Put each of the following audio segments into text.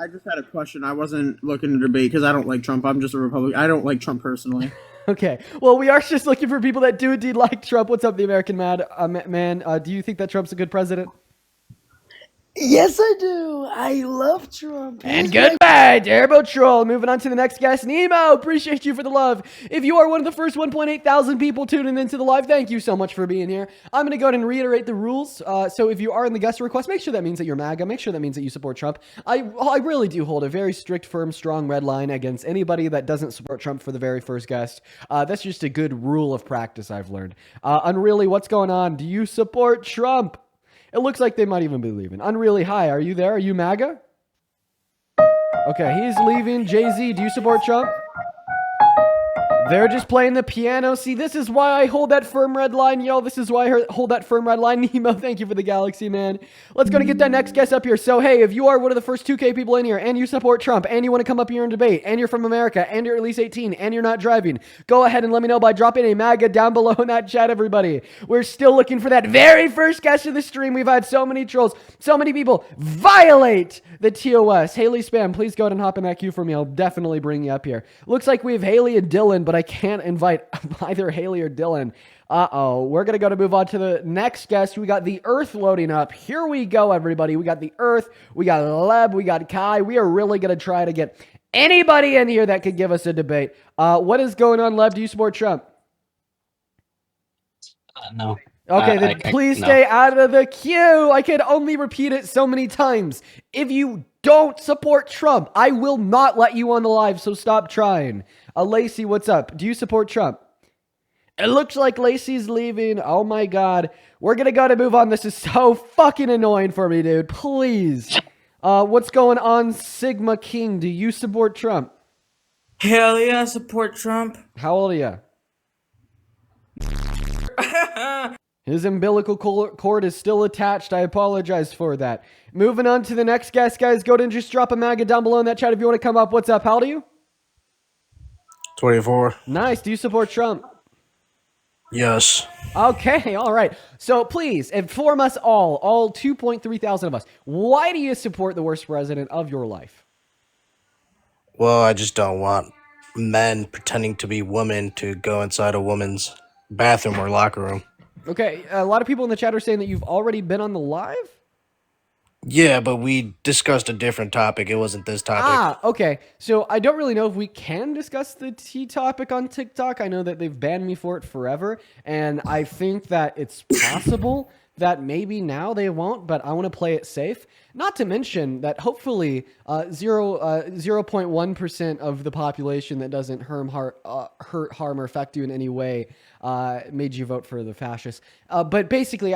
I just had a question. I wasn't looking to debate because I don't like Trump. I'm just a Republican. I don't like Trump personally. Okay. Well, we are just looking for people that do indeed like Trump. What's up, the American man? Do you think that Trump's a good president? Yes, I do. I love Trump. And goodbye, Turbo Troll. Moving on to the next guest, Nemo. Appreciate you for the love. If you are one of the first 1.8 thousand people tuning into the live, thank you so much for being here. I'm going to go ahead and reiterate the rules. So if you are in the guest request, make sure that means that you're MAGA. Make sure that means that you support Trump. I really do hold a very strict, firm, strong red line against anybody that doesn't support Trump for the very first guest. That's just a good rule of practice I've learned. Unreally, what's going on? Do you support Trump? It looks like they might even be leaving. Unreally, hi, are you there? Are you MAGA? Okay, he's leaving. Jay-Z, do you support Trump? They're just playing the piano. See, this is why I hold that firm red line, yo. This is why I hold that firm red line. Nemo, thank you for the galaxy, man. Let's go and get that next guest up here. So, hey, if you are one of the first 2K people in here, and you support Trump, and you want to come up here and debate, and you're from America, and you're at least 18, and you're not driving, go ahead and let me know by dropping a MAGA down below in that chat, everybody. We're still looking for that very first guest of the stream. We've had so many trolls, so many people violate the TOS. Haley Spam, please go ahead and hop in that queue for me. I'll definitely bring you up here. Looks like we have Haley and Dylan, but I can't invite either Haley or Dylan. Uh-oh. We're going to go to move on to the next guest. We got the Earth loading up. Here we go, everybody. We got the Earth. We got Leb. We got Kai. We are really going to try to get anybody in here that could give us a debate. What is going on, Leb? Do you support Trump? No. Okay, then please stay out of the queue. I can only repeat it so many times. If you don't support Trump, I will not let you on the live, so stop trying. Lacey, what's up? Do you support Trump? It looks like Lacey's leaving. Oh my God. We're going to go to move on. This is so fucking annoying for me, dude. Please. What's going on, Sigma King? Do you support Trump? Hell yeah, I support Trump. How old are you? His umbilical cord is still attached. I apologize for that. Moving on to the next guest, guys. Go ahead and just drop a MAGA down below in that chat if you want to come up. What's up? How old are you? 24. Nice. Do you support Trump? Yes. Okay, all right. So please, inform us all 2.3 thousand of us. Why do you support the worst president of your life? Well, I just don't want men pretending to be women to go inside a woman's bathroom or locker room. Okay, a lot of people in the chat are saying that you've already been on the live? Yeah, but we discussed a different topic. It wasn't this topic. Okay. So I don't really know if we can discuss the T topic on TikTok. I know that they've banned me for it forever, and I think that it's possible that maybe now they won't, but I want to play it safe. Not to mention that hopefully 0.1% of the population that doesn't hurt, harm, or affect you in any way made you vote for the fascists. But basically,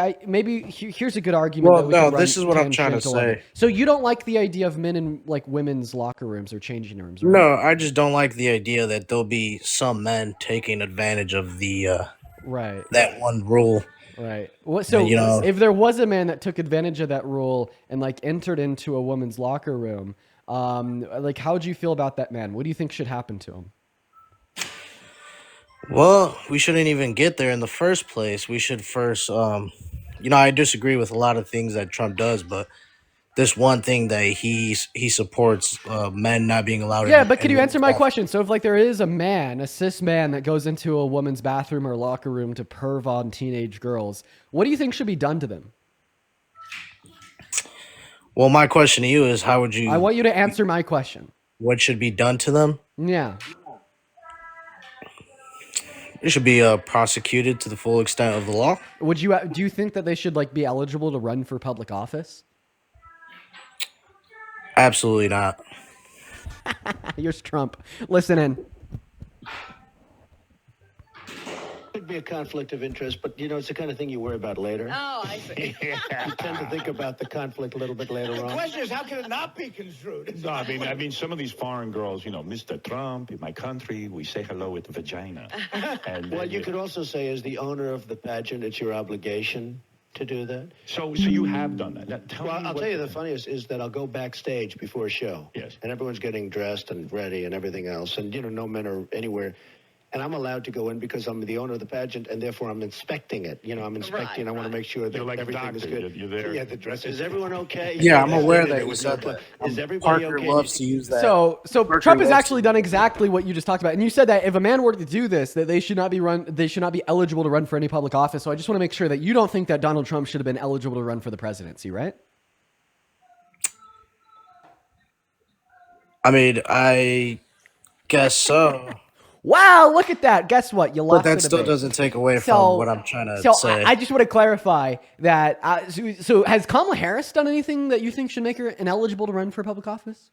here's a good argument. Well, no, this is what I'm trying to say. So you don't like the idea of men in like women's locker rooms or changing rooms, right? No, I just don't like the idea that there'll be some men taking advantage of the that one rule. Right. So if there was a man that took advantage of that rule and like entered into a woman's locker room, like how would you feel about that man? What do you think should happen to him? Well, we shouldn't even get there in the first place. We should first, I disagree with a lot of things that Trump does, but this one thing that he supports men not being allowed. Yeah, but could you answer my question? So if like there is a cis man that goes into a woman's bathroom or locker room to perv on teenage girls, what do you think should be done to them? Well, my question to you is how would you... I want you to answer my question. What should be done to them? Yeah. It should be prosecuted to the full extent of the law. Do you think that they should like be eligible to run for public office? Absolutely not. Here's Trump. Listen in. Could be a conflict of interest, but it's the kind of thing you worry about later. Oh, I see. You tend to think about the conflict a little bit later on. The question is, how can it not be construed? No, I mean, some of these foreign girls, Mr. Trump, in my country, we say hello with vagina. And what you could also say is the owner of the pageant, it's your obligation to do that. So you have done that. I'll tell you the funniest is that I'll go backstage before a show. Yes. And everyone's getting dressed and ready and everything else. And, no men are anywhere. and I'm allowed to go in because I'm the owner of the pageant, and therefore I'm inspecting it. You know, I'm inspecting. I want to make sure that You're like a everything is doctor. good. You're there. Yeah, the dress. Is everyone okay? Yeah, I'm that's aware it. that There you was no said clue. that. Is everybody Parker okay? loves to use that. So Parker Trump has loves actually to done use exactly what you just talked about, and you said that if a man were to do this, that they should not be eligible to run for any public office. So I just want to make sure that you don't think that Donald Trump should have been eligible to run for the presidency, right? I mean, I guess so. Wow, look at that. Guess what? You But lost that the still debate. doesn't take away from So, what I'm trying to so say. I just want to clarify that. So has Kamala Harris done anything that you think should make her ineligible to run for public office?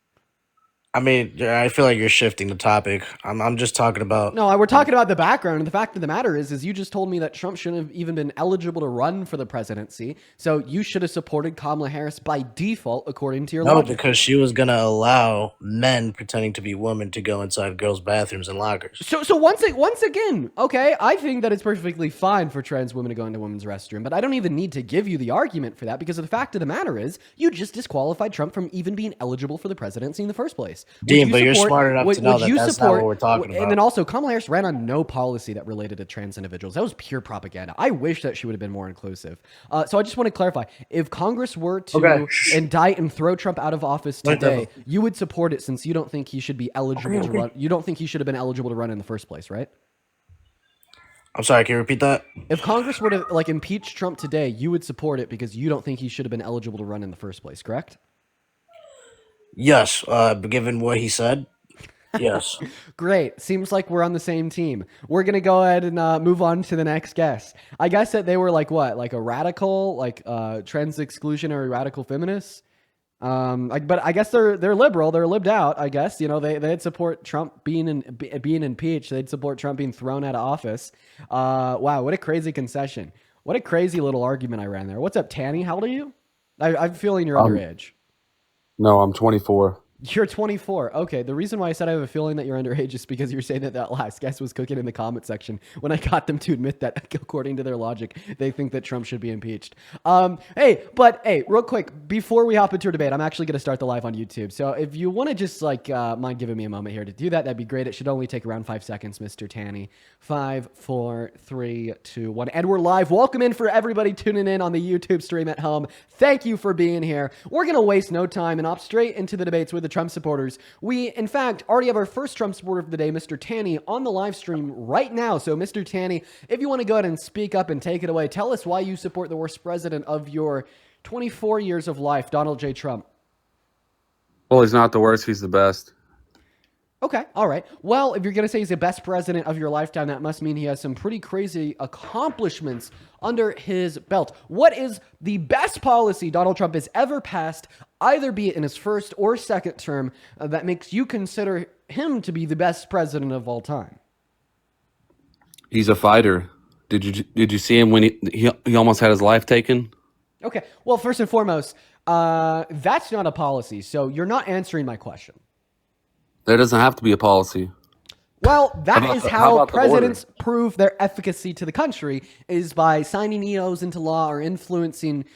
I mean, yeah, I feel like you're shifting the topic. I'm just talking about. No, we're talking about the background. And the fact of the matter is you just told me that Trump shouldn't have even been eligible to run for the presidency. So you should have supported Kamala Harris by default, according to your No, logic. because she was gonna allow men pretending to be women to go inside girls' bathrooms and lockers. So once again, okay, I think that it's perfectly fine for trans women to go into women's restroom, but I don't even need to give you the argument for that because the fact of the matter is you just disqualified Trump from even being eligible for the presidency in the first place. Dean, but you're smart enough to know that that's not what we're talking about. And then also, Kamala Harris ran on no policy that related to trans individuals. That was pure propaganda. I wish that she would have been more inclusive. So I just want to clarify: if Congress were to indict and throw Trump out of office today, you would support it since you don't think he should be eligible to run. You don't think he should have been eligible to run in the first place, right? I'm sorry, can you repeat that? If Congress were to impeach Trump today, you would support it because you don't think he should have been eligible to run in the first place, correct? Yes, given what he said, yes. Great. Seems like we're on the same team. We're going to go ahead and move on to the next guest. I guess that they were like what? Like a radical, trans exclusionary radical feminist? But I guess they're liberal. They're libbed out, I guess. You know, they'd support Trump being impeached. They'd support Trump being thrown out of office. Wow, what a crazy concession. What a crazy little argument I ran there. What's up, Tanny? How old are you? I'm feeling you're underage. No, I'm 24. You're 24. Okay. The reason why I said I have a feeling that you're underage is because you're saying that last guest was cooking in the comment section when I got them to admit that, according to their logic, they think that Trump should be impeached. Hey, real quick, before we hop into a debate, I'm actually going to start the live on YouTube. So if you want to just mind giving me a moment here to do that, that'd be great. It should only take around 5 seconds, Mr. Tanny. 5, 4, 3, 2, 1. And we're live. Welcome in for everybody tuning in on the YouTube stream at home. Thank you for being here. We're going to waste no time and hop straight into the debates with the Trump supporters. We, in fact, already have our first Trump supporter of the day, Mr. Tanny, on the live stream right now. So, Mr. Tanny, if you want to go ahead and speak up and take it away, tell us why you support the worst president of your 24 years of life, Donald J. Trump. Well, he's not the worst. He's the best. Okay, all right. Well, if you're going to say he's the best president of your lifetime, that must mean he has some pretty crazy accomplishments under his belt. What is the best policy Donald Trump has ever passed, either be it in his first or second term, that makes you consider him to be the best president of all time? He's a fighter. Did you see him when he almost had his life taken? Okay, well, first and foremost, that's not a policy, so you're not answering my question. There doesn't have to be a policy. Well, that is how presidents border? prove their efficacy to the country, is by signing EOs into law or influencing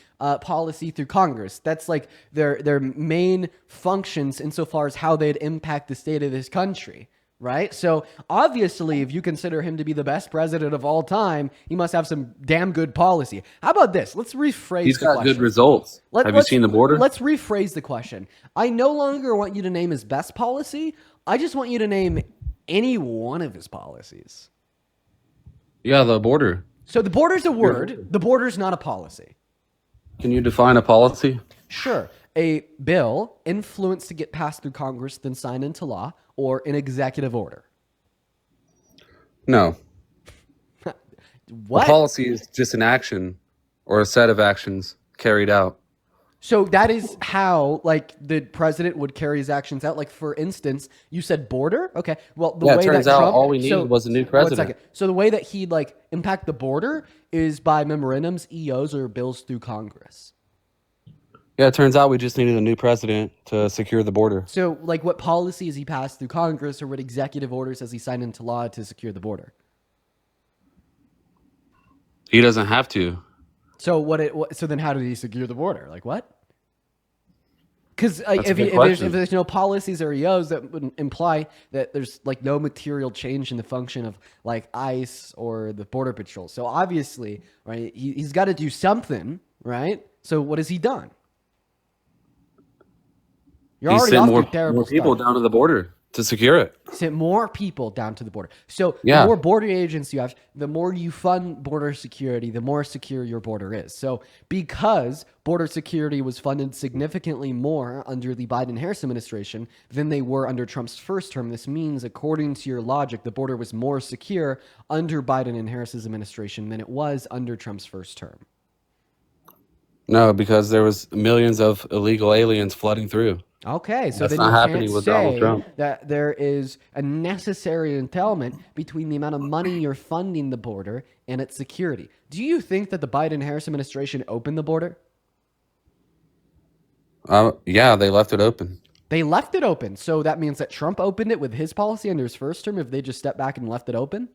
policy through Congress. That's like their main functions insofar as how they'd impact the state of this country, right? So obviously, if you consider him to be the best president of all time, he must have some damn good policy. How about this? Let's rephrase He's the question. got good results. Have you seen the border? Let's rephrase the question. I no longer want you to name his best policy. I just want you to name any one of his policies. Yeah, the border. So the border's a word. The border's not a policy. Can you define a policy? Sure. A bill influenced to get passed through Congress, then signed into law, or an executive order. No. What? A policy is just an action or a set of actions carried out. So that is how, the president would carry his actions out. Like, for instance, you said border. Okay. Well, the way it turns that out Trump, all we needed was a new president. 1 second. So the way that he'd impact the border is by memorandums, EOs, or bills through Congress. Yeah, it turns out we just needed a new president to secure the border. So, what policies he passed through Congress, or what executive orders has he signed into law to secure the border? He doesn't have to. So so then how did he secure the border? What? Because That's a if, good if question. there's no policies or EOs, that would imply that there's like no material change in the function of like ICE or the Border Patrol. So obviously, right, he's got to do something, right? So what has he done? You're He already sent off more to terrible more people start. down to the border to secure it. Sent more people down to the border. So the Yeah. more border agents you have, the more you fund border security, the more secure your border is. So because border security was funded significantly more under the Biden-Harris administration than they were under Trump's first term, this means, according to your logic, the border was more secure under Biden and Harris's administration than it was under Trump's first term. No, because there was millions of illegal aliens flooding through. Okay, so That's then not you happening can't with Donald say Trump. that there is a necessary entailment between the amount of money you're funding the border and its security. Do you think that the Biden-Harris administration opened the border? Yeah, they left it open. They left it open, so that means that Trump opened it with his policy under his first term if they just stepped back and left it open?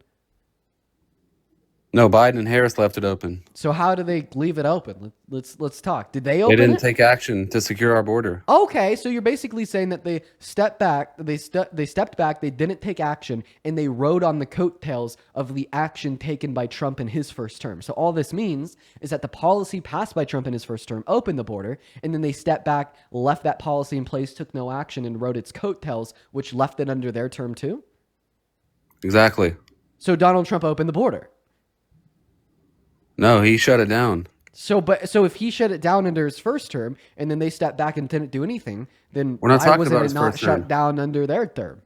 No, Biden and Harris left it open. So how do they leave it open? Let's talk. Did they They open didn't it? take action to secure our border. Okay, so you're basically saying that they stepped back, they stepped back, they didn't take action, and they rode on the coattails of the action taken by Trump in his first term. So all this means is that the policy passed by Trump in his first term opened the border, and then they stepped back, left that policy in place, took no action, and rode its coattails, which left it under their term too? Exactly. So Donald Trump opened the border. No, he shut it down. So if he shut it down under his first term, and then they stepped back and didn't do anything, then We're not why talking wasn't about it his not first shut term. down under their term?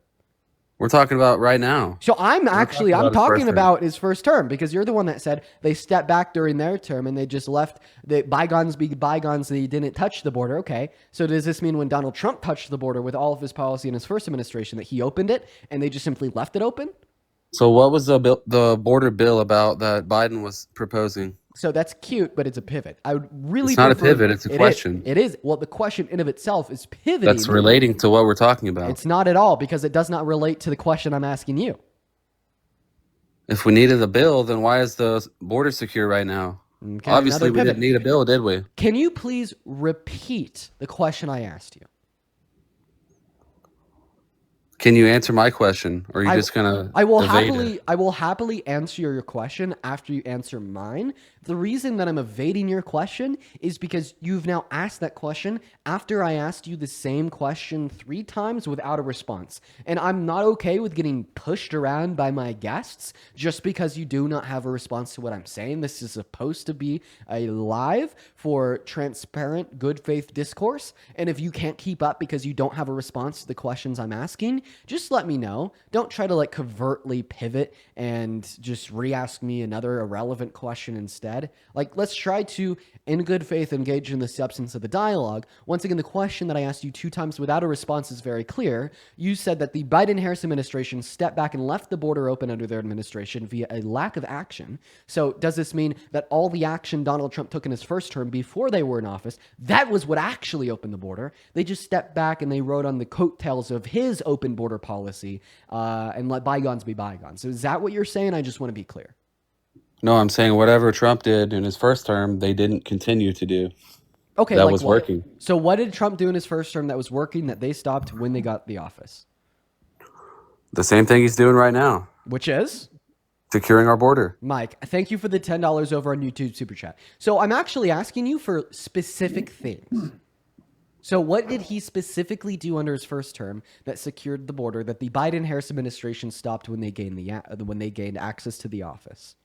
We're talking about right now. So I'm talking talking about his first talking term. about his first term because you're the one that said they stepped back during their term and they just left the bygones be bygones. They didn't touch the border. Okay. So does this mean when Donald Trump touched the border with all of his policy in his first administration that he opened it and they just simply left it open? So what was the border bill about that Biden was proposing? So that's cute, but it's a pivot. I would really It's not a prefer- pivot, it's a It is. question. It is. Well, the question in of itself is pivoting. That's relating to what we're talking about. It's not at all because it does not relate to the question I'm asking you. If we needed a bill, then why is the border secure right now? Okay, Obviously, another we pivot. didn't need a bill, did we? Can you please repeat the question I asked you? Can you answer my question, or are you I- just gonna? I will evade it? I will happily answer your question after you answer mine. The reason that I'm evading your question is because you've now asked that question after I asked you the same question 3 times without a response. And I'm not okay with getting pushed around by my guests just because you do not have a response to what I'm saying. This is supposed to be a live for transparent, good faith discourse. And if you can't keep up because you don't have a response to the questions I'm asking, just let me know. Don't try to like covertly pivot and just re-ask me another irrelevant question instead. Like, let's try to, in good faith, engage in the substance of the dialogue. Once again, the question that I asked you 2 times without a response is very clear. You said that the Biden-Harris administration stepped back and left the border open under their administration via a lack of action. So does this mean that all the action Donald Trump took in his first term before they were in office, that was what actually opened the border? They just stepped back and they rode on the coattails of his open border policy and let bygones be bygones. So is that what you're saying? I just want to be clear. No, I'm saying whatever Trump did in his first term, they didn't continue to do. Okay, That like was what? working. So what did Trump do in his first term that was working that they stopped when they got the office? The same thing he's doing right now, Which is? securing our border. Mike, thank you for the $10 over on YouTube Super Chat. So I'm actually asking you for specific things. So what did he specifically do under his first term that secured the border that the Biden-Harris administration stopped when they gained access to the office?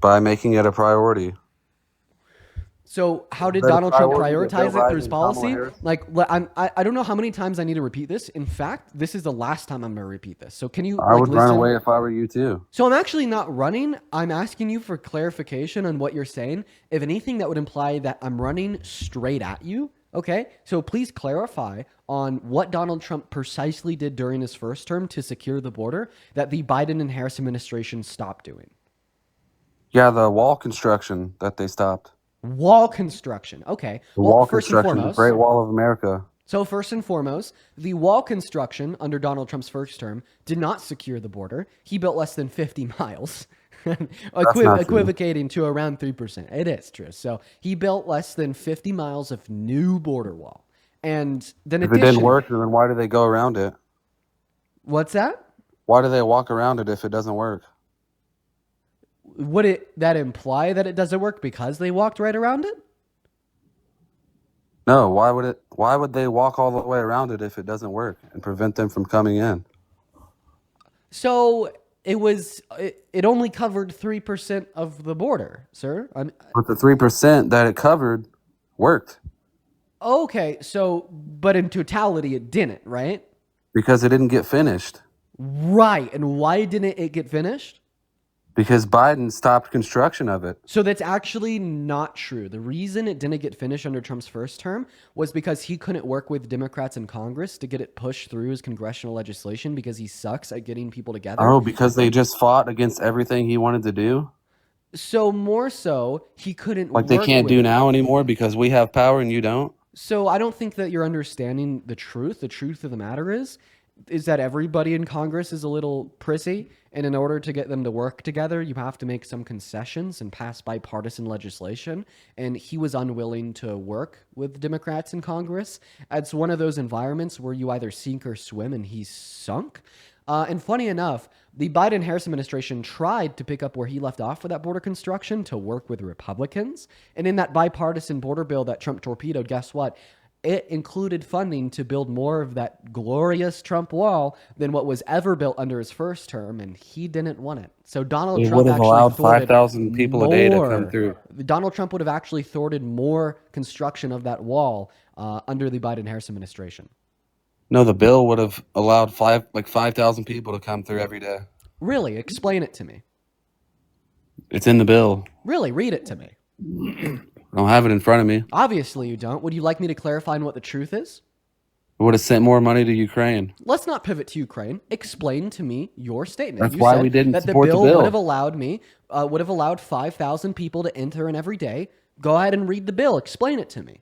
By making it a priority. So how did Is that a Donald Trump priority to prioritize Joe it through his Biden and Kamala policy? Harris? Like, I don't know how many times I need to repeat this. In fact, this is the last time I'm going to repeat this. So can you I would run listen? away if I were you too. So I'm actually not running. I'm asking you for clarification on what you're saying. If anything, that would imply that I'm running straight at you. Okay, so please clarify on what Donald Trump precisely did during his first term to secure the border that the Biden and Harris administration stopped doing. Yeah, the wall construction that they stopped. Wall construction. Okay. The Well, wall first and construction, the foremost, Great Wall of America. So first and foremost, the wall construction under Donald Trump's first term did not secure the border. He built less than 50 miles, not true. equivocating to around 3%. It is true. So he built less than 50 miles of new border wall. And then If it didn't work, then why do they go around it? What's that? Why do they walk around it if it doesn't work? Would that imply that it doesn't work because they walked right around it? No, why would they walk all the way around it if it doesn't work and prevent them from coming in? So it only covered 3% of the border, sir. But the 3% that it covered worked Okay, so but in totality it didn't, right? because it didn't get finished. Right. And why didn't it get finished? Because Biden stopped construction of it. So that's actually not true. The reason it didn't get finished under Trump's first term was because he couldn't work with Democrats in Congress to get it pushed through his congressional legislation because he sucks at getting people together. Oh, because they just fought against everything he wanted to do? So more so, he couldn't Like they can't do now anymore because we have power and you don't? So I don't think that you're understanding the truth. The truth of the matter is that everybody in Congress is a little prissy, and in order to get them to work together, you have to make some concessions and pass bipartisan legislation, and he was unwilling to work with Democrats in Congress. It's one of those environments where you either sink or swim, and he's sunk. And funny enough, the Biden-Harris administration tried to pick up where he left off for that border construction to work with Republicans. And in that bipartisan border bill that Trump torpedoed, guess what? It included funding to build more of that glorious Trump wall than what was ever built under his first term, and he didn't want it. So Donald It Trump would have actually allowed thwarted 5,000 people a day to come more. through. Donald Trump would have actually thwarted more construction of that wall under the Biden-Harris administration. No, the bill would have allowed 5,000 people to come through every day. Really? Explain it to me. It's in the bill. Really? Read it to me. I don't have it in front of me. Obviously you don't. Would you like me to clarify on what the truth is? It would have sent more money to Ukraine. Let's not pivot to Ukraine. Explain to me your statement. That's You why said we didn't that support the bill. would have allowed 5,000 people to enter in every day. Go ahead and read the bill. Explain it to me.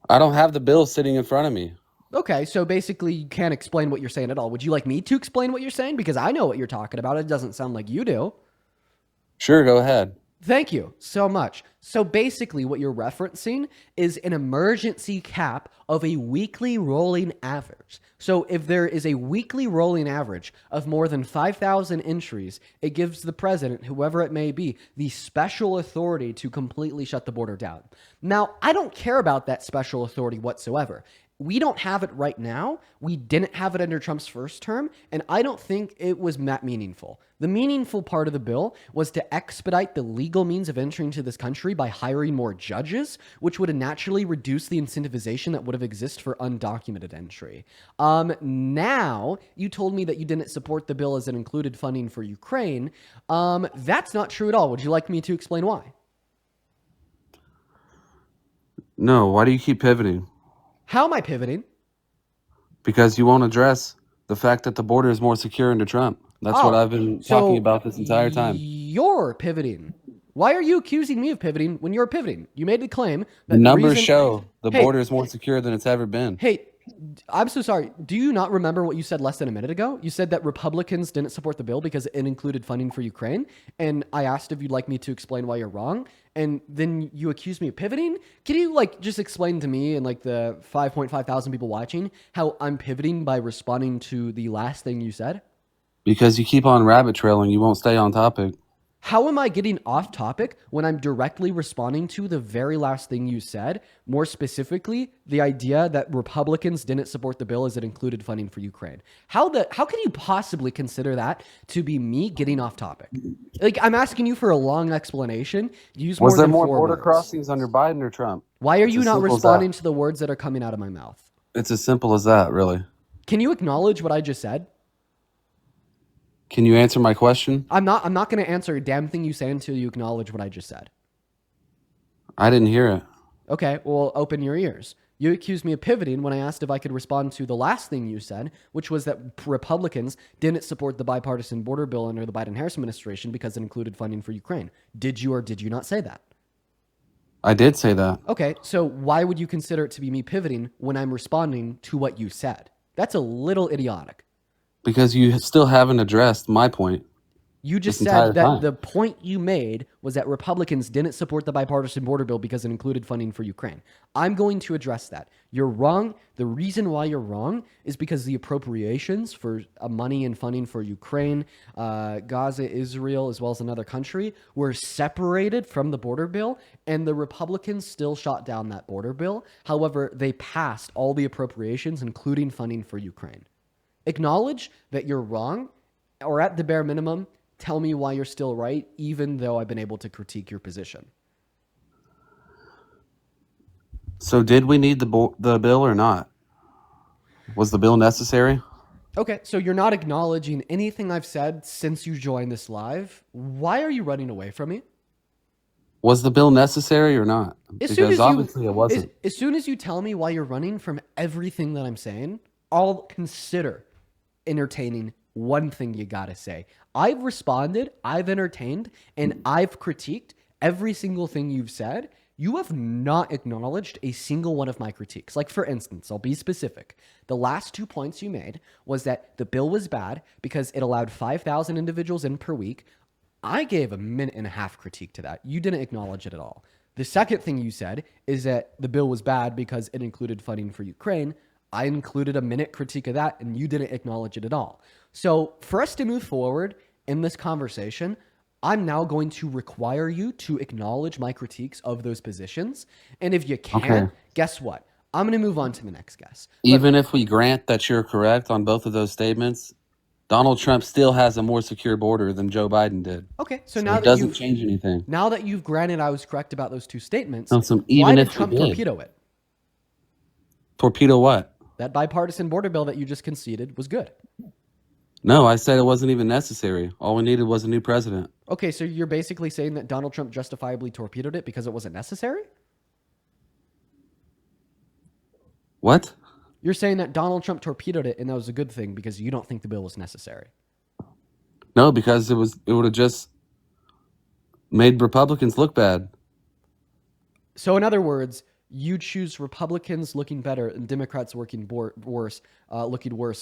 I don't have the bill sitting in front of me. Okay, so basically you can't explain what you're saying at all. Would you like me to explain what you're saying? Because I know what you're talking about. It doesn't sound like you do. Sure, go ahead. Thank you so much. So basically what you're referencing is an emergency cap of a weekly rolling average. So if there is a weekly rolling average of more than 5,000 entries, it gives the president, whoever it may be, the special authority to completely shut the border down. Now, I don't care about that special authority whatsoever. We don't have it right now. We didn't have it under Trump's first term, and I don't think it was that meaningful. The meaningful part of the bill was to expedite the legal means of entering to this country by hiring more judges, which would naturally reduce the incentivization that would have existed for undocumented entry. Now, you told me that you didn't support the bill as it included funding for Ukraine. That's not true at all. Would you like me to explain why? No, why do you keep pivoting? How am I pivoting? Because you won't address the fact that the border is more secure under Trump. That's what I've been talking about this entire time. You're pivoting. Why are you accusing me of pivoting when you're pivoting? You made the claim that The numbers reason... show the border is more secure than it's ever been. Hey, I'm so sorry. Do you not remember what you said less than a minute ago? You said that Republicans didn't support the bill because it included funding for Ukraine. And I asked if you'd like me to explain why you're wrong. And then you accused me of pivoting. Can you just explain to me and the 5.5 thousand people watching how I'm pivoting by responding to the last thing you said? Because you keep on rabbit trailing, you won't stay on topic. How am I getting off topic when I'm directly responding to the very last thing you said? More specifically, the idea that Republicans didn't support the bill as it included funding for Ukraine. How can you possibly consider that to be me getting off topic? I'm asking you for a long explanation. Use more Was there than more 4 border words. crossings under Biden or Trump? Why are It's you as not simple as responding that. to the words that are coming out of my mouth? It's as simple as that, really. Can you acknowledge what I just said? Can you answer my question? I'm not going to answer a damn thing you say until you acknowledge what I just said. I didn't hear it. Okay, well, open your ears. You accused me of pivoting when I asked if I could respond to the last thing you said, which was that Republicans didn't support the bipartisan border bill under the Biden-Harris administration because it included funding for Ukraine. Did you or did you not say that? I did say that. Okay, so why would you consider it to be me pivoting when I'm responding to what you said? That's a little idiotic. Because you still haven't addressed my point. You just this entire said that time. the point you made was that Republicans didn't support the bipartisan border bill because it included funding for Ukraine. I'm going to address that. You're wrong. The reason why you're wrong is because the appropriations for money and funding for Ukraine, Gaza, Israel, as well as another country were separated from the border bill, and the Republicans still shot down that border bill. However, they passed all the appropriations, including funding for Ukraine. Acknowledge that you're wrong, or at the bare minimum, tell me why you're still right, even though I've been able to critique your position. So did we need the bill or not? Was the bill necessary? Okay, so you're not acknowledging anything I've said since you joined this live. Why are you running away from me? Was the bill necessary or not? As soon Because as obviously it wasn't. as soon as you tell me why you're running from everything that I'm saying, I'll consider entertaining one thing you gotta say. I've responded, I've entertained, and I've critiqued every single thing you've said. You have not acknowledged a single one of my critiques. Like, for instance, I'll be specific. The last 2 points you made was that the bill was bad because it allowed 5,000 individuals in per week. I gave a minute and a half critique to that. You didn't acknowledge it at all. The second thing you said is that the bill was bad because it included funding for Ukraine. I included a minute critique of that, and you didn't acknowledge it at all. So for us to move forward in this conversation, I'm now going to require you to acknowledge my critiques of those positions. And if you can't, Okay. guess what? I'm going to move on to the next guest. Even if we grant that you're correct on both of those statements, Donald Trump still has a more secure border than Joe Biden did. Okay, so So now it that doesn't you change anything. now that you've granted I was correct about those two statements, No, so why even did if we Trump did. torpedo it? Torpedo what? That bipartisan border bill that you just conceded was good. No, I said it wasn't even necessary. All we needed was a new president. Okay, so you're basically saying that Donald Trump justifiably torpedoed it because it wasn't necessary? What? You're saying that Donald Trump torpedoed it and that was a good thing because you don't think the bill was necessary. No, because it would have just made Republicans look bad. So in other words, you choose Republicans looking better and Democrats looking worse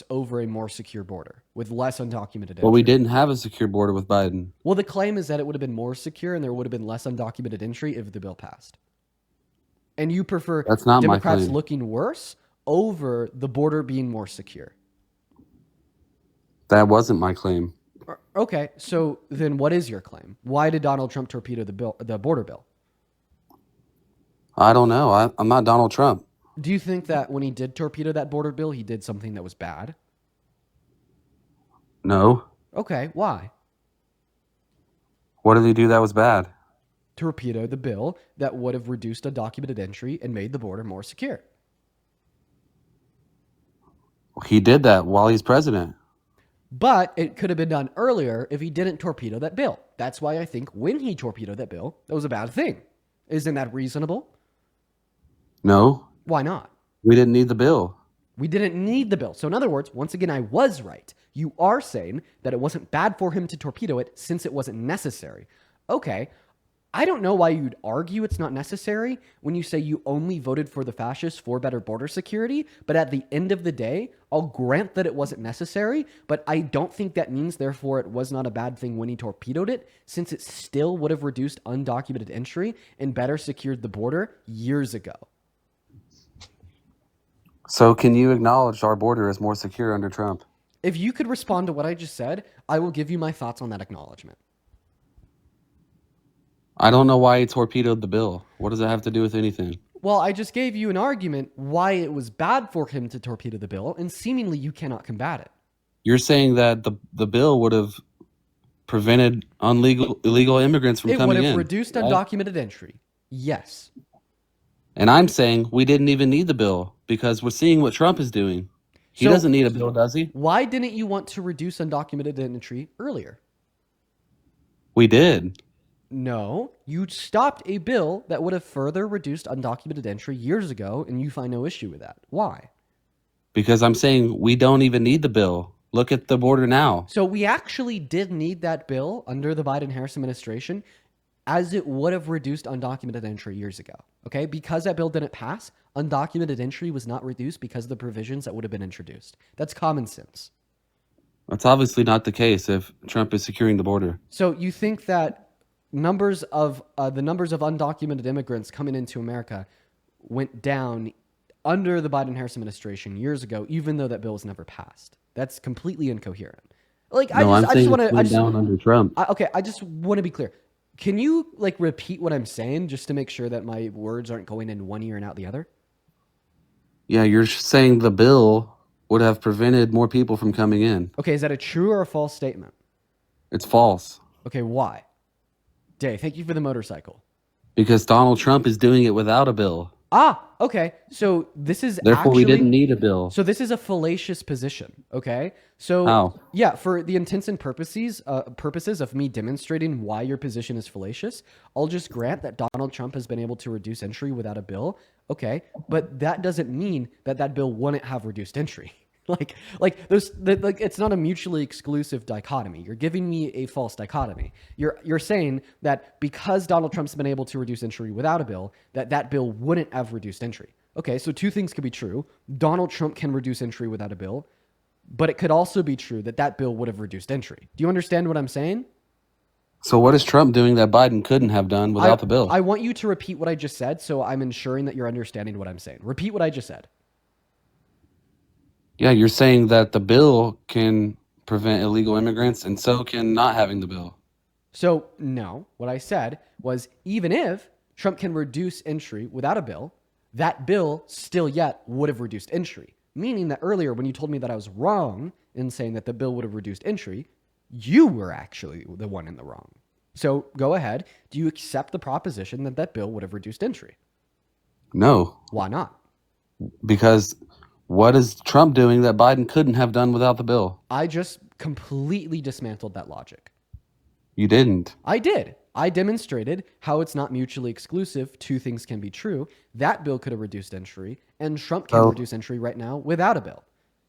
over a more secure border with less undocumented entry. Well, we didn't have a secure border with Biden. Well, the claim is that it would have been more secure and there would have been less undocumented entry if the bill passed. And you prefer That's not my Democrats claim. looking worse over the border being more secure. That wasn't my claim. Okay, so then what is your claim? Why did Donald Trump torpedo the border bill? I don't know. I'm not Donald Trump. Do you think that when he did torpedo that border bill, he did something that was bad? No. Okay, why? What did he do that was bad? Torpedo the bill that would have reduced undocumented entry and made the border more secure. He did that while he's president. But it could have been done earlier if he didn't torpedo that bill. That's why I think when he torpedoed that bill, that was a bad thing. Isn't that reasonable? No. Why not? We didn't need the bill. We didn't need the bill. So in other words, once again, I was right. You are saying that it wasn't bad for him to torpedo it since it wasn't necessary. Okay. I don't know why you'd argue it's not necessary when you say you only voted for the fascists for better border security, but at the end of the day, I'll grant that it wasn't necessary, but I don't think that means therefore it was not a bad thing when he torpedoed it, since it still would have reduced undocumented entry and better secured the border years ago. So can you acknowledge our border is more secure under Trump? If you could respond to what I just said, I will give you my thoughts on that acknowledgement. I don't know why he torpedoed the bill. What does that have to do with anything? Well, I just gave you an argument why it was bad for him to torpedo the bill, and seemingly you cannot combat it. You're saying that the bill would have prevented illegal immigrants from It would coming in. have reduced right? undocumented entry. Yes. And I'm saying we didn't even need the bill because we're seeing what Trump is doing. He So- doesn't need a bill, does he? Why didn't you want to reduce undocumented entry earlier? We did. No, you stopped a bill that would have further reduced undocumented entry years ago, and you find no issue with that. Why? Because I'm saying we don't even need the bill. Look at the border now. So we actually did need that bill under the Biden-Harris administration, as it would have reduced undocumented entry years ago. Okay? Because that bill didn't pass, undocumented entry was not reduced because of the provisions that would have been introduced. That's common sense. That's obviously not the case if Trump is securing the border. So you think that the numbers of undocumented immigrants coming into America went down under the Biden-Harris administration years ago, even though that bill was never passed? That's completely incoherent. Like, No, I'm saying it went down under Trump. I just want to be clear. Can you like repeat what I'm saying just to make sure that my words aren't going in one ear and out the other? Yeah, you're saying the bill would have prevented more people from coming in. Okay, is that a true or a false statement? It's false. Okay, why? Day, thank you for the motorcycle. Because Donald Trump is doing it without a bill. Okay. So this is Therefore, actually, we didn't need a bill. So this is a fallacious position, okay? So How? yeah, for the intents and purposes of me demonstrating why your position is fallacious, I'll just grant that Donald Trump has been able to reduce entry without a bill. Okay, but that doesn't mean that that bill wouldn't have reduced entry. It's not a mutually exclusive dichotomy. You're giving me a false dichotomy. You're saying that because Donald Trump's been able to reduce entry without a bill, that bill wouldn't have reduced entry. Okay, so two things could be true. Donald Trump can reduce entry without a bill, but it could also be true that that bill would have reduced entry. Do you understand what I'm saying? So what is Trump doing that Biden couldn't have done without the bill? I want you to repeat what I just said, so I'm ensuring that you're understanding what I'm saying. Repeat what I just said. Yeah, you're saying that the bill can prevent illegal immigrants, and so can not having the bill. So, no, what I said was even if Trump can reduce entry without a bill, that bill still yet would have reduced entry. Meaning that earlier when you told me that I was wrong in saying that the bill would have reduced entry, you were actually the one in the wrong. So go ahead. Do you accept the proposition that that bill would have reduced entry? No, Why not? because what is Trump doing that Biden couldn't have done without the bill? I just completely dismantled that logic. You didn't. I did. I demonstrated how it's not mutually exclusive. Two things can be true. That bill could have reduced entry, and Trump can reduce entry right now without a bill.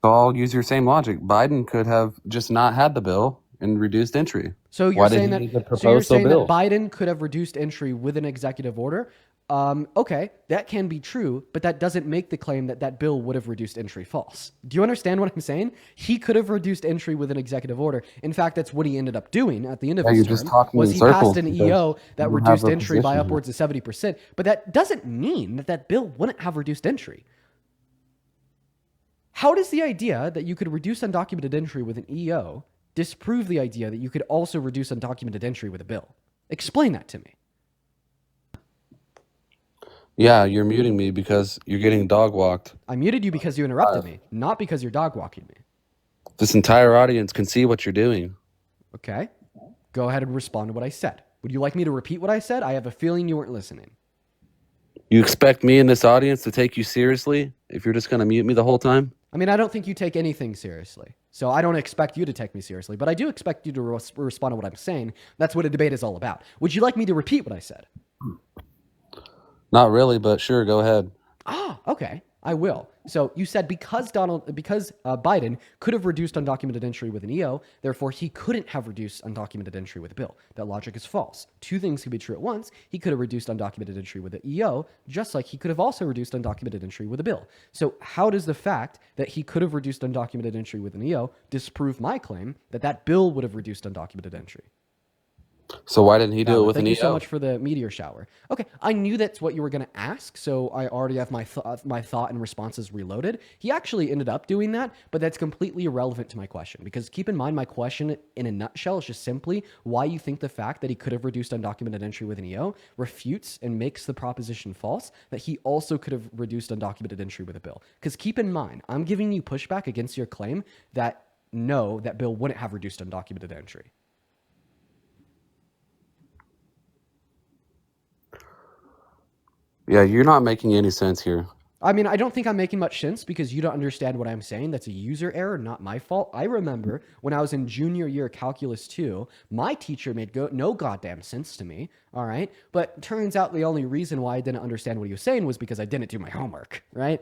So I'll use your same logic. Biden could have just not had the bill and reduced entry. So you're Why did saying he that need to so propose you're the saying bill? that Biden could have reduced entry with an executive order. Okay, that can be true, but that doesn't make the claim that that bill would have reduced entry false. Do you understand what I'm saying? He could have reduced entry with an executive order. In fact, that's what he ended up doing at the end of Yeah, his you're term. just talking Was in he circles passed an because EO that you don't reduced have a entry by position upwards of 70%, but that doesn't mean that that bill wouldn't have reduced entry. How does the idea that you could reduce undocumented entry with an EO disprove the idea that you could also reduce undocumented entry with a bill? Explain that to me. Yeah, you're muting me because you're getting dog walked. I muted you because you interrupted me, not because you're dog walking me. This entire audience can see what you're doing. Okay? Go ahead and respond to what I said. Would you like me to repeat what I said? I have a feeling you weren't listening. You expect me in this audience to take you seriously if you're just going to mute me the whole time? I mean, I don't think you take anything seriously. So I don't expect you to take me seriously, but I do expect you to respond to what I'm saying. That's what a debate is all about. Would you like me to repeat what I said? Not really, but sure, go ahead. Okay, I will. So you said because Biden could have reduced undocumented entry with an EO, therefore he couldn't have reduced undocumented entry with a bill. That logic is false. Two things can be true at once. He could have reduced undocumented entry with an EO, just like he could have also reduced undocumented entry with a bill. So how does the fact that he could have reduced undocumented entry with an EO disprove my claim that that bill would have reduced undocumented entry? So why didn't he do it with Thank an you EO? so much for the meteor shower. Okay, I knew that's what you were going to ask, so I already have my thought and responses reloaded. He actually ended up doing that, but that's completely irrelevant to my question, because keep in mind my question in a nutshell is just simply why you think the fact that he could have reduced undocumented entry with an EO refutes and makes the proposition false that he also could have reduced undocumented entry with a bill. Because keep in mind, I'm giving you pushback against your claim that no, that bill wouldn't have reduced undocumented entry. Yeah, you're not making any sense here. I mean, I don't think I'm making much sense because you don't understand what I'm saying. That's a user error, not my fault. I remember when I was in junior year calculus 2, my teacher made no goddamn sense to me, all right? But turns out the only reason why I didn't understand what he was saying was because I didn't do my homework, right?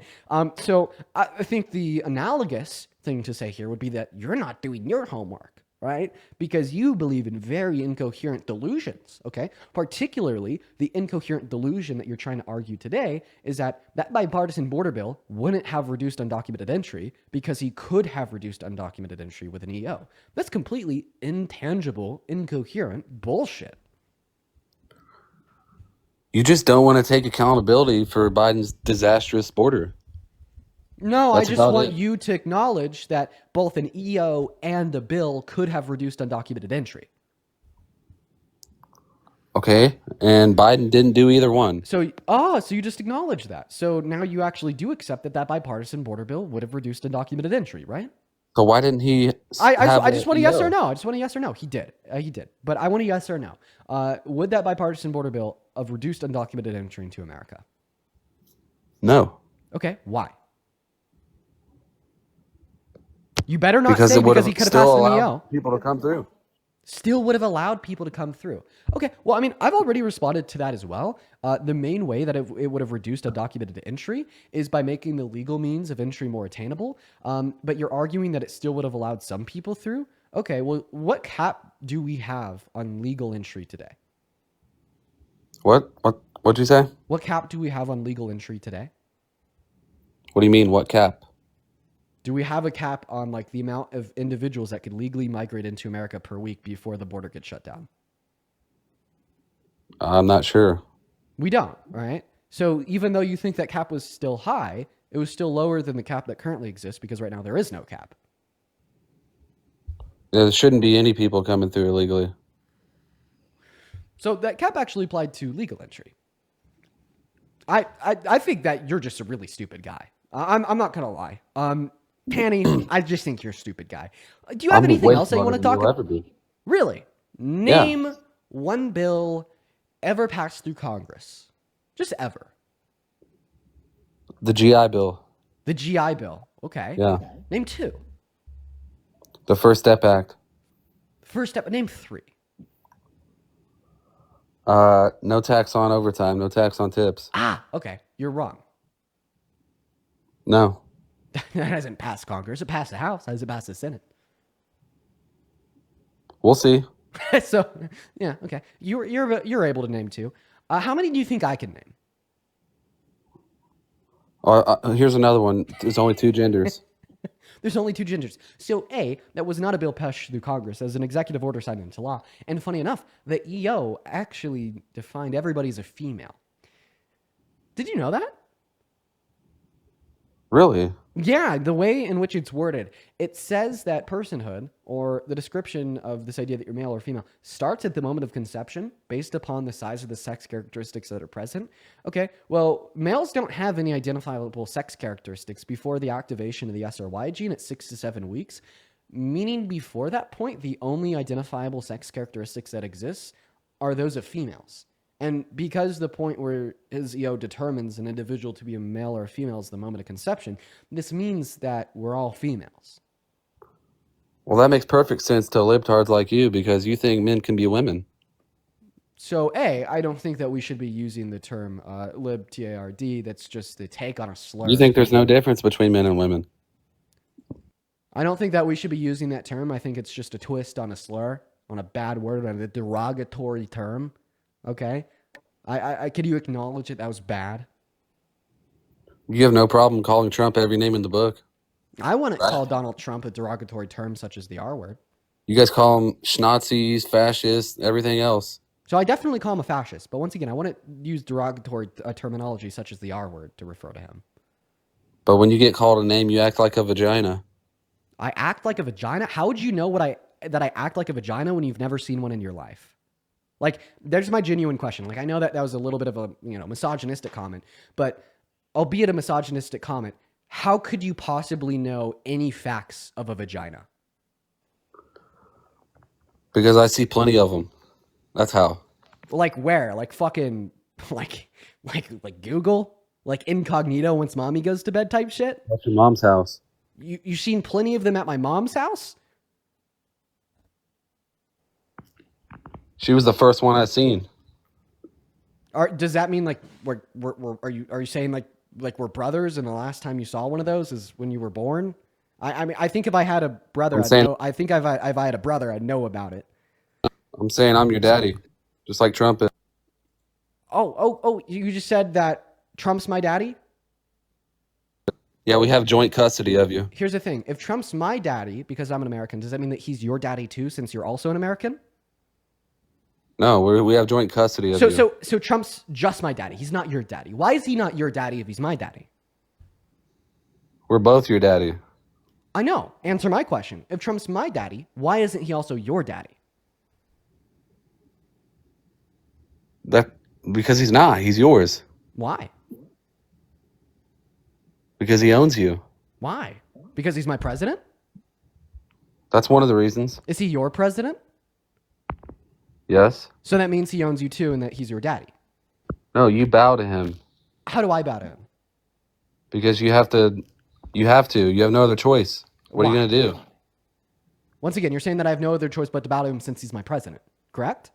So I think the analogous thing to say here would be that you're not doing your homework, right? Because you believe in very incoherent delusions, okay? Particularly, the incoherent delusion that you're trying to argue today is that that bipartisan border bill wouldn't have reduced undocumented entry because he could have reduced undocumented entry with an EO. That's completely intangible, incoherent bullshit. You just don't want to take accountability for Biden's disastrous border. No, That's I just about want it. you to acknowledge that both an EO and a bill could have reduced undocumented entry. Okay, and Biden didn't do either one. So you just acknowledge that. So now you actually do accept that that bipartisan border bill would have reduced undocumented entry, right? So why didn't he I just want a yes EO? or no. I just want a yes or no. He did. He did. But I want a yes or no. Would that bipartisan border bill have reduced undocumented entry into America? No, Okay, why? You better not because say it would because have he could have still passed an allowed EO. people to come through. Still would have allowed people to come through. Okay, well, I mean, I've already responded to that as well. The main way that it would have reduced undocumented entry is by making the legal means of entry more attainable. But you're arguing that it still would have allowed some people through. Okay, well, what cap do we have on legal entry today? What'd you say? What cap do we have on legal entry today? What do you mean? What cap? Do we have a cap on like the amount of individuals that could legally migrate into America per week before the border gets shut down? I'm not sure. We don't, right? So even though you think that cap was still high, it was still lower than the cap that currently exists because right now there is no cap. There shouldn't be any people coming through illegally. So that cap actually applied to legal entry. I think that you're just a really stupid guy. I'm not gonna lie. Tanny, I just think you're a stupid guy. Do you have I'm anything way else that you want to smarter talk than about? you'll ever be. Really? Name one bill ever passed through Congress. Just ever. The GI Bill. The GI Bill. Okay. Yeah. Name two. The First Step Act. First step. Name three. No tax on overtime. No tax on tips. Okay. You're wrong. No. That hasn't passed Congress. It passed the House. Has it passed the Senate? We'll see. So, yeah, okay. You're able to name two. How many do you think I can name? Here's another one. There's only two genders. There's only two genders. So, A, that was not a bill passed through Congress as an executive order signed into law. And funny enough, the EO actually defined everybody as a female. Did you know that? Really? Yeah, the way in which it's worded, it says that personhood, or the description of this idea that you're male or female, starts at the moment of conception based upon the size of the sex characteristics that are present. Okay, well, males don't have any identifiable sex characteristics before the activation of the SRY gene at 6 to 7 weeks, meaning before that point, the only identifiable sex characteristics that exist are those of females. And because the point where his EO determines an individual to be a male or a female is the moment of conception, this means that we're all females. Well, that makes perfect sense to libtards like you because you think men can be women. So, A, I don't think that we should be using the term libtard. That's just the take on a slur. You think there's no difference between men and women? I don't think that we should be using that term. I think it's just a twist on a slur, on a bad word, on a derogatory term. Okay? Could you acknowledge that was bad? You have no problem calling Trump every name in the book. I wouldn't call Donald Trump a derogatory term such as the R word. You guys call him Schnazis, fascists, everything else. So I definitely call him a fascist, but once again, I wouldn't use derogatory terminology such as the R word to refer to him. But when you get called a name, you act like a vagina. I act like a vagina? How would you know that I act like a vagina when you've never seen one in your life? Like, there's my genuine question. Like, I know that was a little bit of a, misogynistic comment, but albeit a misogynistic comment, how could you possibly know any facts of a vagina? Because I see plenty of them. That's how. Like where? Like fucking, like Google? Like incognito once mommy goes to bed type shit? That's your mom's house. You seen plenty of them at my mom's house? She was the first one I seen. Does that mean like are you saying like we're brothers and the last time you saw one of those is when you were born? I mean, I think if I had a brother, I'm saying, if I had a brother, I'd know about it. I'm saying I'm your daddy, just like Trump is. Oh, you just said that Trump's my daddy? Yeah, we have joint custody of you. Here's the thing. If Trump's my daddy, because I'm an American, does that mean that he's your daddy too, since you're also an American? No, we have joint custody of you. So Trump's just my daddy. He's not your daddy. Why is he not your daddy if he's my daddy? We're both your daddy. I know. Answer my question. If Trump's my daddy, why isn't he also your daddy? Because he's not. He's yours. Why? Because he owns you. Why? Because he's my president? That's one of the reasons. Is he your president? Yes. So that means he owns you too and that he's your daddy. No, you bow to him. How do I bow to him? Because you have to. You have no other choice. What are you going to do? Once again, you're saying that I have no other choice but to bow to him since he's my president, correct?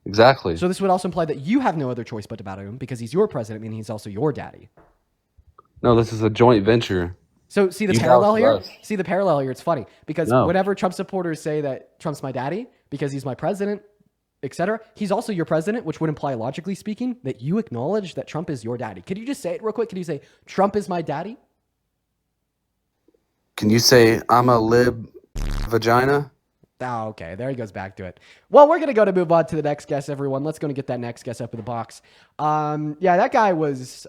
Exactly. So this would also imply that you have no other choice but to bow to him because he's your president, meaning he's also your daddy. No, this is a joint venture. So see the You parallel bow to here? us. See the parallel here? It's funny because No. whenever Trump supporters say that Trump's my daddy because he's my president, etc., he's also your president, which would imply, logically speaking, that you acknowledge that Trump is your daddy. Could you just say it real quick? Could you say, Trump is my daddy? Can you say I'm a lib vagina? Oh, okay. There he goes back to it. Well, we're going to move on to the next guest, everyone. Let's go and get that next guest up in the box. Yeah, that guy was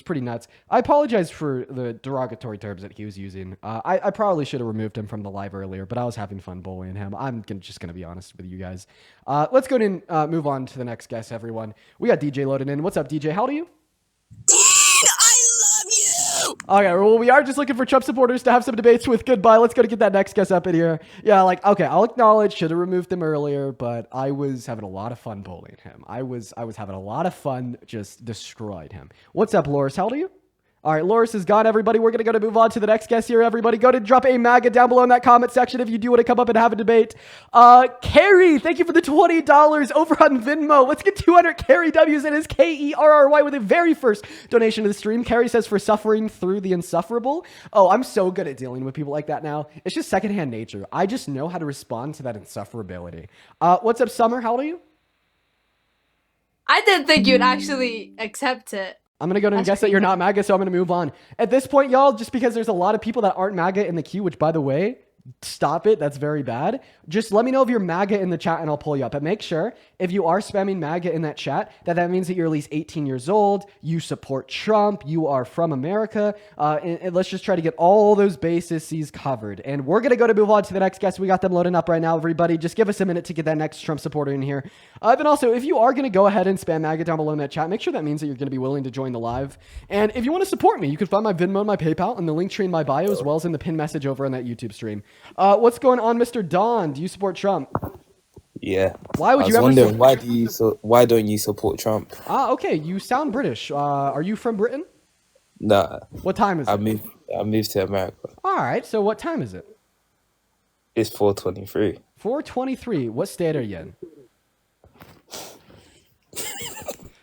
pretty nuts. I apologize for the derogatory terms that he was using. I probably should have removed him from the live earlier, but I was having fun bullying him. Just going to be honest with you guys. Let's go and move on to the next guest, everyone. We got DJ loaded in. What's up, DJ? How old are you? Okay, well, we are just looking for Trump supporters to have some debates with. Goodbye. Let's go to get that next guest up in here. Yeah, okay, I'll acknowledge, should have removed him earlier, but I was having a lot of fun bullying him. I was having a lot of fun, just destroyed him. What's up, Loris? How old are you? All right, Loris is gone, everybody. We're going to move on to the next guest here, everybody. Go to drop a MAGA down below in that comment section if you do want to come up and have a debate. Carrie, thank you for the $20 over on Venmo. Let's get 200 Carrie W's. It is Kerry with the very first donation to the stream. Carrie says, for suffering through the insufferable. Oh, I'm so good at dealing with people like that now. It's just secondhand nature. I just know how to respond to that insufferability. What's up, Summer? How old are you? I didn't think you'd actually accept it. I'm going to go ahead and guess that you're not MAGA, so I'm going to move on. At this point, y'all, just because there's a lot of people that aren't MAGA in the queue, which, by the way, stop it. That's very bad. Just let me know if you're MAGA in the chat and I'll pull you up. But make sure if you are spamming MAGA in that chat, that means that you're at least 18 years old, you support Trump, you are from America, and let's just try to get all those bases covered. And we're going to move on to the next guest. We got them loading up right now, everybody. Just give us a minute to get that next Trump supporter in here. Then also, if you are going to go ahead and spam MAGA down below in that chat, make sure that means that you're going to be willing to join the live. And if you want to support me, you can find my Venmo and my PayPal in the link tree in my bio, as well as in the pinned message over on that YouTube stream. What's going on, Mr. Don? Do you support Trump? Yeah. Why would you ever? Wondering why don't you support Trump? Okay. You sound British. Are you from Britain? Nah. What time is it? I moved to America. All right. So what time is it? It's 4:23. 4:23. What state are you in?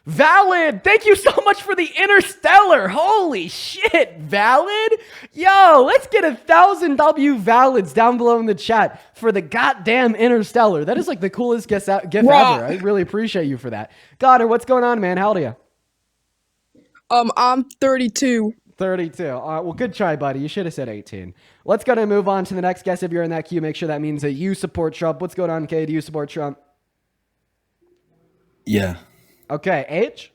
Valid! Thank you so much for the Interstellar! Holy shit, Valid? Yo, let's get 1,000 W Valids down below in the chat for the goddamn Interstellar. That is like the coolest gift ever. I really appreciate you for that. Goddard, what's going on, man? How old are you? I'm 32. 32. Well, good try, buddy. You should have said 18. Let's go and move on to the next guest. If you're in that queue, make sure that means that you support Trump. What's going on, Kay? Do you support Trump? Yeah. Okay, age?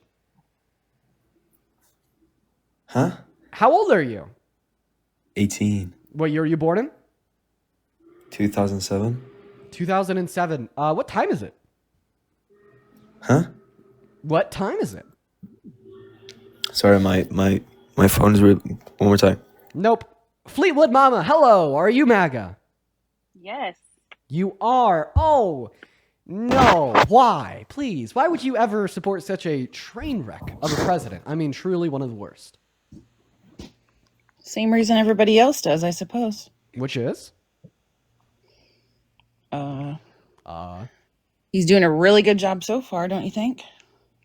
Huh? How old are you? 18. What year were you born in? 2007. 2007. What time is it? Huh? What time is it? Sorry, my phone is really... One more time. Nope. Fleetwood Mama, hello. Are you MAGA? Yes. You are. Oh, no. Why? Please. Why would you ever support such a train wreck of a president? I mean, truly one of the worst. Same reason everybody else does, I suppose. Which is? He's doing a really good job so far, don't you think?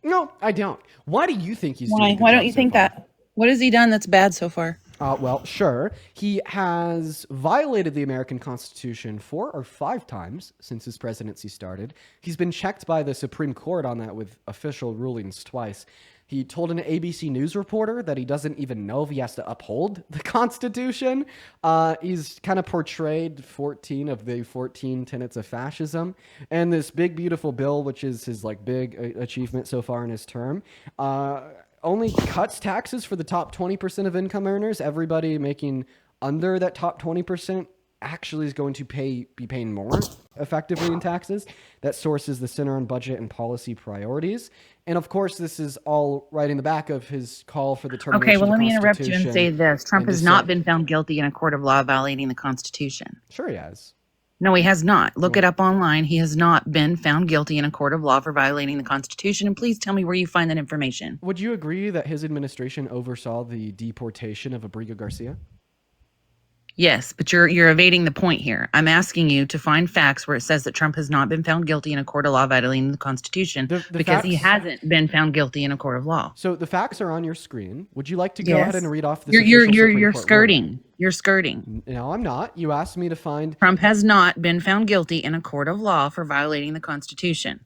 No, I don't. Why do you think he's doing Why? a good Why job don't you so think far? that? What has he done that's bad so far? Well, sure. He has violated the American Constitution 4 or 5 times since his presidency started. He's been checked by the Supreme Court on that with official rulings twice. He told an ABC News reporter that he doesn't even know if he has to uphold the Constitution. He's kind of portrayed 14 of the 14 tenets of fascism. And this big, beautiful bill, which is his like big achievement so far in his term, only cuts taxes for the top 20% of income earners. Everybody making under that top 20% actually is going to be paying more effectively in taxes. That source is the Center on Budget and Policy Priorities. And of course, this is all right in the back of his call for the termination Okay, well, of let the me interrupt you and Constitution. say this. Trump and has to not say- been found guilty in a court of law violating the Constitution. Sure he has. No, he has not. Look it up online. He has not been found guilty in a court of law for violating the Constitution. And please tell me where you find that information. Would you agree that his administration oversaw the deportation of Abrigo Garcia? Yes, but you're evading the point here. I'm asking you to find facts where it says that Trump has not been found guilty in a court of law violating the Constitution because he hasn't been found guilty in a court of law. So the facts are on your screen. Would you like to go Yes. ahead and read off this? You're skirting. You're skirting. No, I'm not. You asked me to find. Trump has not been found guilty in a court of law for violating the Constitution.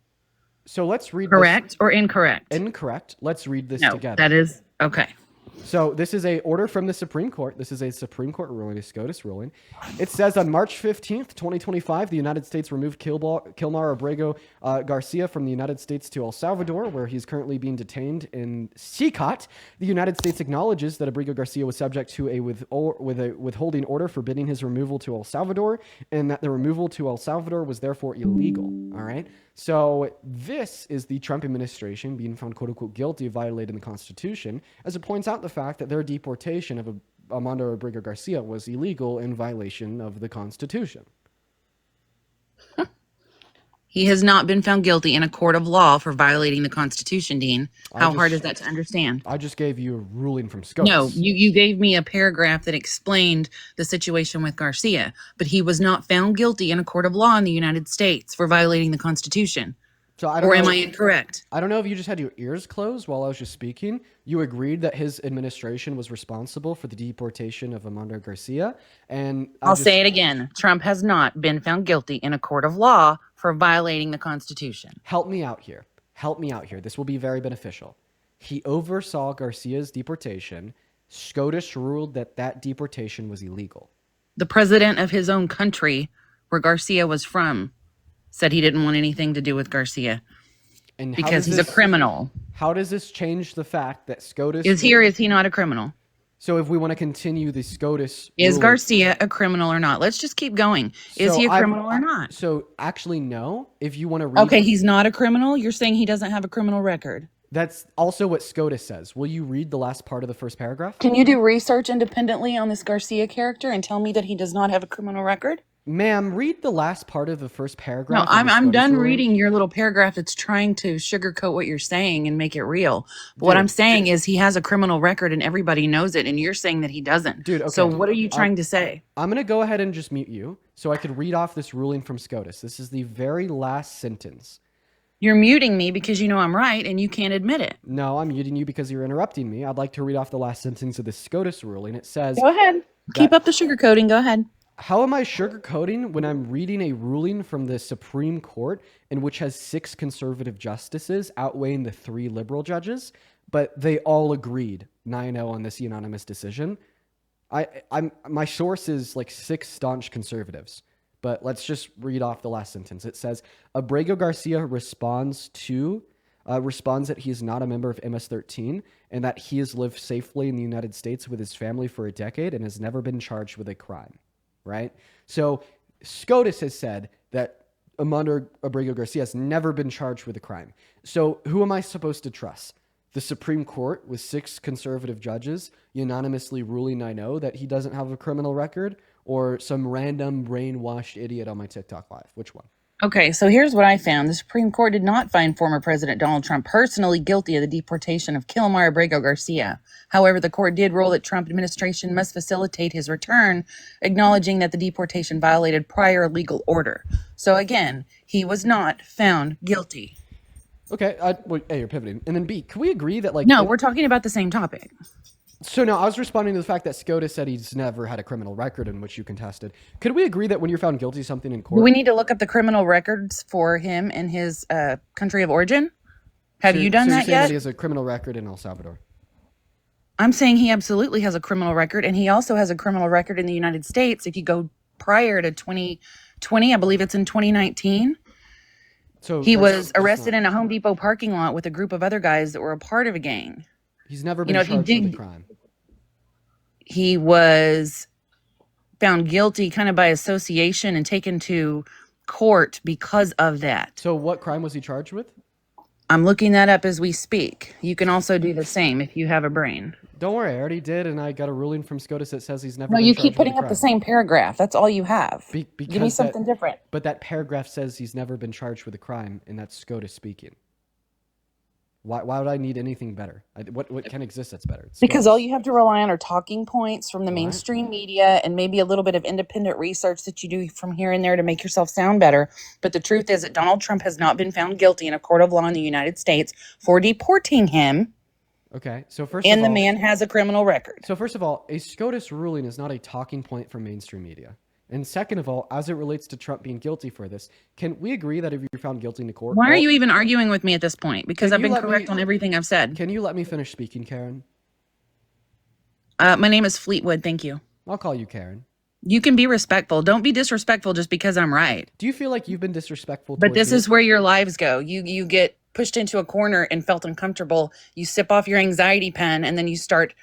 So let's read. Correct or incorrect? Incorrect. Let's read this No, together. that is okay. So this is a order from the Supreme Court. This is a Supreme Court ruling, a SCOTUS ruling. It says on March 15th, 2025, the United States removed Kilmar Abrego Garcia from the United States to El Salvador, where he's currently being detained in CICOT. The United States acknowledges that Abrego Garcia was subject to a withholding order forbidding his removal to El Salvador, and that the removal to El Salvador was therefore illegal. All right. So this is the Trump administration being found, quote unquote, guilty of violating the Constitution, as it points out the fact that their deportation of Armando Abrego Garcia was illegal in violation of the Constitution. He has not been found guilty in a court of law for violating the Constitution, Dean. How hard is that to understand? I just gave you a ruling from SCOTUS. No, you gave me a paragraph that explained the situation with Garcia, but he was not found guilty in a court of law in the United States for violating the Constitution. So I don't or know, am I incorrect? I don't know if you just had your ears closed while I was just speaking. You agreed that his administration was responsible for the deportation of Armando Garcia. And I'll say it again. Trump has not been found guilty in a court of law for violating the Constitution. Help me out here. Help me out here. This will be very beneficial. He oversaw Garcia's deportation. SCOTUS ruled that that deportation was illegal. The president of his own country, where Garcia was from, said he didn't want anything to do with Garcia and because he's a criminal. How does this change the fact that SCOTUS... Is he or is he not a criminal? So if we want to continue the SCOTUS... Is Garcia a criminal or not? Let's just keep going. Is he a criminal or not? So actually, no. If you want to read... Okay, he's not a criminal? You're saying he doesn't have a criminal record? That's also what SCOTUS says. Will you read the last part of the first paragraph? Can you do research independently on this Garcia character and tell me that he does not have a criminal record? Ma'am, read the last part of the first paragraph. No, I'm done reading your little paragraph that's trying to sugarcoat what you're saying and make it real. But what I'm saying is he has a criminal record and everybody knows it, and you're saying that he doesn't. Dude, okay. So what are you trying to say? I'm going to go ahead and just mute you so I could read off this ruling from SCOTUS. This is the very last sentence. You're muting me because you know I'm right and you can't admit it. No, I'm muting you because you're interrupting me. I'd like to read off the last sentence of the SCOTUS ruling. It says... Go ahead. Keep up the sugarcoating. Go ahead. How am I sugarcoating when I'm reading a ruling from the Supreme Court in which has 6 conservative justices outweighing the 3 liberal judges, but they all agreed 9-0 on this unanimous decision? My source is like 6 staunch conservatives, but let's just read off the last sentence. It says, Abrego Garcia responds that he is not a member of MS-13 and that he has lived safely in the United States with his family for a decade and has never been charged with a crime. Right? So SCOTUS has said that Armando Abrego Garcia has never been charged with a crime. So who am I supposed to trust? The Supreme Court with 6 conservative judges unanimously ruling 9-0 that he doesn't have a criminal record, or some random brainwashed idiot on my TikTok live? Which one? Okay, so here's what I found. The Supreme Court did not find former President Donald Trump personally guilty of the deportation of Kilmar Abrego Garcia. However, the court did rule that Trump administration must facilitate his return, acknowledging that the deportation violated prior legal order. So again, he was not found guilty. Okay, A, you're pivoting. And then B, can we agree that like... No, we're talking about the same topic. So now I was responding to the fact that SCOTUS said he's never had a criminal record in which you contested. Could we agree that when you're found guilty of something in Do court? we need to look up the criminal records for him in his country of origin? Have you done so that you're saying yet? that he has a criminal record in El Salvador? I'm saying he absolutely has a criminal record, and he also has a criminal record in the United States. If you go prior to 2020, I believe it's in 2019. So he that's- was that's arrested not- in a Home Depot parking lot with a group of other guys that were a part of a gang. He's never You been know, if you charged with dig- a crime. He was found guilty kind of by association and taken to court because of that. So what crime was he charged with? I'm looking that up as we speak. You can also do the same if you have a brain. Don't worry, I already did, and I got a ruling from SCOTUS that says he's never No, been you charged keep with a putting up the crime. same paragraph. That's all you have. Give me Because something different. But that paragraph says he's never been charged with a crime, and that's SCOTUS speaking. Why would I need anything better? What can exist that's better? It's Because SCOTUS. all you have to rely on are talking points from the mainstream media and maybe a little bit of independent research that you do from here and there to make yourself sound better. But the truth is that Donald Trump has not been found guilty in a court of law in the United States for deporting him. Okay, so first And of the all, man has a criminal record. So first of all, a SCOTUS ruling is not a talking point for mainstream media. And second of all, as it relates to Trump being guilty for this, can we agree that if you're found guilty in the court... Why are you even arguing with me at this point? Because Can I've you been let correct me- on everything I've said. Can you let me finish speaking, Karen? My name is Fleetwood. Thank you. I'll call you Karen. You can be respectful. Don't be disrespectful just because I'm right. Do you feel like you've been disrespectful But towards this me? is where your lives go. You get pushed into a corner and felt uncomfortable. You sip off your anxiety pen and then you start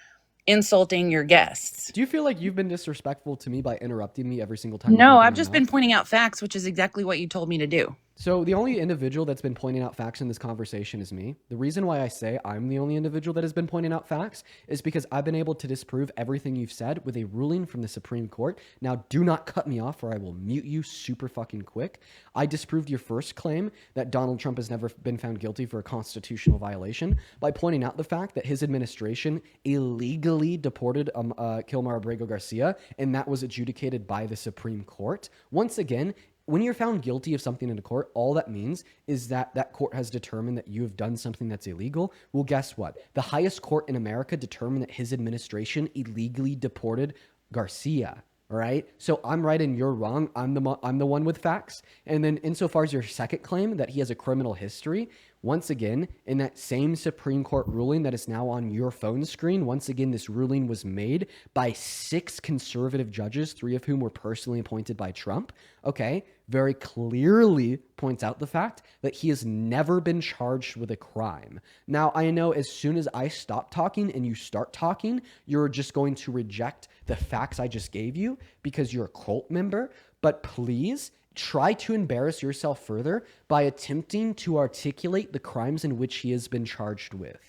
insulting your guests. Do you feel like you've been disrespectful to me by interrupting me every single time? you No, open I've your just mouth? been pointing out facts, which is exactly what you told me to do. So the only individual that's been pointing out facts in this conversation is me. The reason why I say I'm the only individual that has been pointing out facts is because I've been able to disprove everything you've said with a ruling from the Supreme Court. Now, do not cut me off or I will mute you super fucking quick. I disproved your first claim that Donald Trump has never been found guilty for a constitutional violation by pointing out the fact that his administration illegally deported Kilmar Abrego Garcia, and that was adjudicated by the Supreme Court. Once again, when you're found guilty of something in a court, all that means is that that court has determined that you have done something that's illegal. Well, guess what? The highest court in America determined that his administration illegally deported Garcia. All right. So I'm right and you're wrong. I'm the one with facts. And then insofar as your second claim that he has a criminal history, once again, in that same Supreme Court ruling that is now on your phone screen, once again, this ruling was made by 6 conservative judges, 3 of whom were personally appointed by Trump. Okay. Very clearly points out the fact that he has never been charged with a crime. Now, I know as soon as I stop talking and you start talking, you're just going to reject the facts I just gave you because you're a cult member. But please try to embarrass yourself further by attempting to articulate the crimes in which he has been charged with.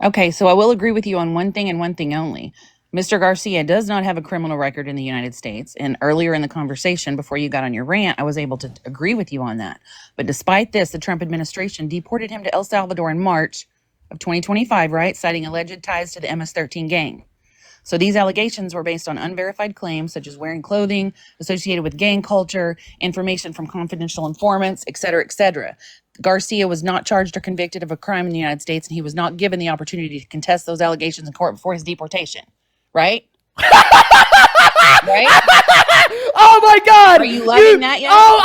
Okay, so I will agree with you on one thing and one thing only. Mr. Garcia does not have a criminal record in the United States. And earlier in the conversation, before you got on your rant, I was able to agree with you on that. But despite this, the Trump administration deported him to El Salvador in March of 2025, right? Citing alleged ties to the MS-13 gang. So these allegations were based on unverified claims such as wearing clothing associated with gang culture, information from confidential informants, et cetera, et cetera. Garcia was not charged or convicted of a crime in the United States, and he was not given the opportunity to contest those allegations in court before his deportation. Right? Right? Oh my God! Are you loving that yet? Oh,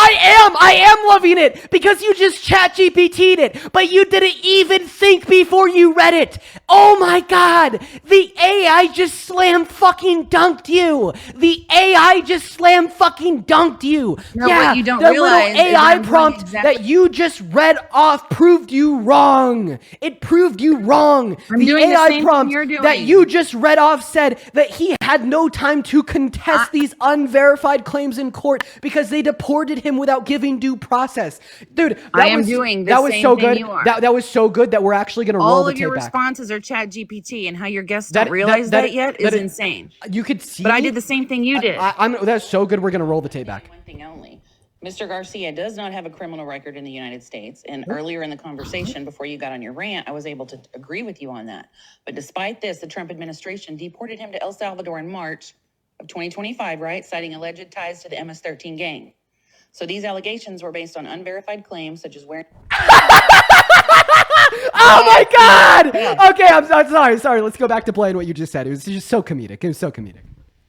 I am loving it because you just chat GPT'd it, but you didn't even think before you read it. Oh my God! The AI just slam fucking dunked you. The AI just slam fucking dunked you. No, yeah, what you don't the realize little is AI I'm doing prompt exactly- that you just read off proved you wrong. It proved you wrong. I'm the doing the AI same thing prompt you're doing. that you just read off said that he had no time to contest these unverified claims in court because they deported him without giving due process. Dude, that I am was, doing the that was same so thing good. you are. That was so good that we're actually going to roll All the of your tape back. responses are Chat GPT, and how your guests That- don't realize that- that, yet that- is insane. You could see. But I did the same thing you did. That's so good. We're going to roll the tape back. One thing only. Mr. Garcia does not have a criminal record in the United States. And earlier in the conversation, before you got on your rant, I was able to agree with you on that. But despite this, the Trump administration deported him to El Salvador in March of 2025, right? Citing alleged ties to the MS-13 gang. So these allegations were based on unverified claims such as wearing... Oh my God! Okay, I'm sorry. Let's go back to playing what you just said. It was just so comedic. It was so comedic.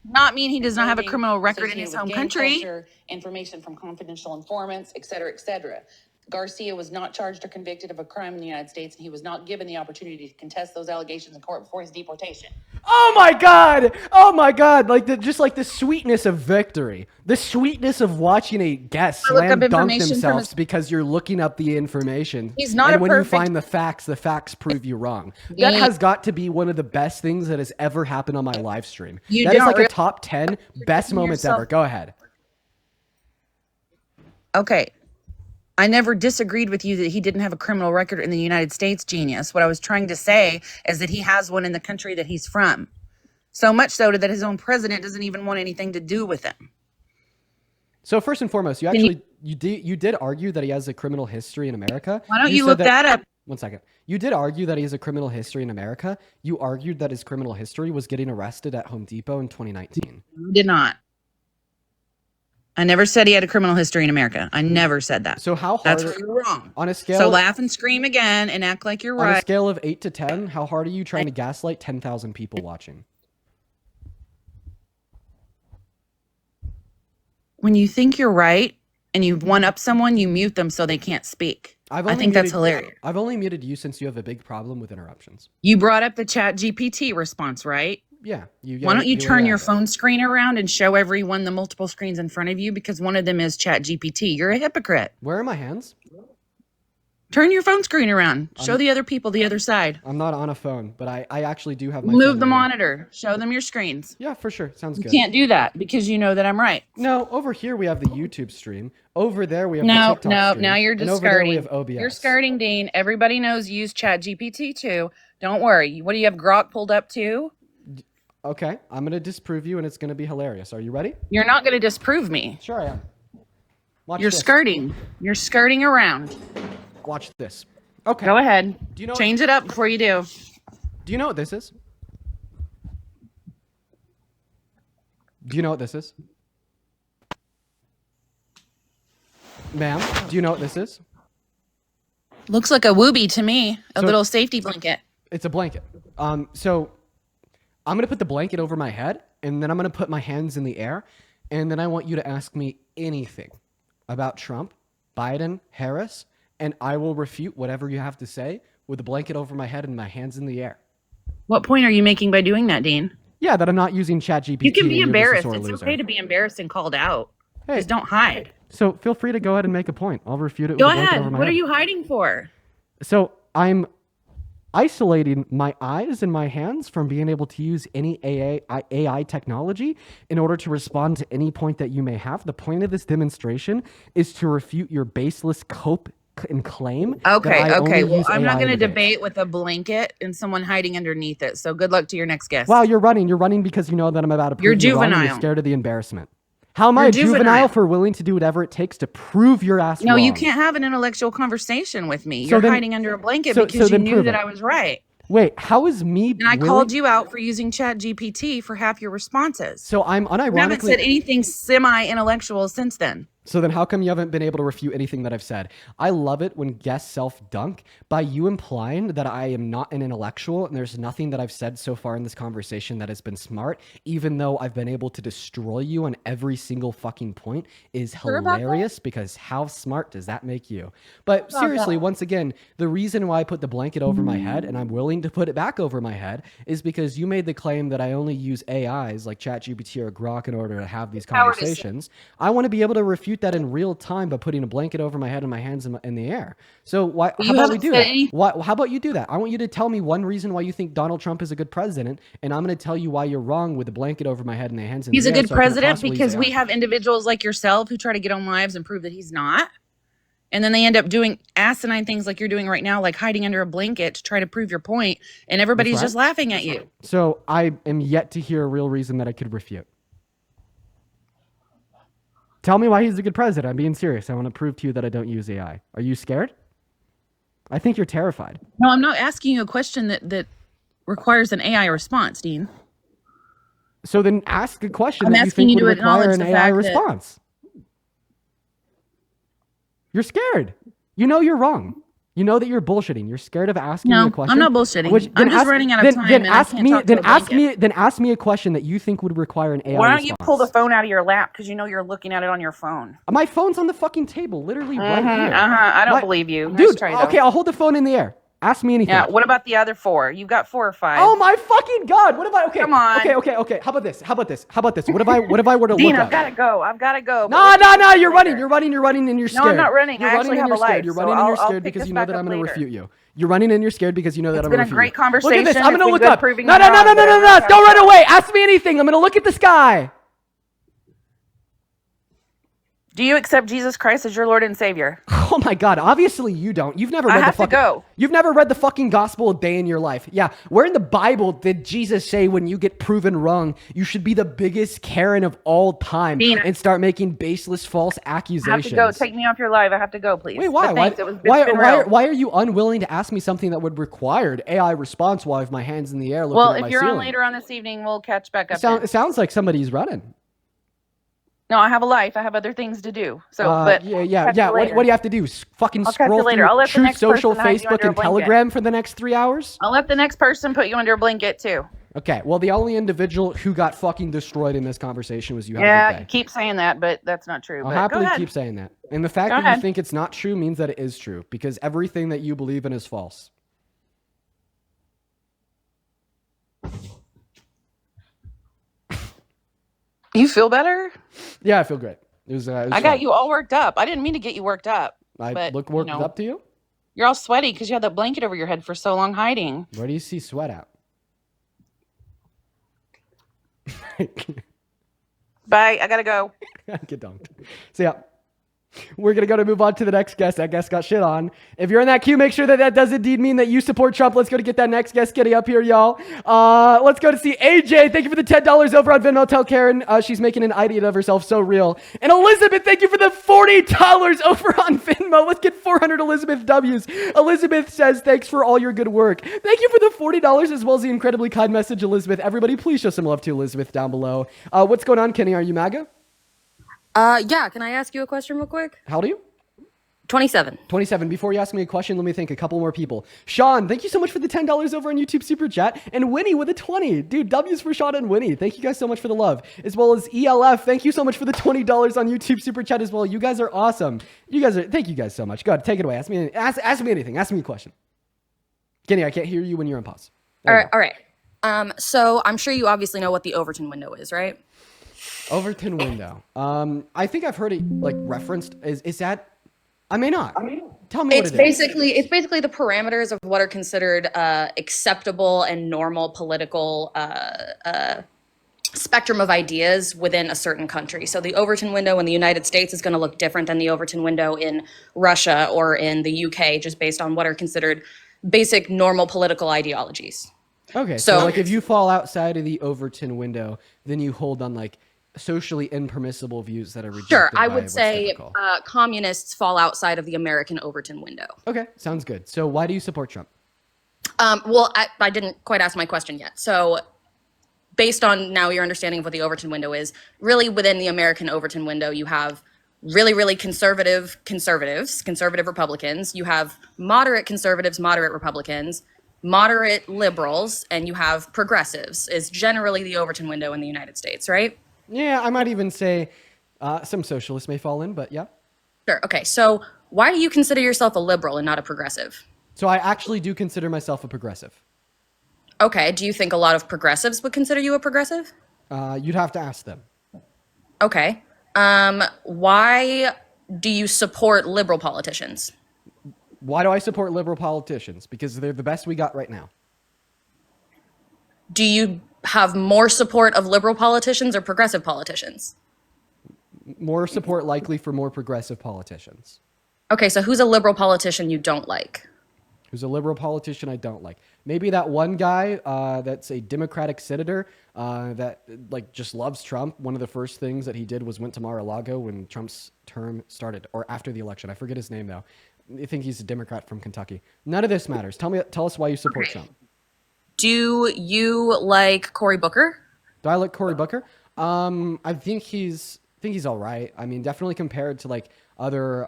Not mean he does not have a criminal record in his associated home with gang country. culture, information from confidential informants, et cetera, et cetera. Garcia was not charged or convicted of a crime in the United States, and he was not given the opportunity to contest those allegations in court before his deportation. Oh my God! Oh my God! Just like the sweetness of victory, the sweetness of watching a guest I look slam up dunk information from themselves his- because you're looking up the information. He's not and a when perfect- you find the facts prove you wrong. That Yeah. has got to be one of the best things that has ever happened on my live stream. You That is don't like rea- a top 10 best moments yourself- ever. Go ahead. Okay. I never disagreed with you that he didn't have a criminal record in the United States, genius. What I was trying to say is that he has one in the country that he's from. So much so that his own president doesn't even want anything to do with him. So first and foremost, you did argue that he has a criminal history in America. Why don't you said look that up? 1 second. You did argue that he has a criminal history in America. You argued that his criminal history was getting arrested at Home Depot in 2019. I did not. I never said he had a criminal history in America. I never said that. So how hard? That's where you're wrong. On a scale So laugh and scream again and act like you're on a right. scale of 8 to 10, how hard are you trying to gaslight 10,000 people watching? When you think you're right and you one up someone, you mute them so they can't speak. I think that's hilarious. I've only muted you since you have a big problem with interruptions. You brought up the chat GPT response, right? Yeah. Why don't you turn your phone screen around and show everyone the multiple screens in front of you, because one of them is chat GPT. You're a hypocrite. Where are my hands? Turn your phone screen around. Show the other people the other side. I'm not on a phone, but I actually do have my Move phone the right here. monitor. Show them your screens. Yeah, for sure. Sounds You good. can't do that because you know that I'm right. No, over here we have the YouTube stream. Over there we have No, the TikTok no, stream. now you're And just over there we skirting. have OBS. You're skirting, Dean. Everybody knows you use chat GPT too. Don't worry. What do you have Grok pulled up too? Okay, I'm going to disprove you and it's going to be hilarious. Are you ready? You're not going to disprove me. Sure I am. Watch You're this. skirting. You're skirting around. Watch this. Okay. Go ahead. Do you know Change it up before you do. Do you know what this is? Do you know what this is? Ma'am, do you know what this is? Looks like a Wooby to me. A So- little safety blanket. It's a blanket. So I'm going to put the blanket over my head and then I'm going to put my hands in the air and then I want you to ask me anything about Trump, Biden, Harris, and I will refute whatever you have to say with the blanket over my head and my hands in the air. What point are you making by doing that, Dean? Yeah, that I'm not using ChatGPT. You can be and you're just a embarrassed. sore It's loser. okay to be embarrassed and called out. Hey. Just don't hide. So feel free to go ahead and make a point. I'll refute it Go with a blanket ahead. over my What head. are you hiding for? So I'm isolating my eyes and my hands from being able to use any AI technology in order to respond to any point that you may have. The point of this demonstration is to refute your baseless cope and claim. that Okay, I okay. only Well, use I'm not AI going to in a day. debate with a blanket and someone hiding underneath it. So good luck to your next guest. Wow, you're running. You're running because you know that I'm about to prove You're you wrong and juvenile. You're scared of the embarrassment. How am I You're a juvenile juvenile. for willing to do whatever it takes to prove your ass No, wrong? you can't have an intellectual conversation with me. So You're then- hiding under a blanket so because you then knew prove that it. I was right. Wait, how is me And I called you out for using Chat GPT for half your responses. So I'm You haven't unironically... said anything semi-intellectual since then. So then how come you haven't been able to refute anything that I've said? I love it when guests self-dunk by you implying that I am not an intellectual and there's nothing that I've said so far in this conversation that has been smart, even though I've been able to destroy you on every single fucking point is Sure about that? hilarious because how smart does that make you? But About seriously, that? once again, the reason why I put the blanket over my head and I'm willing to put it back over my head is because you made the claim that I only use AIs like ChatGPT or Grok in order to have these Howard is- conversations. I want to be able to refute that in real time by putting a blanket over my head and my hands in the air. So why? You How about we haven't do said that? any- How about you do that? I want you to tell me one reason why you think Donald Trump is a good president, and I'm going to tell you why you're wrong with a blanket over my head and the hands in He's the a air. good so I can't president possibly because use we AI. have individuals like yourself who try to get on lives and prove that he's not. And then they end up doing asinine things like you're doing right now, like hiding under a blanket to try to prove your point, and everybody's That's just right. laughing at you. So I am yet to hear a real reason that I could refute. Tell me why he's a good president. I'm being serious. I want to prove to you that I don't use AI. Are you scared? I think you're terrified. No, I'm not asking you a question that requires an AI response, Dean. So then ask a question I'm that you asking think you would to require acknowledge an the AI fact that- response. You're scared. You know you're wrong. You know that you're bullshitting. You're scared of asking me No, a question. I'm not bullshitting. Then I'm just running out of time, and I can't talk to a blanket. Then ask me a question that you think would require an AI Why don't response. you pull the phone out of your lap because you know you're looking at it on your phone? My phone's on the fucking table, literally right here. I don't believe you. Nice Dude, try, though. okay, I'll hold the phone in the air. Ask me anything. Yeah. What about the other 4? You've got 4 or 5. Oh my fucking god! What about Come on. Okay. How about this? What if I were to Dean, look I've up? got to go. I've got to go. No, you're running, and you're scared. No, I'm not running. You're I running actually and have you're a life. scared. You're running and you're scared because you know that I'm going to refute you. You're running and you're scared because you know that I'm going to refute you. It's been a great conversation. Look at this. I'm going to It's look been up. good proving No. you wrong, whatever. Don't run away. Ask me anything. I'm going to look at the sky. Do you accept Jesus Christ as your Lord and Savior? Oh my god, obviously you don't. You've never read You've never read the fucking gospel a day in your life. Yeah, where in the Bible did Jesus say when you get proven wrong, you should be the biggest Karen of all time and start making baseless false accusations? I have to go. Take me off your live. I have to go, please. Wait, why? But thanks. Why are you unwilling to ask me something that would require an AI response while I have my hands in the air looking Well, at my if you're on ceiling? later on this evening, we'll catch back up. then. It sounds like somebody's running. No, I have a life. I have other things to do. So, but yeah. catch you later. What do you have to do? Fucking I'll catch scroll you later. I'll through let the Truth next Social, person hide you Facebook, under a and blanket. Telegram for the next 3 hours? I'll let the next person put you under a blanket too. Okay. Well, the only individual who got fucking destroyed in this conversation was you. Have a Yeah, good day. you keep saying that, but that's not true. I'll But happily go ahead. keep saying that. And the fact Go that you ahead. think it's not true means that it is true, because everything that you believe in is false. You feel better? Yeah, I feel great. It was I fun. got you all worked up. I didn't mean to get you worked up. I but, look worked up to you? You're all sweaty because you had that blanket over your head for so long hiding. Where do you see sweat at? Bye. I gotta go. Get dunked. So yeah. We're going to move on to the next guest. That guest got shit on. If you're in that queue, make sure that does indeed mean that you support Trump. Let's go to get that next guest getting up here, y'all. Let's go to see AJ. Thank you for the $10 over on Venmo. Tell Karen she's making an idiot of herself. So real. And Elizabeth, thank you for the $40 over on Venmo. Let's get 400 Elizabeth W's. Elizabeth says, thanks for all your good work. Thank you for the $40 as well as the incredibly kind message, Elizabeth. Everybody, please show some love to Elizabeth down below. What's going on, Kenny? Are you MAGA? Yeah, can I ask you a question real quick? How old are you? 27. 27. Before you ask me a question, let me thank a couple more people. Sean, thank you so much for the $10 over on YouTube Super Chat. And Winnie with a 20. Dude, W's for Sean and Winnie. Thank you guys so much for the love. As well as ELF, thank you so much for the $20 on YouTube Super Chat as well. You guys are awesome. Thank you guys so much. Go ahead, take it away. Ask me anything. Ask me a question. Kenny, I can't hear you when you're on pause. All right. So I'm sure you obviously know what the Overton window is, right? Overton window. I think I've heard it like referenced. Is that? I may not. Tell me what it is. It's basically the parameters of what are considered acceptable and normal political spectrum of ideas within a certain country. So the Overton window in the United States is going to look different than the Overton window in Russia or in the UK, just based on what are considered basic normal political ideologies. Okay, so like if you fall outside of the Overton window, then you hold on like socially impermissible views that are rejected. Sure, I by would what's say typical. communists fall outside of the American Overton window. Okay, sounds good. So why do you support Trump? Well, I didn't quite ask my question yet. So based on now your understanding of what the Overton window is, really within the American Overton window, you have really, really conservative Republicans. You have moderate conservatives, moderate Republicans, moderate liberals, and you have progressives is generally the Overton window in the United States, right? Yeah, I might even say some socialists may fall in, but yeah. Sure. Okay. So why do you consider yourself a liberal and not a progressive? So I actually do consider myself a progressive. Okay. Do you think a lot of progressives would consider you a progressive? You'd have to ask them. Okay. Why do you support liberal politicians? Why do I support liberal politicians? Because they're the best we got right now. Do you have more support of liberal politicians or progressive politicians? More support likely for more progressive politicians. Okay, so who's a liberal politician you don't like? Who's a liberal politician I don't like? Maybe that one guy that's a Democratic senator that like just loves Trump. One of the first things that he did was went to Mar-a-Lago when Trump's term started, or after the election. I forget his name though. I think he's a Democrat from Kentucky. None of this matters. Tell us why you support Trump. Do you like Cory Booker? Do I like Cory Booker? I think he's think he's all right. I mean, definitely compared to like other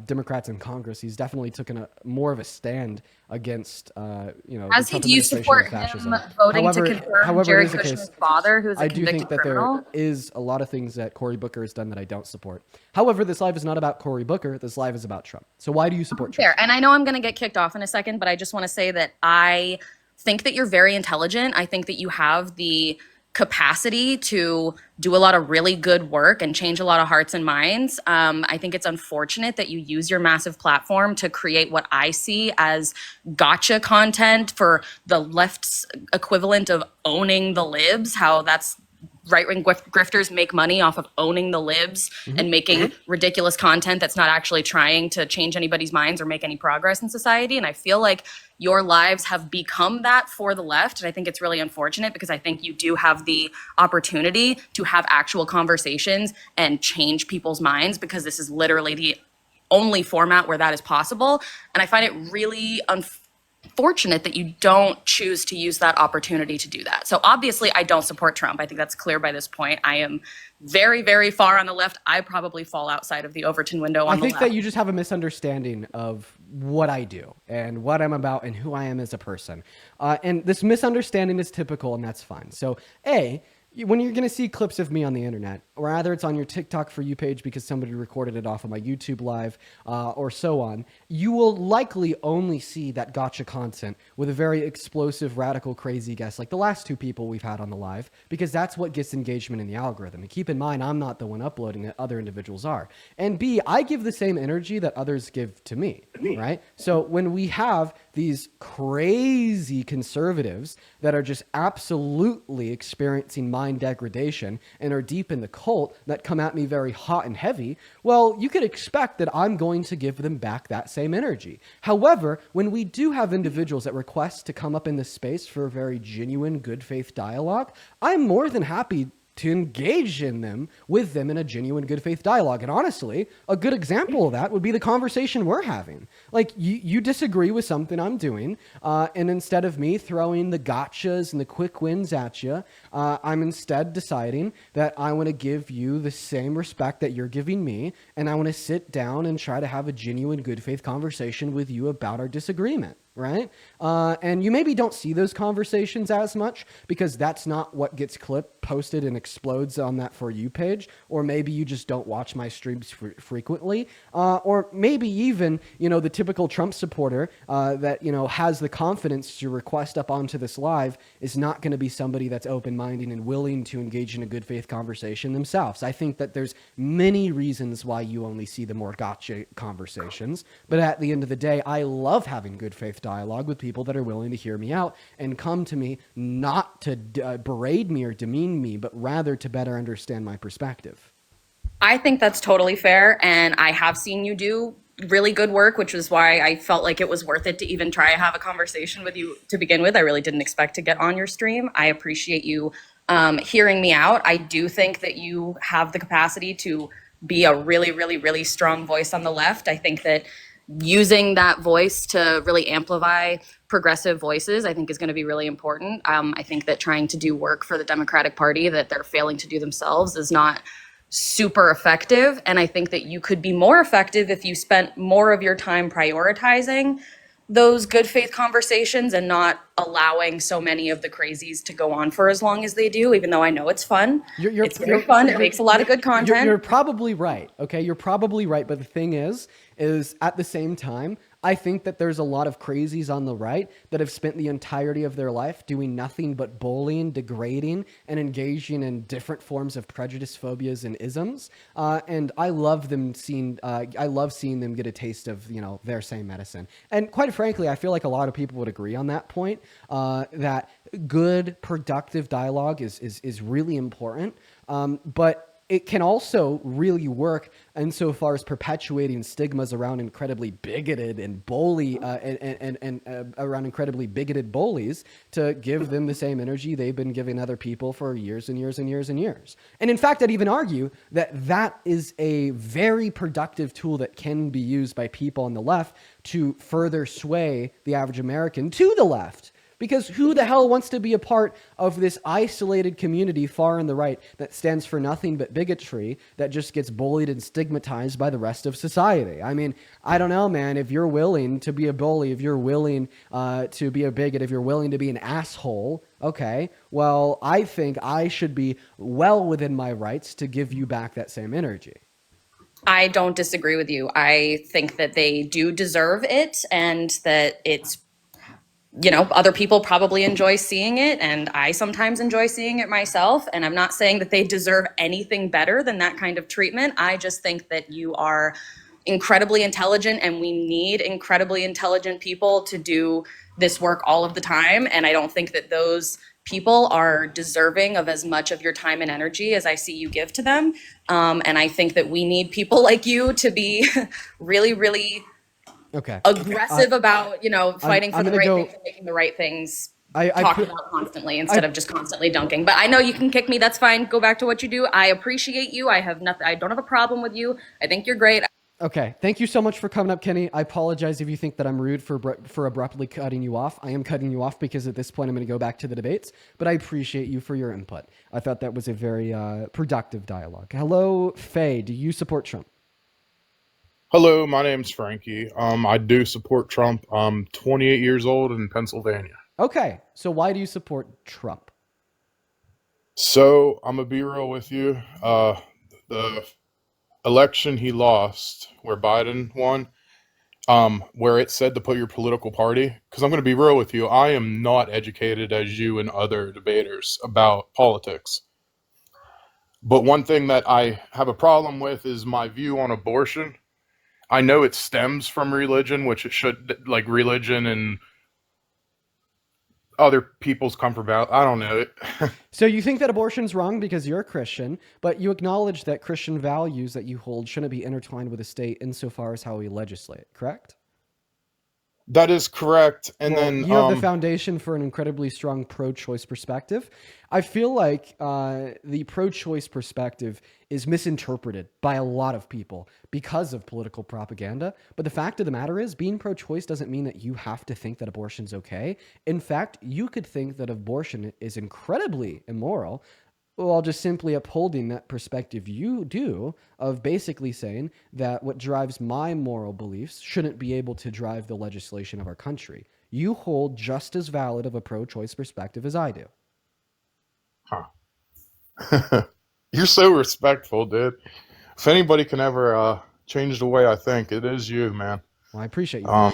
Democrats in Congress, he's definitely taken more of a stand against, the As Trump do you administration support of him fascism. voting However, to confirm however, it Jared is the case. Kushner's father, who's a I do convicted think that criminal? there is a lot of things that Cory Booker has done that I don't support. However, this live is not about Cory Booker. This live is about Trump. So why do you support Trump? Fair. And I know I'm going to get kicked off in a second, but I just want to say that I think that you're very intelligent. I think that you have the capacity to do a lot of really good work and change a lot of hearts and minds. I think it's unfortunate that you use your massive platform to create what I see as gotcha content for the left's equivalent of owning the libs, how that's right-wing grifters make money off of owning the libs and making ridiculous content that's not actually trying to change anybody's minds or make any progress in society. And I feel like your lives have become that for the left. And I think it's really unfortunate because I think you do have the opportunity to have actual conversations and change people's minds, because this is literally the only format where that is possible. And I find it really unfortunate that you don't choose to use that opportunity to do that. So obviously I don't support Trump. I think that's clear by this point. I am very, very far on the left. I probably fall outside of the Overton window on the left. I think that you just have a misunderstanding of what I do and what I'm about and who I am as a person. And this misunderstanding is typical, and that's fine. So when you're going to see clips of me on the internet, or either it's on your TikTok For You page because somebody recorded it off of my YouTube live, or so on, you will likely only see that gotcha content with a very explosive, radical, crazy guest like the last two people we've had on the live, because that's what gets engagement in the algorithm. And keep in mind, I'm not the one uploading it, other individuals are. And B, I give the same energy that others give to me, right? So when we have these crazy conservatives that are just absolutely experiencing mind degradation and are deep in the cult that come at me very hot and heavy, well, you could expect that I'm going to give them back that same energy. However, when we do have individuals that request to come up in this space for a very genuine, good faith dialogue, I'm more than happy to engage with them in a genuine good faith dialogue. And honestly, a good example of that would be the conversation we're having. Like, you disagree with something I'm doing, and instead of me throwing the gotchas and the quick wins at you, I'm instead deciding that I want to give you the same respect that you're giving me, and I want to sit down and try to have a genuine good faith conversation with you about our disagreement. Right? And you maybe don't see those conversations as much because that's not what gets clipped, posted, and explodes on that For You page. Or maybe you just don't watch my streams frequently. Or maybe even, the typical Trump supporter that, has the confidence to request up onto this live is not going to be somebody that's open-minded and willing to engage in a good faith conversation themselves. I think that there's many reasons why you only see the more gotcha conversations. But at the end of the day, I love having good faith dialogue with people that are willing to hear me out and come to me not to berate me or demean me, but rather to better understand my perspective. I think that's totally fair, and I have seen you do really good work, which is why I felt like it was worth it to even try to have a conversation with you to begin with. I really didn't expect to get on your stream. I appreciate you hearing me out. I do think that you have the capacity to be a really, really, really strong voice on the left. I think that using that voice to really amplify progressive voices, I think, is going to be really important. I think that trying to do work for the Democratic Party that they're failing to do themselves is not super effective. And I think that you could be more effective if you spent more of your time prioritizing those good faith conversations and not allowing so many of the crazies to go on for as long as they do, even though I know it's fun. It's very fun. It makes a lot of good content. You're probably right. Okay. You're probably right. But the thing is at the same time, I think that there's a lot of crazies on the right that have spent the entirety of their life doing nothing but bullying, degrading, and engaging in different forms of prejudice, phobias, and isms. And I love seeing them get a taste of, their same medicine. And quite frankly, I feel like a lot of people would agree on that point, that good, productive dialogue is really important. But it can also really work insofar as perpetuating stigmas around incredibly bigoted and around incredibly bigoted bullies to give them the same energy they've been giving other people for years and years and years and years. And in fact, I'd even argue that is a very productive tool that can be used by people on the left to further sway the average American to the left. Because who the hell wants to be a part of this isolated community far on the right that stands for nothing but bigotry, that just gets bullied and stigmatized by the rest of society? I mean, I don't know, man. If you're willing to be a bully, if you're willing to be a bigot, if you're willing to be an asshole, okay, well, I think I should be well within my rights to give you back that same energy. I don't disagree with you. I think that they do deserve it, and that it's, you know, other people probably enjoy seeing it, and I sometimes enjoy seeing it myself. And I'm not saying that they deserve anything better than that kind of treatment. I just think that you are incredibly intelligent, and we need incredibly intelligent people to do this work all of the time. And I don't think that those people are deserving of as much of your time and energy as I see you give to them. And I think that we need people like you to be really, really aggressive about, you know, fighting for the right things and making the right things talked about constantly instead of just constantly dunking. But I know you can kick me. That's fine. Go back to what you do. I appreciate you. I don't have a problem with you. I think you're great. Okay, thank you so much for coming up, Kenny. I apologize if you think that I'm rude for abruptly cutting you off. I am cutting you off because at this point I'm going to go back to the debates, but I appreciate you for your input. I thought that was a very productive dialogue. Hello, Faye. Do you support Trump? Hello, my name's Frankie. I do support Trump. I'm 28 years old in Pennsylvania. Okay, so why do you support Trump? So I'm gonna be real with you. The election he lost, where Biden won, where it said to put your political party, because I'm going to be real with you, I am not educated as you and other debaters about politics. But one thing that I have a problem with is my view on abortion. I know it stems from religion, which it should, like religion and other people's comfort value. I don't know. So you think that abortion's wrong because you're a Christian, but you acknowledge that Christian values that you hold shouldn't be intertwined with the state insofar as how we legislate, correct? That is correct. And well, then you have the foundation for an incredibly strong pro-choice perspective. I feel like the pro-choice perspective is misinterpreted by a lot of people because of political propaganda. But the fact of the matter is, being pro-choice doesn't mean that you have to think that abortion's okay. In fact, you could think that abortion is incredibly immoral, while just simply upholding that perspective you do of basically saying that what drives my moral beliefs shouldn't be able to drive the legislation of our country. You hold just as valid of a pro-choice perspective as I do. Huh. You're so respectful, dude. If anybody can ever change the way I think, it is you, man. Well, I appreciate you.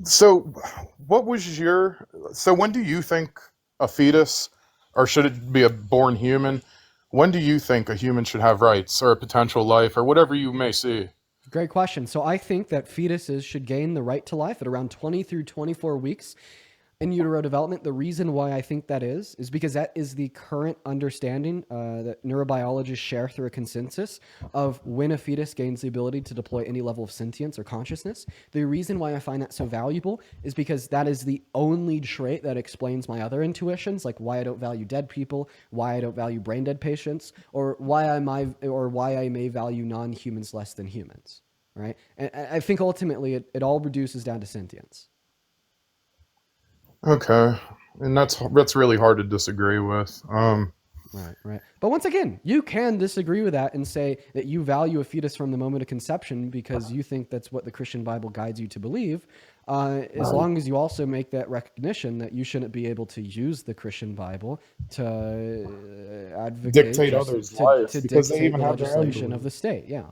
So what was so when do you think a fetus, or should it be a born human, when do you think a human should have rights or a potential life or whatever you may see? Great question. So I think that fetuses should gain the right to life at around 20 through 24 weeks in utero development. The reason why I think that is because that is the current understanding that neurobiologists share through a consensus of when a fetus gains the ability to deploy any level of sentience or consciousness. The reason why I find that so valuable is because that is the only trait that explains my other intuitions, like why I don't value dead people, why I don't value brain dead patients, or why I may value non-humans less than humans, right? And I think ultimately it all reduces down to sentience. Okay, and that's really hard to disagree with. Right. But once again, you can disagree with that and say that you value a fetus from the moment of conception because you think that's what the Christian Bible guides you to believe, as long as you also make that recognition that you shouldn't be able to use the Christian Bible to advocate, dictate others' lives, because they even have their own legislation of the state. Yeah.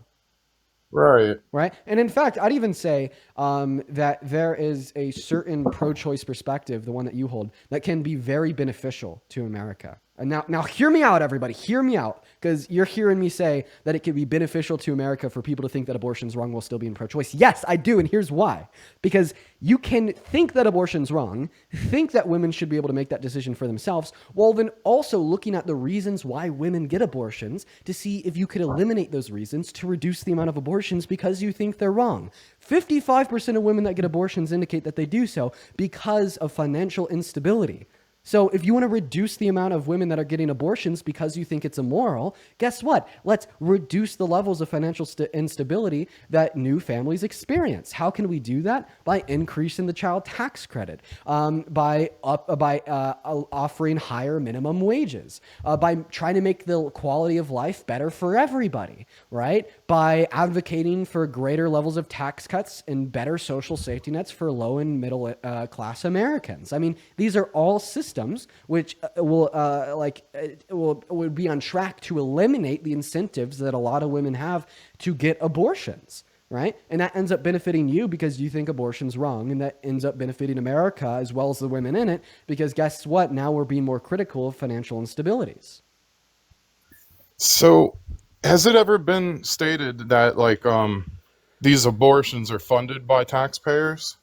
Right. And in fact, I'd even say that there is a certain pro-choice perspective, the one that you hold, that can be very beneficial to America. And now hear me out, everybody. Hear me out, because you're hearing me say that it can be beneficial to America for people to think that abortion's wrong while still being pro-choice. Yes, I do, and here's why. Because you can think that abortion's wrong, think that women should be able to make that decision for themselves, while then also looking at the reasons why women get abortions to see if you could eliminate those reasons to reduce the amount of abortions because you think they're wrong. 55% of women that get abortions indicate that they do so because of financial instability. So if you want to reduce the amount of women that are getting abortions because you think it's immoral, guess what? Let's reduce the levels of financial instability that new families experience. How can we do that? By increasing the child tax credit, by offering higher minimum wages, by trying to make the quality of life better for everybody, right? By advocating for greater levels of tax cuts and better social safety nets for low and middle class Americans. I mean, these are all systems which would be on track to eliminate the incentives that a lot of women have to get abortions, right? And that ends up benefiting you because you think abortion's wrong, and that ends up benefiting America as well as the women in it because guess what? Now we're being more critical of financial instabilities. So, has it ever been stated that these abortions are funded by taxpayers?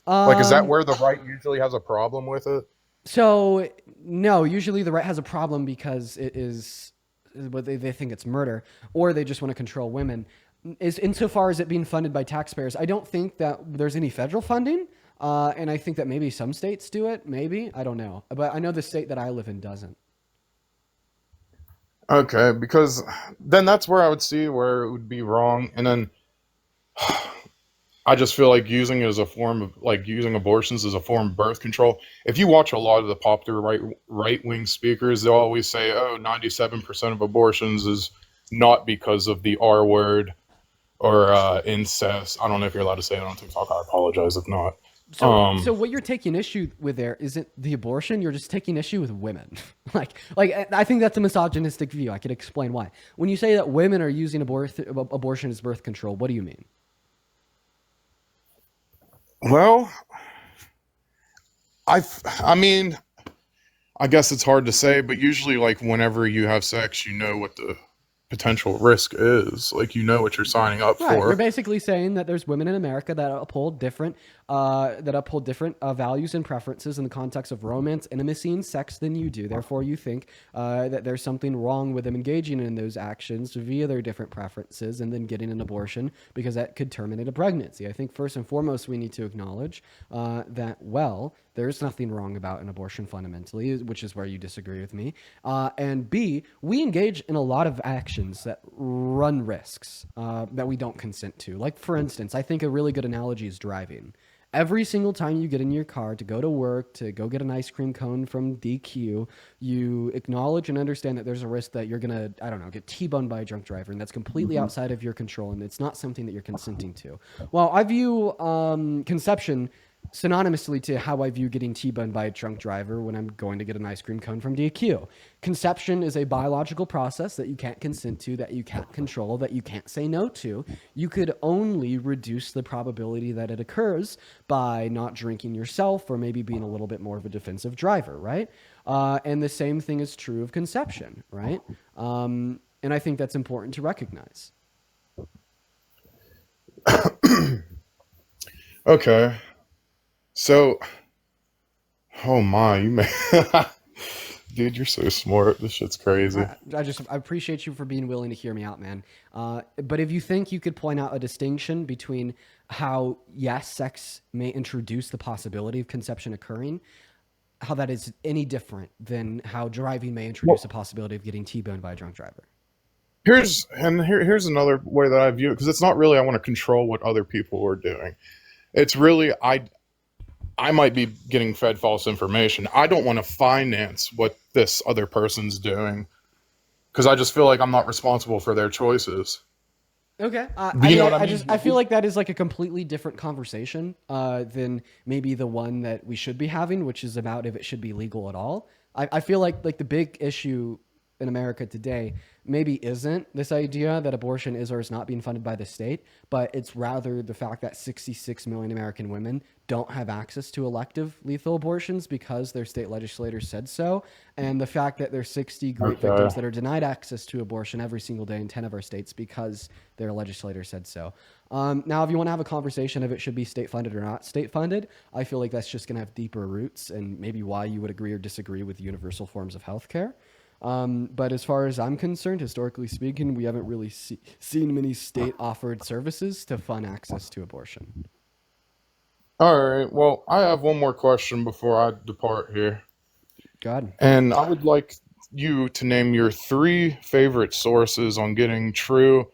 Is that where the right usually has a problem with it? So no, usually the right has a problem because it is what they think it's murder, or they just want to control women. Is insofar as it being funded by taxpayers, I don't think that there's any federal funding, and I think that maybe some states do it. Maybe I don't know, but I know the state that I live in doesn't. Okay, because then that's where I would see where it would be wrong, and then I just feel like using it as a form of using abortions as a form of birth control. If you watch a lot of the popular right wing speakers, they'll always say, "Oh, 97% of abortions is not because of the R word or incest." I don't know if you're allowed to say it on TikTok. I apologize if not. So what you're taking issue with there isn't the abortion. You're just taking issue with women. I think that's a misogynistic view. I could explain why. When you say that women are using abortion as birth control, what do you mean? Well, I mean, I guess it's hard to say, but usually, whenever you have sex, you know what the potential risk is. You know what you're signing up Right. for. You're basically saying that there's women in America that uphold different values and preferences in the context of romance, intimacy, and sex than you do. Therefore, you think that there's something wrong with them engaging in those actions via their different preferences and then getting an abortion because that could terminate a pregnancy. I think first and foremost, we need to acknowledge that, well, there's nothing wrong about an abortion fundamentally, which is where you disagree with me. And B, we engage in a lot of actions that run risks that we don't consent to. Like, for instance, I think a really good analogy is driving. Every single time you get in your car to go to work, to go get an ice cream cone from DQ, you acknowledge and understand that there's a risk that you're going to, I don't know, get T-boned by a drunk driver, and that's completely outside of your control, and it's not something that you're consenting to. Well, I view conception synonymously to how I view getting T-boned by a drunk driver when I'm going to get an ice cream cone from DQ. Conception is a biological process that you can't consent to, that you can't control, that you can't say no to. You could only reduce the probability that it occurs by not drinking yourself or maybe being a little bit more of a defensive driver, right? And the same thing is true of conception, right? And I think that's important to recognize. Okay. So, oh my, dude, you're so smart. This shit's crazy. I appreciate you for being willing to hear me out, man. But if you think you could point out a distinction between how, yes, sex may introduce the possibility of conception occurring, how that is any different than how driving may introduce the possibility of getting T-boned by a drunk driver. Here's another way that I view it, because it's not really I want to control what other people are doing. It's really I might be getting fed false information. I don't want to finance what this other person's doing because I just feel like I'm not responsible for their choices. Okay. You know what I mean? I feel like that is like a completely different conversation than maybe the one that we should be having, which is about if it should be legal at all. I feel like the big issue in America today maybe isn't this idea that abortion is or is not being funded by the state, but it's rather the fact that 66 million American women don't have access to elective lethal abortions because their state legislators said so, and the fact that there's 60 great victims that are denied access to abortion every single day in 10 of our states because their legislator said so. Now, if you want to have a conversation of it should be state funded or not state funded, I feel like that's just going to have deeper roots and maybe why you would agree or disagree with universal forms of healthcare. But as far as I'm concerned, historically speaking, we haven't really seen many state-offered services to fund access to abortion. All right. Well, I have one more question before I depart here. God. And I would like you to name your 3 favorite sources on getting true.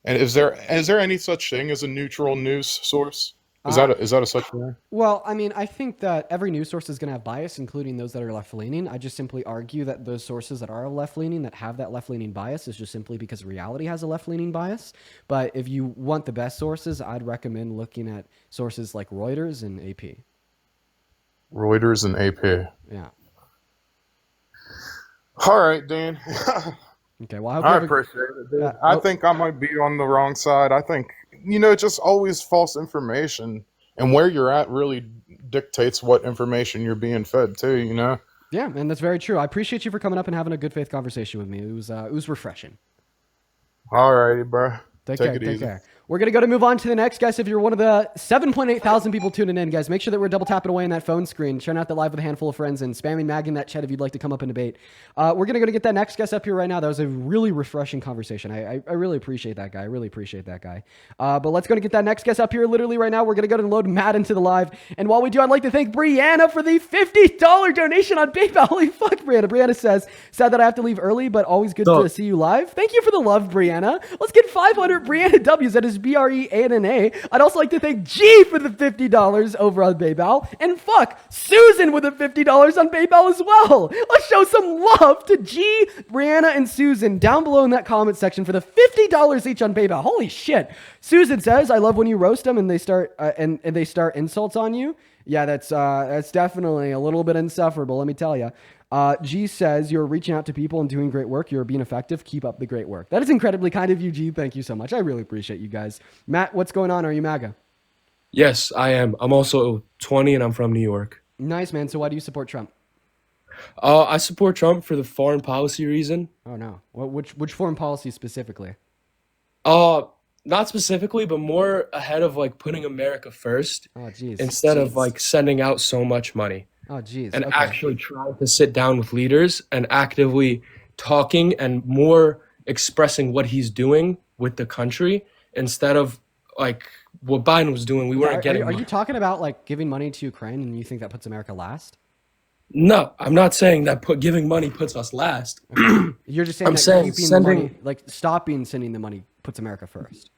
And is there any such thing as a neutral news source? Is that a such thing? Well, I mean, I think that every news source is going to have bias, including those that are left-leaning. I just simply argue that those sources that are left-leaning, that have that left-leaning bias, is just simply because reality has a left-leaning bias. But if you want the best sources, I'd recommend looking at sources like Reuters and AP. Reuters and AP. Yeah. All right, Dan. Okay, well, I appreciate it, dude. I think I might be on the wrong side. I think, just always false information, and where you're at really dictates what information you're being fed too, Yeah, and that's very true. I appreciate you for coming up and having a good faith conversation with me. It was refreshing. All righty, bro. Take Take care. it Take easy. care. We're going to move on to the next, guys. If you're one of the 7.8 thousand people tuning in, guys, make sure that we're double tapping away on that phone screen, sharing out the live with a handful of friends, and spamming Mag in that chat if you'd like to come up and debate. We're going to get that next guest up here right now. That was a really refreshing conversation. I really appreciate that guy. I really appreciate that guy. But let's go to get that next guest up here literally right now. We're going to go and load Matt into the live. And while we do, I'd like to thank Brianna for the $50 donation on PayPal. Holy fuck, Brianna. Brianna says, sad that I have to leave early, but always good to see you live. Thank you for the love, Brianna. Let's get 500 Brianna W's. That is BREANNA. I'd also like to thank G for the $50 over on PayPal. And fuck, Susan with the $50 on PayPal as well. Let's show some love to G, Brianna, and Susan down below in that comment section for the $50 each on PayPal. Holy shit. Susan says, I love when you roast them and they start and they start insults on you. Yeah, that's definitely a little bit insufferable, let me tell you. G says, you're reaching out to people and doing great work. You're being effective. Keep up the great work. That is incredibly kind of you, G. Thank you so much. I really appreciate you guys. Matt, what's going on? Are you MAGA? Yes, I am. I'm also 20 and I'm from New York. Nice, man. So why do you support Trump? I support Trump for the foreign policy reason. Oh, no. Which foreign policy specifically? Not specifically, but more ahead of like putting America first instead of like sending out so much money. Oh, geez. And actually trying to sit down with leaders and actively talking and more expressing what he's doing with the country instead of like what Biden was doing. We weren't getting. Are you talking about like giving money to Ukraine and you think that puts America last? No, I'm not saying that giving money puts us last. You're just saying I'm that saying keeping sending, the money, like stopping sending the money puts America first.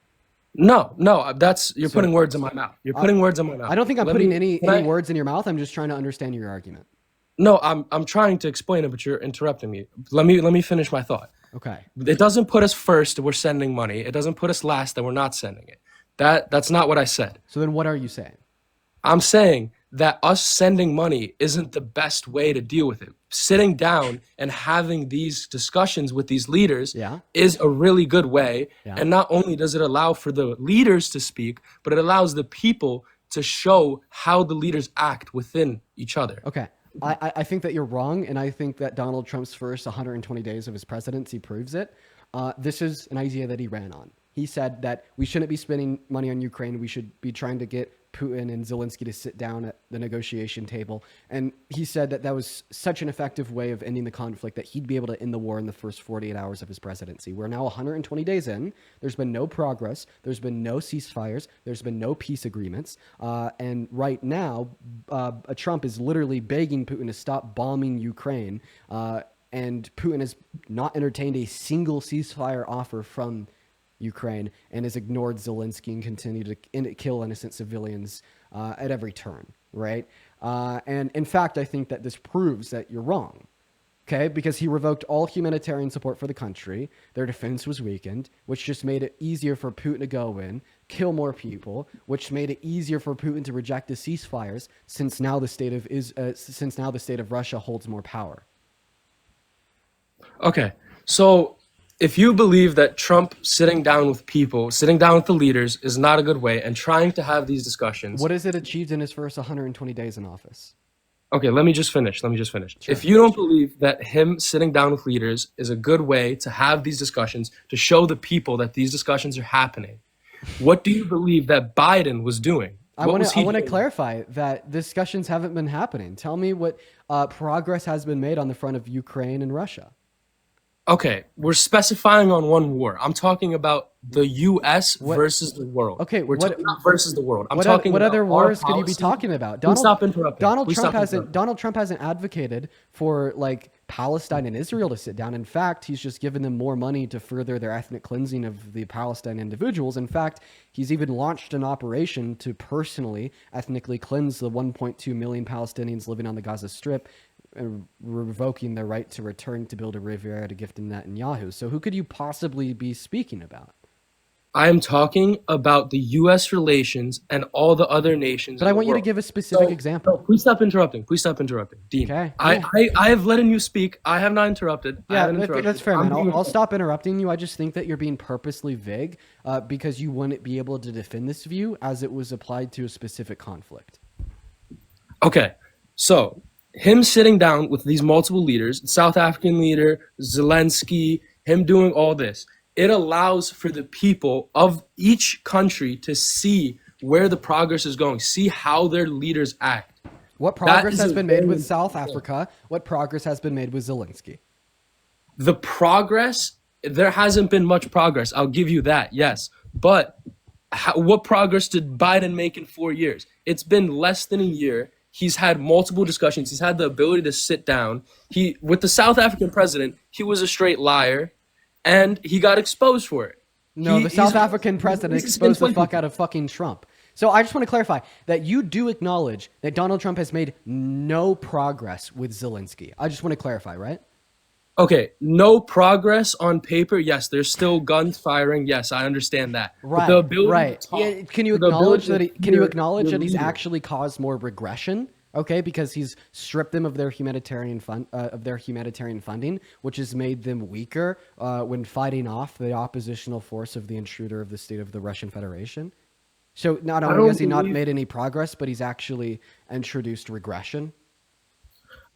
No, you're putting words in my mouth. You're putting words in my mouth. I don't think I'm putting any words in your mouth. I'm just trying to understand your argument. No, I'm trying to explain it, but you're interrupting me. Let me finish my thought. Okay. It doesn't put us first that we're sending money. It doesn't put us last that we're not sending it. That's not what I said. So then what are you saying? I'm saying that us sending money isn't the best way to deal with it. Sitting down and having these discussions with these leaders is a really good way. Yeah. And not only does it allow for the leaders to speak, but it allows the people to show how the leaders act within each other. Okay. I think that you're wrong, and I think that Donald Trump's first 120 days of his presidency proves it. This is an idea that he ran on. He said that we shouldn't be spending money on Ukraine. We should be trying to get Putin and Zelensky to sit down at the negotiation table. And he said that that was such an effective way of ending the conflict that he'd be able to end the war in the first 48 hours of his presidency. We're now 120 days in. There's been no progress. There's been no ceasefires. There's been no peace agreements. And right now, Trump is literally begging Putin to stop bombing Ukraine. And Putin has not entertained a single ceasefire offer from Ukraine and has ignored Zelensky and continued to kill innocent civilians at every turn, right? And in fact, I think that this proves that you're wrong, okay? Because he revoked all humanitarian support for the country. Their defense was weakened, which just made it easier for Putin to go in, kill more people, which made it easier for Putin to reject the ceasefires since now the state of Russia holds more power. Okay, so if you believe that Trump sitting down with people, sitting down with the leaders is not a good way and trying to have these discussions. What has it achieved in his first 120 days in office? Okay, let me just finish. Sure. If you don't believe that him sitting down with leaders is a good way to have these discussions, to show the people that these discussions are happening, what do you believe that Biden was doing? I want to clarify that discussions haven't been happening. Tell me what progress has been made on the front of Ukraine and Russia. Okay, we're specifying on one war. I'm talking about the U.S. versus the world. Okay, we're what talking about versus the world. I'm what talking what about other our wars could you be policy. talking about? Please stop interrupting. Donald Please Trump stop hasn't interrupting. Donald Trump hasn't advocated for like Palestine and Israel to sit down. In fact, he's just given them more money to further their ethnic cleansing of the Palestine individuals. In fact, he's even launched an operation to personally ethnically cleanse the 1.2 million Palestinians living on the Gaza Strip, revoking their right to return to build a Riviera to gift to Netanyahu. So who could you possibly be speaking about? I am talking about the U.S. relations and all the other nations. But I want you to give a specific example. No, please stop interrupting. Please stop interrupting, Dean. Okay. I have letting you speak. I have not interrupted. I Yeah, haven't interrupted. that's fair, I'm man. being- I'll stop interrupting you. I just think that you're being purposely vague because you wouldn't be able to defend this view as it was applied to a specific conflict. Okay, so him sitting down with these multiple leaders, South African leader, Zelensky, him doing all this, it allows for the people of each country to see where the progress is going, see how their leaders act. What progress has been made with South Africa? What progress has been made with Zelensky? The progress, there hasn't been much progress. I'll give you that, yes. But what progress did Biden make in 4 years? It's been less than a year. He's had multiple discussions. He's had the ability to sit down. With the South African president, he was a straight liar, and he got exposed for it. No, the South African president he's exposed the been fuck out of fucking Trump. So I just want to clarify that you do acknowledge that Donald Trump has made no progress with Zelensky. I just want to clarify, right? Okay, no progress on paper. Yes, there's still guns firing. Yes, I understand that. But Right, the ability right. to talk, Yeah, can you the acknowledge ability that? to Can you hear acknowledge your that he's leader. actually caused more regression? Okay, because he's stripped them of their humanitarian funding, which has made them weaker when fighting off the oppositional force of the intruder of the state of the Russian Federation. So not only has he not made any progress, but he's actually introduced regression.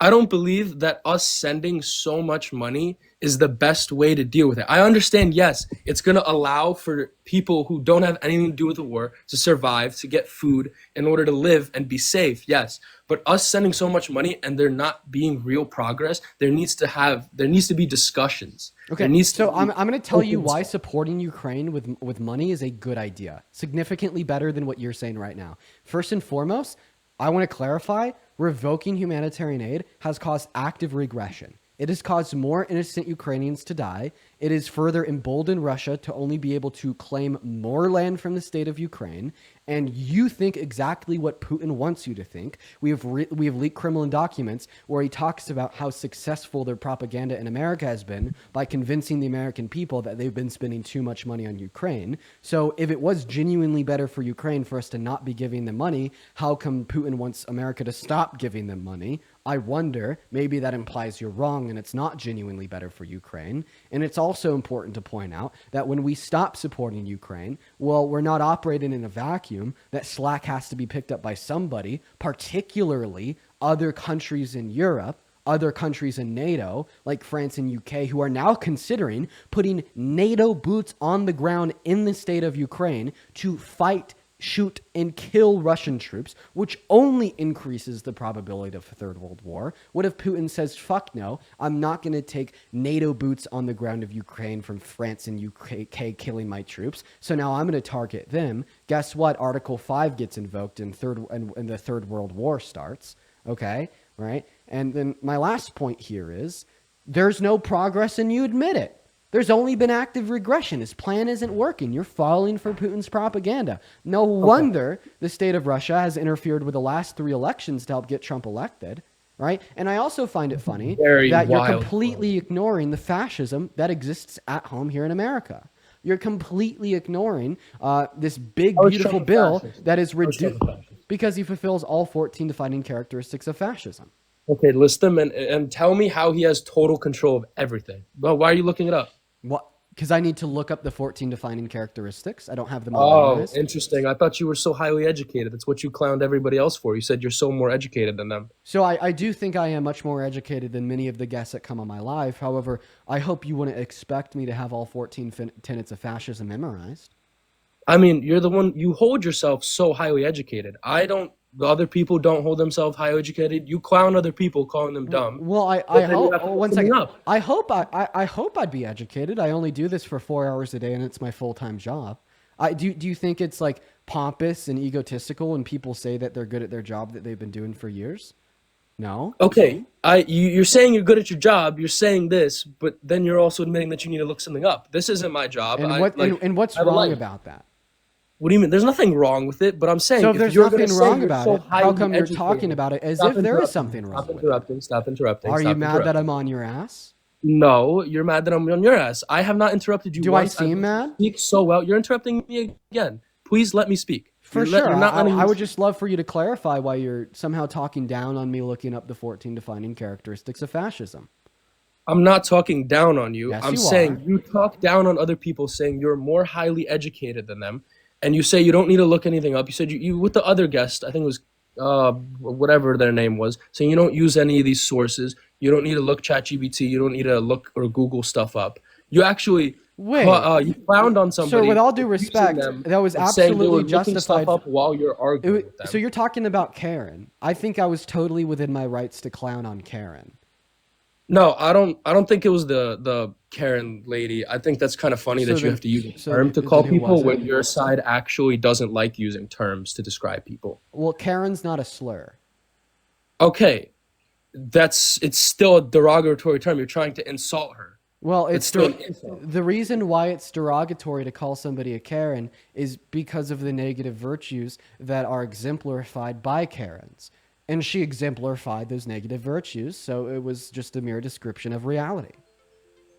I don't believe that us sending so much money is the best way to deal with it. I understand, yes, it's going to allow for people who don't have anything to do with the war to survive, to get food in order to live and be safe, yes. But us sending so much money and there not being real progress, there needs to be discussions. Okay, so I'm going to tell you why supporting Ukraine with money is a good idea. Significantly better than what you're saying right now. First and foremost, I want to clarify, revoking humanitarian aid has caused active regression. It has caused more innocent Ukrainians to die. It has further emboldened Russia to only be able to claim more land from the state of Ukraine. And you think exactly what Putin wants you to think. We have leaked Kremlin documents where he talks about how successful their propaganda in America has been by convincing the American people that they've been spending too much money on Ukraine. So if it was genuinely better for Ukraine for us to not be giving them money, how come Putin wants America to stop giving them money? I wonder, maybe that implies you're wrong and it's not genuinely better for Ukraine. And it's also important to point out that when we stop supporting Ukraine, well, we're not operating in a vacuum. That slack has to be picked up by somebody, particularly other countries in Europe, other countries in NATO, like France and UK, who are now considering putting NATO boots on the ground in the state of Ukraine to fight, shoot, and kill Russian troops, which only increases the probability of a third world war. What if Putin says, fuck no, I'm not going to take NATO boots on the ground of Ukraine from France and UK killing my troops, so now I'm going to target them. Guess what? Article 5 gets invoked and the third world war starts. Okay, right? And then my last point here is, there's no progress and you admit it. There's only been active regression. His plan isn't working. You're falling for Putin's propaganda. No wonder the state of Russia has interfered with the last 3 elections to help get Trump elected, right? And I also find it funny that you're completely ignoring the fascism that exists at home here in America. You're completely ignoring this big, beautiful bill that is reduced because he fulfills all 14 defining characteristics of fascism. Okay, list them and tell me how he has total control of everything. Well, why are you looking it up? What? Because I need to look up the 14 defining characteristics. I don't have them all memorized. Interesting. I thought you were so highly educated. That's what you clowned everybody else for. You said you're so more educated than them. So I do think I am much more educated than many of the guests that come on my live. However, I hope you wouldn't expect me to have all 14 tenets of fascism memorized. I mean, you're the one, you hold yourself so highly educated. I don't The other people don't hold themselves high educated. You clown other people, calling them dumb. Well, I but then you hope. have to Oh, look one something second. up. I hope I'd be educated. I only do this for 4 hours a day, and it's my full-time job. Do you think it's like pompous and egotistical when people say that they're good at their job that they've been doing for years? No. Okay, you're saying you're good at your job. You're saying this, but then you're also admitting that you need to look something up. This isn't my job. And what's I have a wrong life. about that? What do you mean? There's nothing wrong with it, but I'm saying So if there's you're gonna nothing say wrong you're about so it, how highly come you're educated- talking about it as Stop if there is interrupting. something wrong Stop with it? interrupting. Stop interrupting. Are stop you mad that interrupting. I'm on your ass? No, you're mad that I'm on your ass. I have not interrupted you. Do I once. seem mad? Speak so well. You're interrupting me again. Please let me speak. For You're sure. you're not letting I me would just love for you to clarify why you're somehow talking down on me looking up the 14 defining characteristics of fascism. I'm not talking down on you. Yes, I'm you saying are. you talk down on other people, saying you're more highly educated than them, and you say you don't need to look anything up. You said you with the other guest, I think it was whatever their name was, saying you don't use any of these sources. You don't need to look ChatGPT. You don't need to look or Google stuff up. You actually you found on somebody. Sir, with all due accusing respect, them that was of saying they were absolutely looking justified. stuff up while you're arguing with them. So you're talking about Karen. I think I was totally within my rights to clown on Karen. No, I don't think it was the Karen lady. I think that's kind of funny So that you then- have to use a so term to then call who people was when it? your side actually doesn't like using terms to describe people. Well, Karen's not a slur. Okay, it's still a derogatory term. You're trying to insult her. Well, It's still an insult. the reason why it's derogatory to call somebody a Karen is because of the negative virtues that are exemplified by Karens. And she exemplified those negative virtues, so it was just a mere description of reality.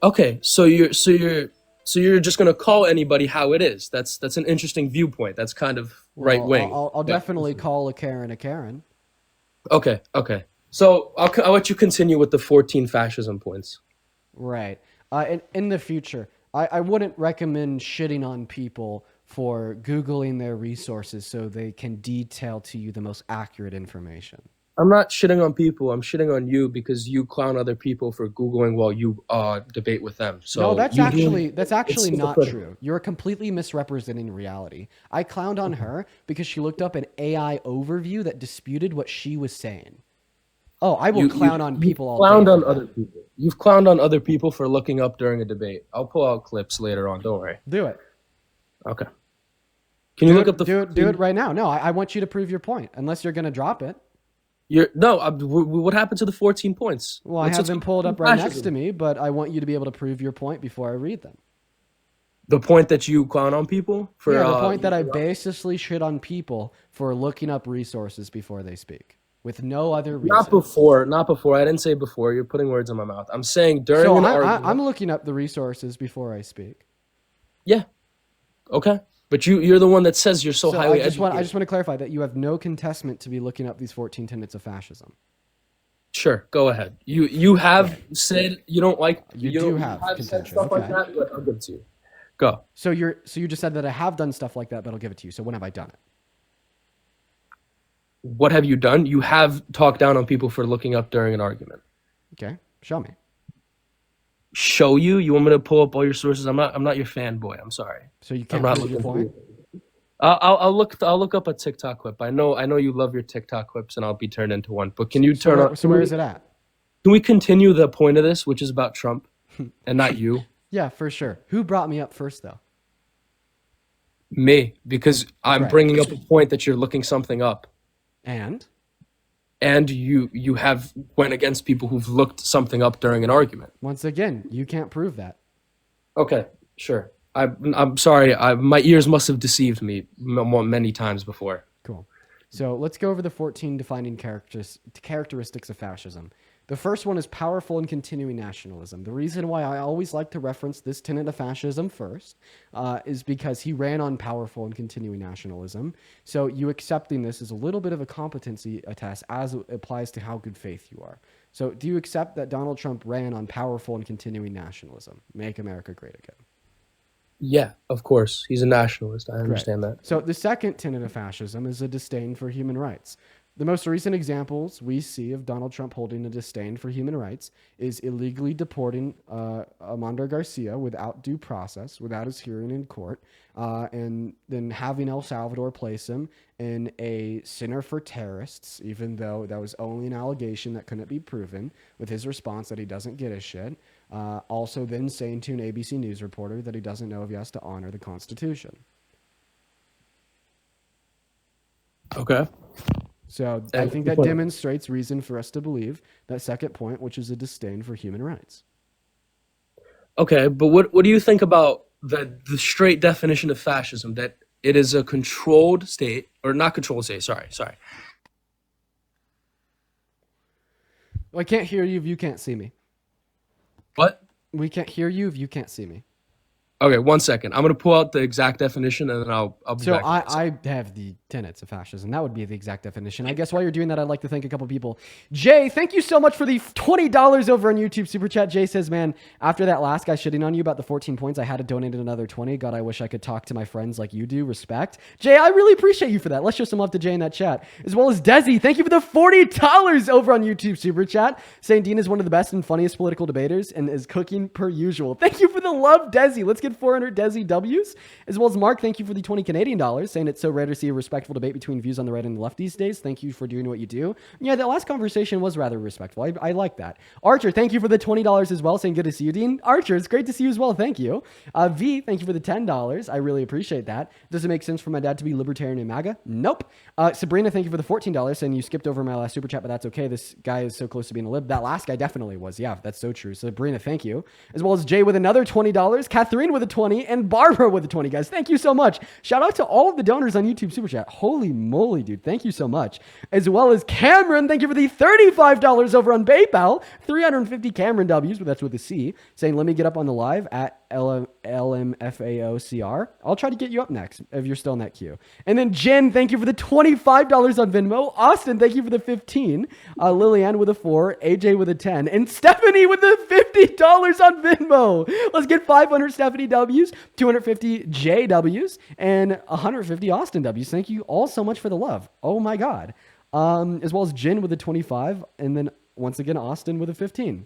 Okay, so you're just gonna call anybody how it is. That's an interesting viewpoint. That's kind of right wing. I'll definitely call a Karen a Karen. Okay. So I'll let you continue with the 14 fascism points. Right. In the future, I wouldn't recommend shitting on people for Googling their resources so they can detail to you the most accurate information. I'm not shitting on people. I'm shitting on you because you clown other people for Googling while you debate with them. So No, that's actually it's not hypocritical. true. You're completely misrepresenting reality. I clowned on her because she looked up an AI overview that disputed what she was saying. Oh, I will clown on people all clowned day. on other people. You've clowned on other people for looking up during a debate. I'll pull out clips later on. Don't worry. Do it. Okay. Can you look up the do it right now? No, I want you to prove your point. Unless you're going to drop it. What happened to the 14 points? Well, I have them pulled up right next to me, but I want you to be able to prove your point before I read them. The point that you clown on people for. Yeah, the point that I basically shit on people for looking up resources before they speak, with no other reason. Not before. I didn't say before. You're putting words in my mouth. I'm saying during So an argument. I'm looking up the resources before I speak. Yeah. Okay. But you're the one that says you're so highly I just want educated. to clarify that you have no contestment to be looking up these 14 tenets of fascism. Sure, go ahead. You have said you don't like. You don't- do have said contention, stuff like okay. that, but I'll give it to you. Go. So you just said that I have done stuff like that, but I'll give it to you. So when have I done it? What have you done? You have talked down on people for looking up during an argument. Okay, show me. Show you? You want me to pull up all your sources? I'm not your fanboy. I'm sorry. So you I'm can't not prove your looking point? for- I'll look up a TikTok clip. I know you love your TikTok clips, and I'll be turned into one. But can you turn on? So where is it at? Can we continue the point of this, which is about Trump, and not you? Yeah, for sure. Who brought me up first, though? Me, because I'm Right. bringing up a point that you're looking something up. And You have went against people who've looked something up during an argument. once again, you can't prove that. Okay, sure. I'm sorry. My ears must have deceived me many times before. Cool. So let's go over the 14 defining characteristics of fascism. The first one is powerful and continuing nationalism. The reason why I always like to reference this tenet of fascism first is because he ran on powerful and continuing nationalism. So you accepting this is a little bit of a competency test as it applies to how good faith you are. So do you accept that Donald Trump ran on powerful and continuing nationalism? Make America great again. Yeah, of course. He's a nationalist. I understand that. So the second tenet of fascism is a disdain for human rights. The most recent examples we see of Donald Trump holding a disdain for human rights is illegally deporting Armando Garcia without due process, without his hearing in court, and then having El Salvador place him in a center for terrorists, even though that was only an allegation that couldn't be proven, with his response that he doesn't get a shit. Also then saying to an ABC News reporter that he doesn't know if he has to honor the Constitution. Okay. So I think that demonstrates reason for us to believe that second point, which is a disdain for human rights. Okay, but what do you think about the straight definition of fascism, that it is a controlled state, or not controlled state, sorry. I can't hear you if you can't see me. What? We can't hear you if you can't see me. Okay, 1 second. I'm going to pull out the exact definition, and then I'll be So back. I have the tenets of fascism. That would be the exact definition. I guess while you're doing that, I'd like to thank a couple people. Jay, thank you so much for the $20 over on YouTube Super Chat. Jay says, man, after that last guy shitting on you about the 14 points, I had to donate another 20. God, I wish I could talk to my friends like you do. Respect. Jay, I really appreciate you for that. Let's show some love to Jay in that chat. As well as Desi, thank you for the $40 over on YouTube Super Chat. Saying Dean is one of the best and funniest political debaters and is cooking per usual. Thank you for the love, Desi. Let's get 400 Desi W's. As well as Mark, thank you for the 20 Canadian dollars, saying it's so rare to see a respectful debate between views on the right and the left these days. Thank you for doing what you do. Yeah, that last conversation was rather respectful. I like that. Archer, thank you for the $20 as well, saying good to see you, Dean. Archer, it's great to see you as well. Thank you. V, thank you for the $10. I really appreciate that. Does it make sense for my dad to be libertarian and MAGA? Nope. Sabrina, thank you for the $14, saying you skipped over my last super chat, but that's okay. This guy is so close to being a lib. That last guy definitely was. Yeah, that's so true. Sabrina, thank you. As well as Jay with another $20, Catherine with a 20, and Barbara with a 20, guys. Thank you so much. Shout out to all of the donors on YouTube Super Chat. Holy moly, dude. Thank you so much. As well as Cameron, thank you for the $35 over on PayPal. 350 Cameron W's, but that's with a C, saying, let me get up on the live at LMFAOCR. I'll try to get you up next if you're still in that queue. And then Jen, thank you for the $25 on Venmo. Austin, thank you for the 15. Lillian with a 4. AJ with a 10. And Stephanie with the $50 on Venmo. Let's get 500 Stephanie W's, 250 JW's, and 150 Austin W's. Thank you all so much for the love. Oh my God. As well as Jen with a 25. And then once again, Austin with a 15.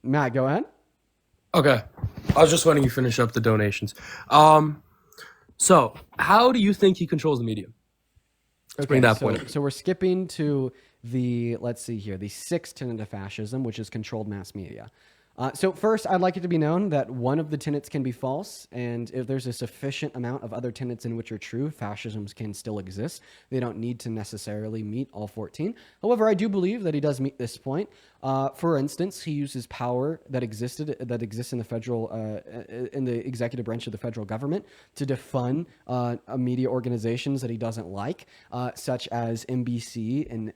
Matt, go ahead. Okay. I was just letting you finish up the donations. So how do you think he controls the media? Let's bring that point up. So we're skipping to the, let's see here, the sixth tenet of fascism, which is controlled mass media. So first, I'd like it to be known that one of the tenets can be false, and if there's a sufficient amount of other tenets in which are true, fascisms can still exist. They don't need to necessarily meet all 14. However, I do believe that he does meet this point. For instance, he uses power that exists in the federal, in the executive branch of the federal government to defund media organizations that he doesn't like, such as NBC and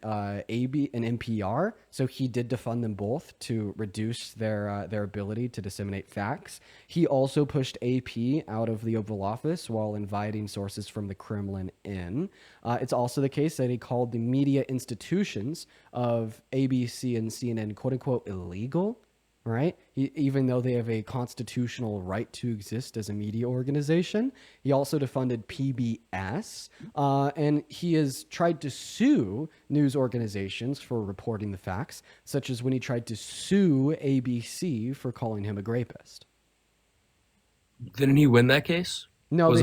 AB and NPR. So he did defund them both to reduce their ability to disseminate facts. He also pushed AP out of the Oval Office while inviting sources from the Kremlin in. It's also the case that he called the media institutions of ABC and CNN quote unquote illegal, right? Even though they have a constitutional right to exist as a media organization. He also defunded PBS, and he has tried to sue news organizations for reporting the facts, such as when he tried to sue ABC for calling him a rapist. Didn't he win that case? No,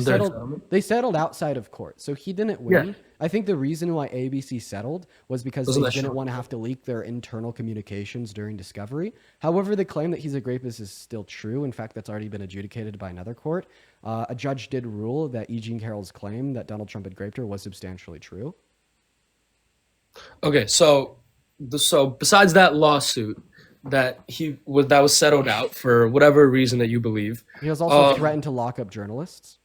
they settled outside of court. So he didn't win. Yeah. I think the reason why ABC settled was because they didn't want to have to leak their internal communications during discovery. However, the claim that he's a rapist is still true. In fact, that's already been adjudicated by another court. A judge did rule that E. Jean Carroll's claim that Donald Trump had raped her was substantially true. Okay, so besides that lawsuit that was settled out for whatever reason that you believe, he has also threatened to lock up journalists.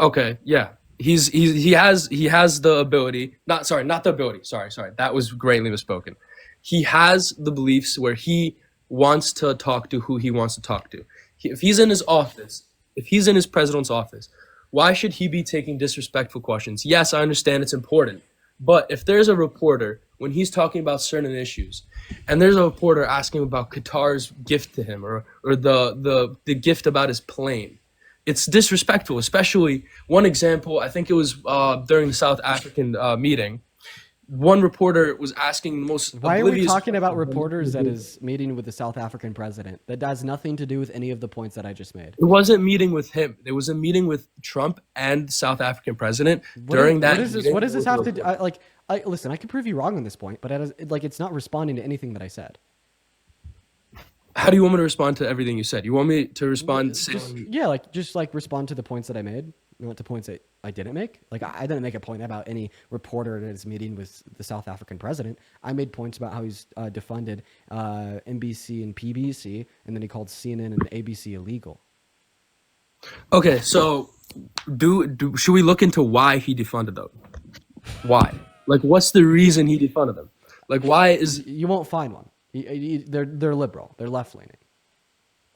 Okay, yeah. He has the ability, not the ability. Sorry. That was greatly misspoken. He has the beliefs where he wants to talk to who he wants to talk to. If he's in his office, if he's in his president's office, why should he be taking disrespectful questions? Yes, I understand it's important. But if there's a reporter, when he's talking about certain issues, and there's a reporter asking about Qatar's gift to him or the gift about his plane, It's disrespectful, especially one example. I think it was during the South African meeting. One reporter was asking the most Why are we oblivious talking about question. reporters at his meeting with the South African president? That has nothing to do with any of the points that I just made. It wasn't meeting with him. It was a meeting with Trump and the South African president. During that meeting, what does this have to do? Listen, I can prove you wrong on this point, but it's not responding to anything that I said. How do you want me to respond to everything you said? You want me to respond saying, Just respond to the points that I made, not to points that I didn't make. Like I didn't make a point about any reporter at his meeting with the South African president. I made points about how he's defunded NBC and PBC, and then he called CNN and ABC illegal. okay, so should we look into why he defunded them? Why? Like, what's the reason he defunded them? Like, why is You won't find one. They're liberal. They're left leaning.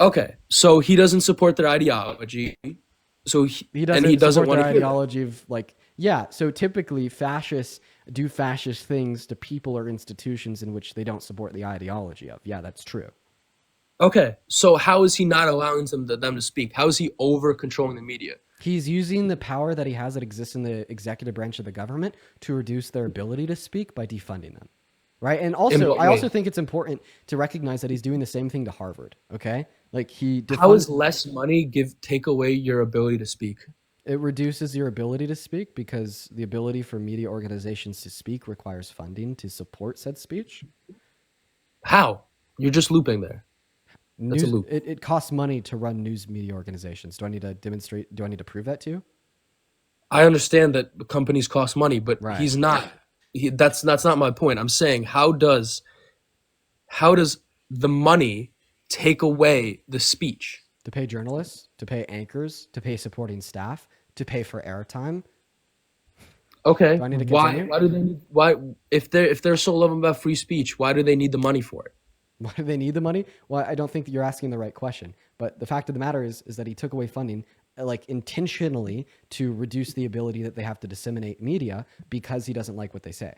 okay? So he doesn't support their ideology. So He doesn't want support to their ideology of so typically fascists do fascist things to people or institutions in which they don't support the ideology of. Yeah, that's true. Okay, so how is he not allowing them to speak? How is he over controlling the media? He's using the power that he has that exists in the executive branch of the government to reduce their ability to speak by defunding them. Right? And also, I also think it's important to recognize that he's doing the same thing to Harvard. Okay? Like How is less money take away your ability to speak? It reduces your ability to speak because the ability for media organizations to speak requires funding to support said speech. How? You're just looping there. That's a loop. It costs money to run news media organizations. Do I need to demonstrate? Do I need to prove that to you? I understand that the companies cost money, but Right. he's not. That's not my point. I'm saying how does the money take away the speech? To pay journalists, to pay anchors, to pay supporting staff, to pay for airtime. Okay. Do I need to continue? Why do they need? Why if they're so loving about free speech? Why do they need the money for it? Why do they need the money? Well, I don't think that you're asking the right question. But the fact of the matter is that he took away funding intentionally to reduce the ability that they have to disseminate media because he doesn't like what they say.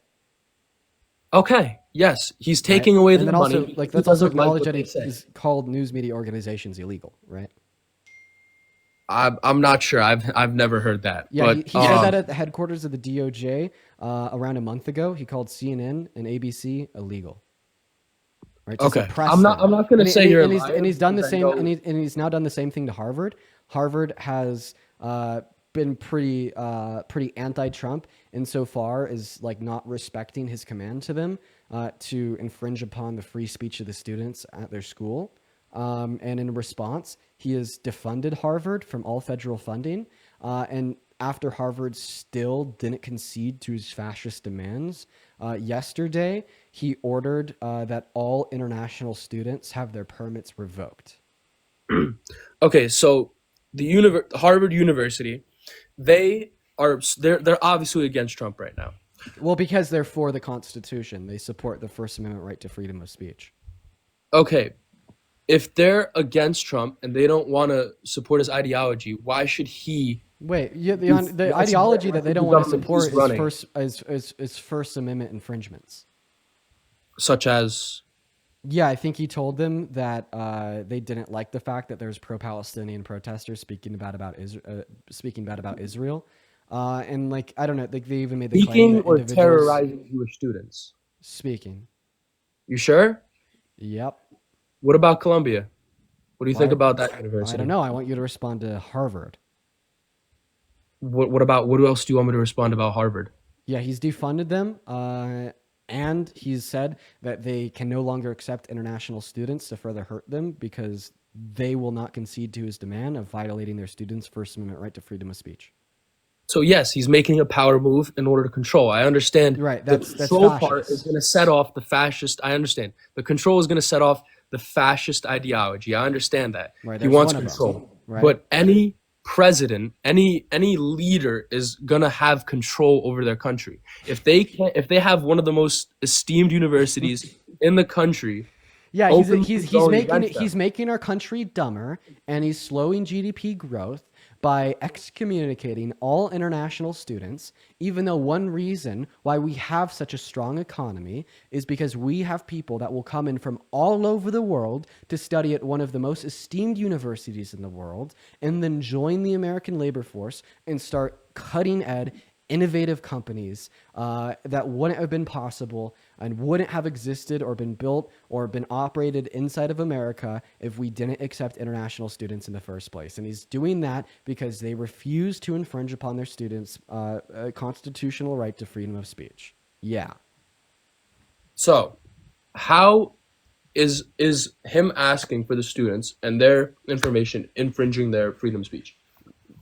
Okay. Yes, he's taking away the money. Also, let's also acknowledge that he's called news media organizations illegal, right? I'm not sure. I've never heard that. Yeah, but, he said that at the headquarters of the DOJ around a month ago. He called CNN and ABC illegal. Right, to okay. suppress I'm not going to say you're a liar. And he's done the same. And he's now done the same thing to Harvard. Harvard has been pretty anti-Trump insofar as not respecting his command to them to infringe upon the free speech of the students at their school. And in response, he has defunded Harvard from all federal funding. And after Harvard still didn't concede to his fascist demands, yesterday he ordered that all international students have their permits revoked. Okay, so the Harvard University, they're obviously against Trump right now. Well, because they're for the Constitution, they support the First Amendment right to freedom of speech. Okay, if they're against Trump and they don't want to support his ideology, why should he? Wait, the ideology that they don't want to support is First Amendment infringements. Such as? Yeah, I think he told them that they didn't like the fact that there's pro-Palestinian protesters speaking bad about Israel. And I don't know, they even made the speaking claim or that terrorizing Jewish students. Speaking. You sure? Yep. What about Columbia? What do you think about that university? I don't know. I want you to respond to Harvard. What else do you want me to respond about Harvard? Yeah, he's defunded them, and he's said that they can no longer accept international students to further hurt them because they will not concede to his demand of violating their students' First Amendment right to freedom of speech. So yes, he's making a power move in order to control. I understand. Right. The control part is going to set off the fascist. I understand. The control is going to set off the fascist ideology. I understand that. Right, he wants control. Right. But any president, any leader is going to have control over their country. If they have one of the most esteemed universities in the country. Yeah, he's making our country dumber, and he's slowing GDP growth by excommunicating all international students, even though one reason why we have such a strong economy is because we have people that will come in from all over the world to study at one of the most esteemed universities in the world, and then join the American labor force and start cutting edge, innovative companies that wouldn't have been possible and wouldn't have existed or been built or been operated inside of America if we didn't accept international students in the first place. And he's doing that because they refuse to infringe upon their students' constitutional right to freedom of speech. Yeah. So, how is him asking for the students and their information infringing their freedom of speech?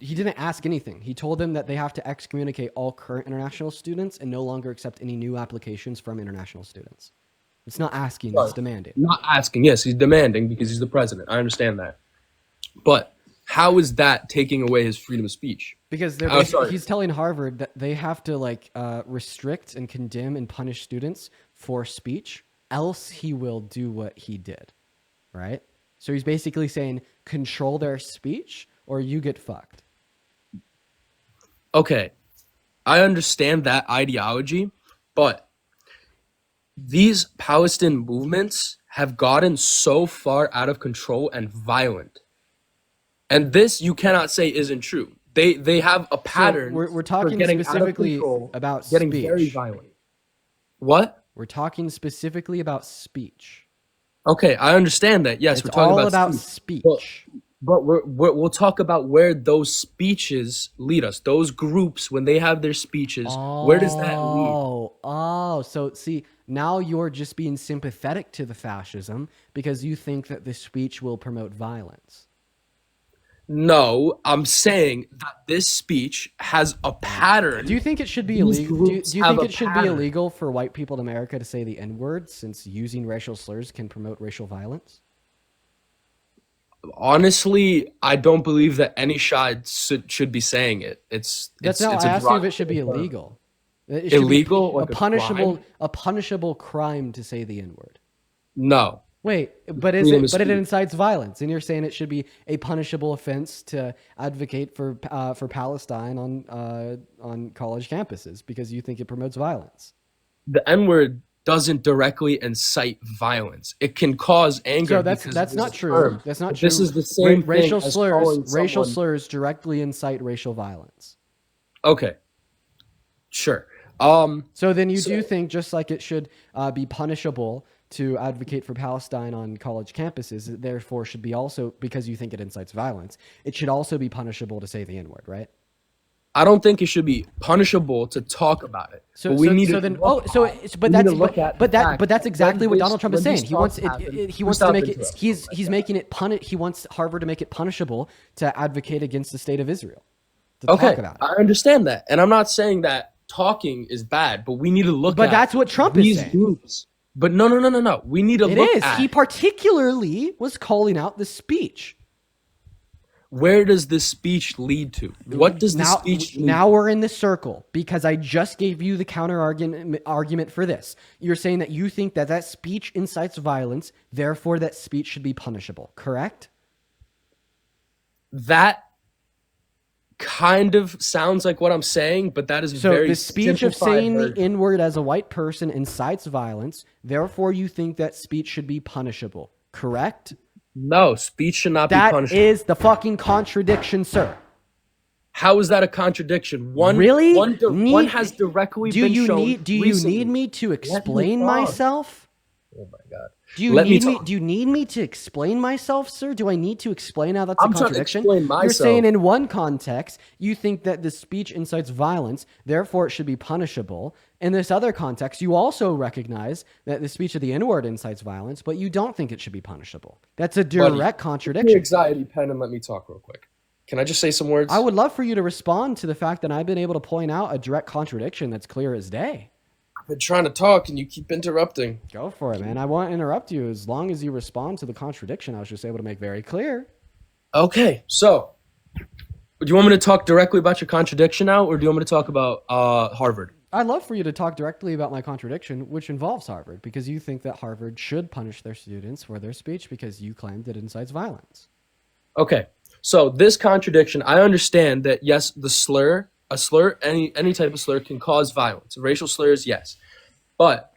He didn't ask anything. He told them that they have to excommunicate all current international students and no longer accept any new applications from international students. It's not asking, it's demanding. Not asking, yes, he's demanding because he's the president. I understand that. But how is that taking away his freedom of speech? Because he's telling Harvard that they have to restrict and condemn and punish students for speech, else he will do what he did, right? So he's basically saying, control their speech or you get fucked. Okay, I understand that ideology, but these Palestinian movements have gotten so far out of control and violent. And this you cannot say isn't true. They have a pattern. So we're talking specifically about getting speech. very violent. What? We're talking specifically about speech. Okay, I understand that. Yes, It's we're talking all about speech. But we'll talk about where those speeches lead us. Those groups, when they have their speeches, where does that lead? Oh, so see, now you're just being sympathetic to the fascism because you think that the speech will promote violence. No, I'm saying that this speech has a pattern. Do you think it should be illegal? Do you think it should be illegal for white people in America to say the N-word since using racial slurs can promote racial violence? Honestly, I don't believe that any side should be saying it. That's not asking if it should be illegal. It should illegal, be like a punishable crime to say the N-word. No. Wait, but it incites violence, and you're saying it should be a punishable offense to advocate for Palestine on college campuses because you think it promotes violence. The N-word doesn't directly incite violence. It can cause anger. So that's not true. That's not true. This is the same racial thing as slurs. calling Racial someone- slurs directly incite racial violence. Okay. Sure. So then you do think just like it should be punishable to advocate for Palestine on college campuses, it therefore should be also, because you think it incites violence, it should also be punishable to say the N-word, right? I don't think it should be punishable to talk about it. So but that's exactly what Donald Trump is saying. He wants to make it. He's making it He wants Harvard to make it punishable to advocate against the state of Israel. Okay, I understand that, and I'm not saying that talking is bad, but we need to look. But that's what Trump is saying. Groups. But no. We need to look at. He particularly was calling out the speech. Where does this speech lead to? What does the speech lead Now we're in the circle because I just gave you the counter argument for this. You're saying that you think that speech incites violence, therefore that speech should be punishable, correct? That kind of sounds like what I'm saying, but that is very So the speech of saying the N-word as a white person incites violence, therefore you think that speech should be punishable, correct? No, speech should not be punishable. That is the fucking contradiction, sir. How is that a contradiction? One has directly been shown. Do you need me to explain myself? Oh my god. Do you need me to explain myself, sir? Do I need to explain how that's a contradiction? Trying to explain myself. You're saying in one context, you think that the speech incites violence, therefore it should be punishable. In this other context, you also recognize that the speech of the N-word incites violence, but you don't think it should be punishable. That's a direct contradiction. Your anxiety pen and let me talk real quick. Can I just say some words? I would love for you to respond to the fact that I've been able to point out a direct contradiction that's clear as day. I've been trying to talk and you keep interrupting. Go for it, man. I won't interrupt you as long as you respond to the contradiction I was just able to make very clear. Okay, so do you want me to talk directly about your contradiction now, or do you want me to talk about Harvard? I'd love for you to talk directly about my contradiction, which involves Harvard, because you think that Harvard should punish their students for their speech because you claimed it incites violence. Okay, So this contradiction, I understand that yes, a slur, any type of slur can cause violence. Racial slurs, yes. But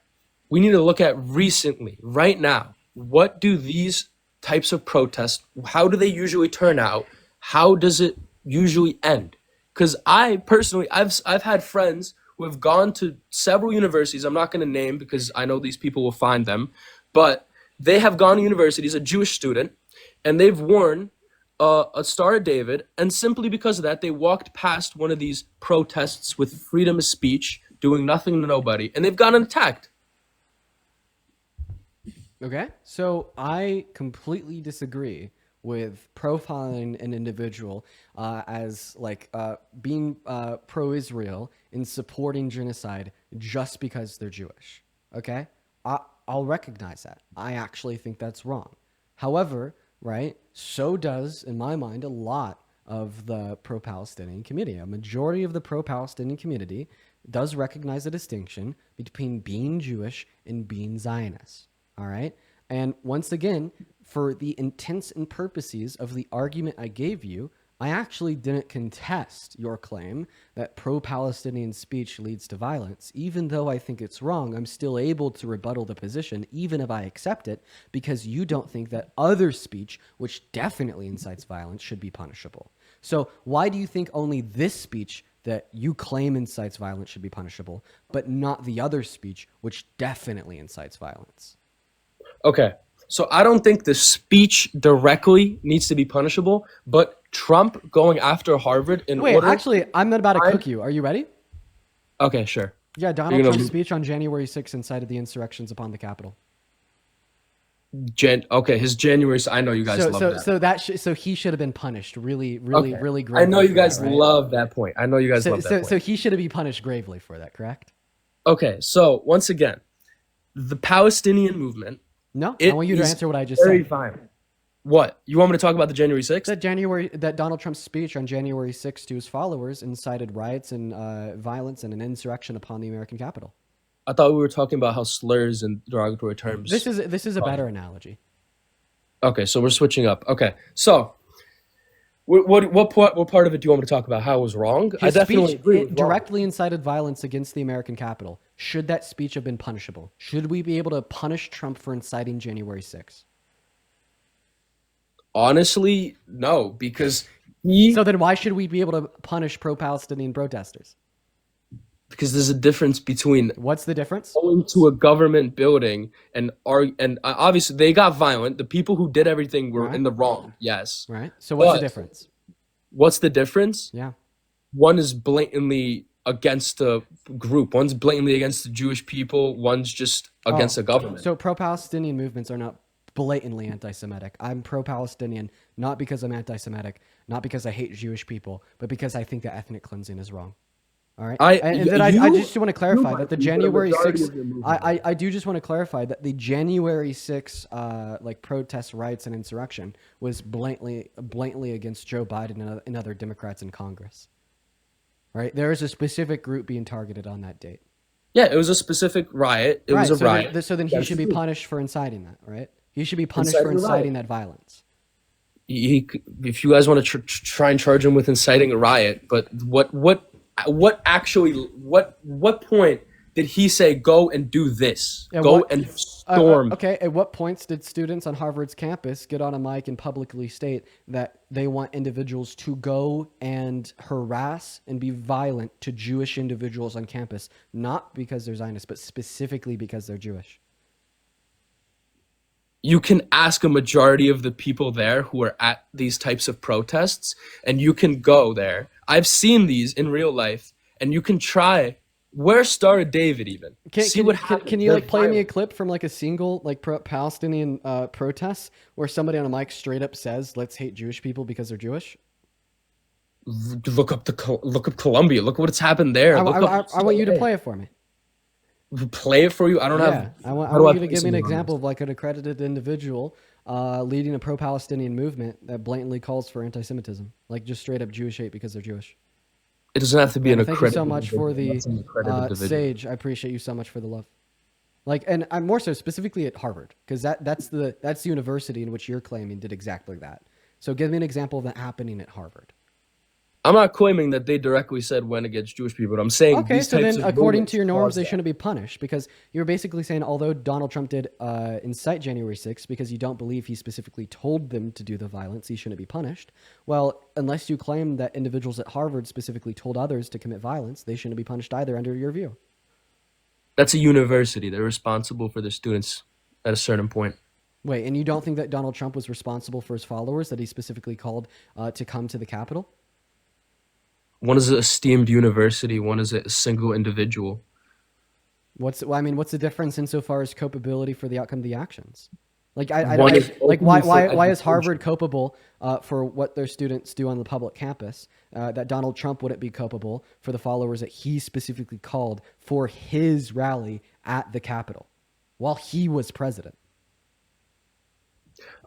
we need to look at recently, right now, what do these types of protests, how do they usually turn out? How does it usually end? Because I personally, I've had friends who have gone to several universities. I'm not going to name because I know these people will find them, but they have gone to universities, a Jewish student, and they've worn a Star of David, and simply because of that, they walked past one of these protests with freedom of speech, doing nothing to nobody, and they've gotten attacked. Okay, so I completely disagree with profiling an individual as like being pro-Israel and supporting genocide just because they're Jewish. Okay, I'll recognize that. I actually think that's wrong. However, right, so does, in my mind, a lot of the pro-Palestinian community. A majority of the pro-Palestinian community does recognize a distinction between being Jewish and being Zionist. All right. And once again, for the intents and purposes of the argument I gave you, I actually didn't contest your claim that pro-Palestinian speech leads to violence. Even though I think it's wrong, I'm still able to rebuttal the position, even if I accept it, because you don't think that other speech, which definitely incites violence, should be punishable. So why do you think only this speech that you claim incites violence should be punishable, but not the other speech, which definitely incites violence? Okay, so I don't think the speech directly needs to be punishable, but Trump going after Harvard in Wait, order... actually, I'm not about to cook you. Are you ready? Okay, sure. Yeah, Donald Trump's speech on January 6th incited the insurrections upon the Capitol. Okay, his January... I know you guys love that. So he should have been punished really gravely. I know you guys right? love that point. I know you guys love that point. So he should have been punished gravely for that, correct? Okay, so once again, the Palestinian movement... No, I want you to answer what I just very said. violent. What? You want me to talk about the January 6th? That Donald Trump's speech on January 6th to his followers incited riots and violence and an insurrection upon the American Capitol. I thought we were talking about how slurs and derogatory terms... This is a better analogy. Okay, so we're switching up. Okay, so what part of it do you want me to talk about? How it was wrong? I definitely agree. It directly incited violence against the American Capitol. Should that speech have been punishable? Should we be able to punish Trump for inciting January 6th? Honestly, no, because So then why should we be able to punish pro-Palestinian protesters? Because there's a difference between... What's the difference? Going to a government building and obviously they got violent. The people who did everything were in the wrong, yes. Right. So what's the difference? What's the difference? Yeah. One is blatantly against a group. One's blatantly against the Jewish people. One's just against a government. So pro-Palestinian movements are not blatantly anti-Semitic. I'm pro-Palestinian not because I'm anti-Semitic, not because I hate Jewish people, but because I think that ethnic cleansing is wrong. All right. I just want to clarify that the January 6th, I do just want to clarify that the January 6th like protest, riots, and insurrection was blatantly against Joe Biden and other Democrats in Congress. Right. There is a specific group being targeted on that date. Yeah, it was a specific riot. It was a riot. So then he should be punished for inciting that, right? He should be punished for inciting that violence. If you guys want to try and charge him with inciting a riot, but what point did he say go and do this? And storm. Okay, at what points did students on Harvard's campus get on a mic and publicly state that they want individuals to go and harass and be violent to Jewish individuals on campus, not because they're Zionists, but specifically because they're Jewish? You can ask a majority of the people there who are at these types of protests, and you can go there. I've seen these in real life, and you can try. Where's Star of David even? What happens. Can you play me a clip from a single Palestinian protest where somebody on a mic straight up says, "Let's hate Jewish people because they're Jewish"? Look up Colombia. Look what's happened there. I want you to play it for me. Play it for you? I don't have... I want you to give me an example of an accredited individual leading a pro-Palestinian movement that blatantly calls for anti-Semitism, just straight up Jewish hate because they're Jewish. It doesn't have to be an accredited... Thank you so much for the Sage. I appreciate you so much for the love. And I'm more so specifically at Harvard, because that's the university in which you're claiming did exactly that. So give me an example of that happening at Harvard. I'm not claiming that they directly said went against Jewish people. I'm saying Okay, these so types then of according to your movements norms, cause they that. shouldn't be punished because you're basically saying although Donald Trump did incite January 6th because you don't believe he specifically told them to do the violence, he shouldn't be punished. Well, unless you claim that individuals at Harvard specifically told others to commit violence, they shouldn't be punished either under your view. That's a university. They're responsible for their students at a certain point. Wait, and you don't think that Donald Trump was responsible for his followers that he specifically called to come to the Capitol? One is an esteemed university. One is a single individual. What's the difference insofar as culpability for the outcome of the actions? Like One is why openly for is education. Harvard culpable for what their students do on the public campus? That Donald Trump wouldn't be culpable for the followers that he specifically called for his rally at the Capitol while he was president.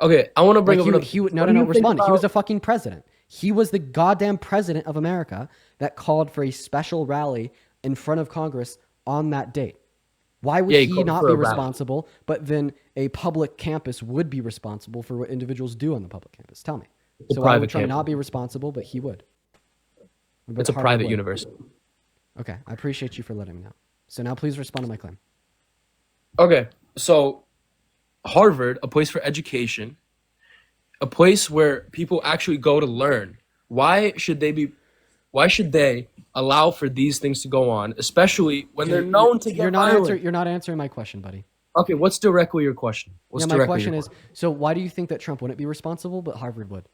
Okay, I want to bring up another. Respond. He was a fucking president. He was the goddamn president of America that called for a special rally in front of Congress on that date. Why would Yeah, he he called not for be a rally. responsible, but then a public campus would be responsible for what individuals do on the public campus? Tell me. It's a So why would private Trump campus. not be responsible, but he would? But It's a Harvard private would. university. Okay, I appreciate you for letting me know. So now please respond to my claim. Okay, so Harvard, a place for education, a place where people actually go to learn. Why should they allow for these things to go on, especially when they're known to get violent? You're not answering my question, buddy. Okay, what's directly your question? My question is, so why do you think that Trump wouldn't be responsible, but Harvard would?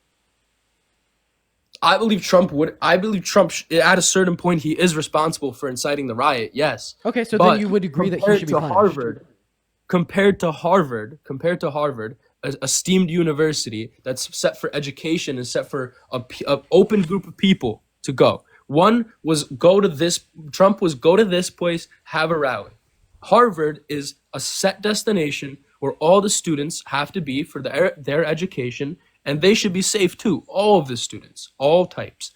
I believe Trump would. I believe Trump, at a certain point, he is responsible for inciting the riot, yes. Okay, so But then you would agree that he compared should be to punished. Compared to Harvard, a esteemed university that's set for education and set for a open group of people to go. One was Trump was go to this place, have a rally. Harvard is a set destination where all the students have to be for their education, and they should be safe too. All of the students, all types.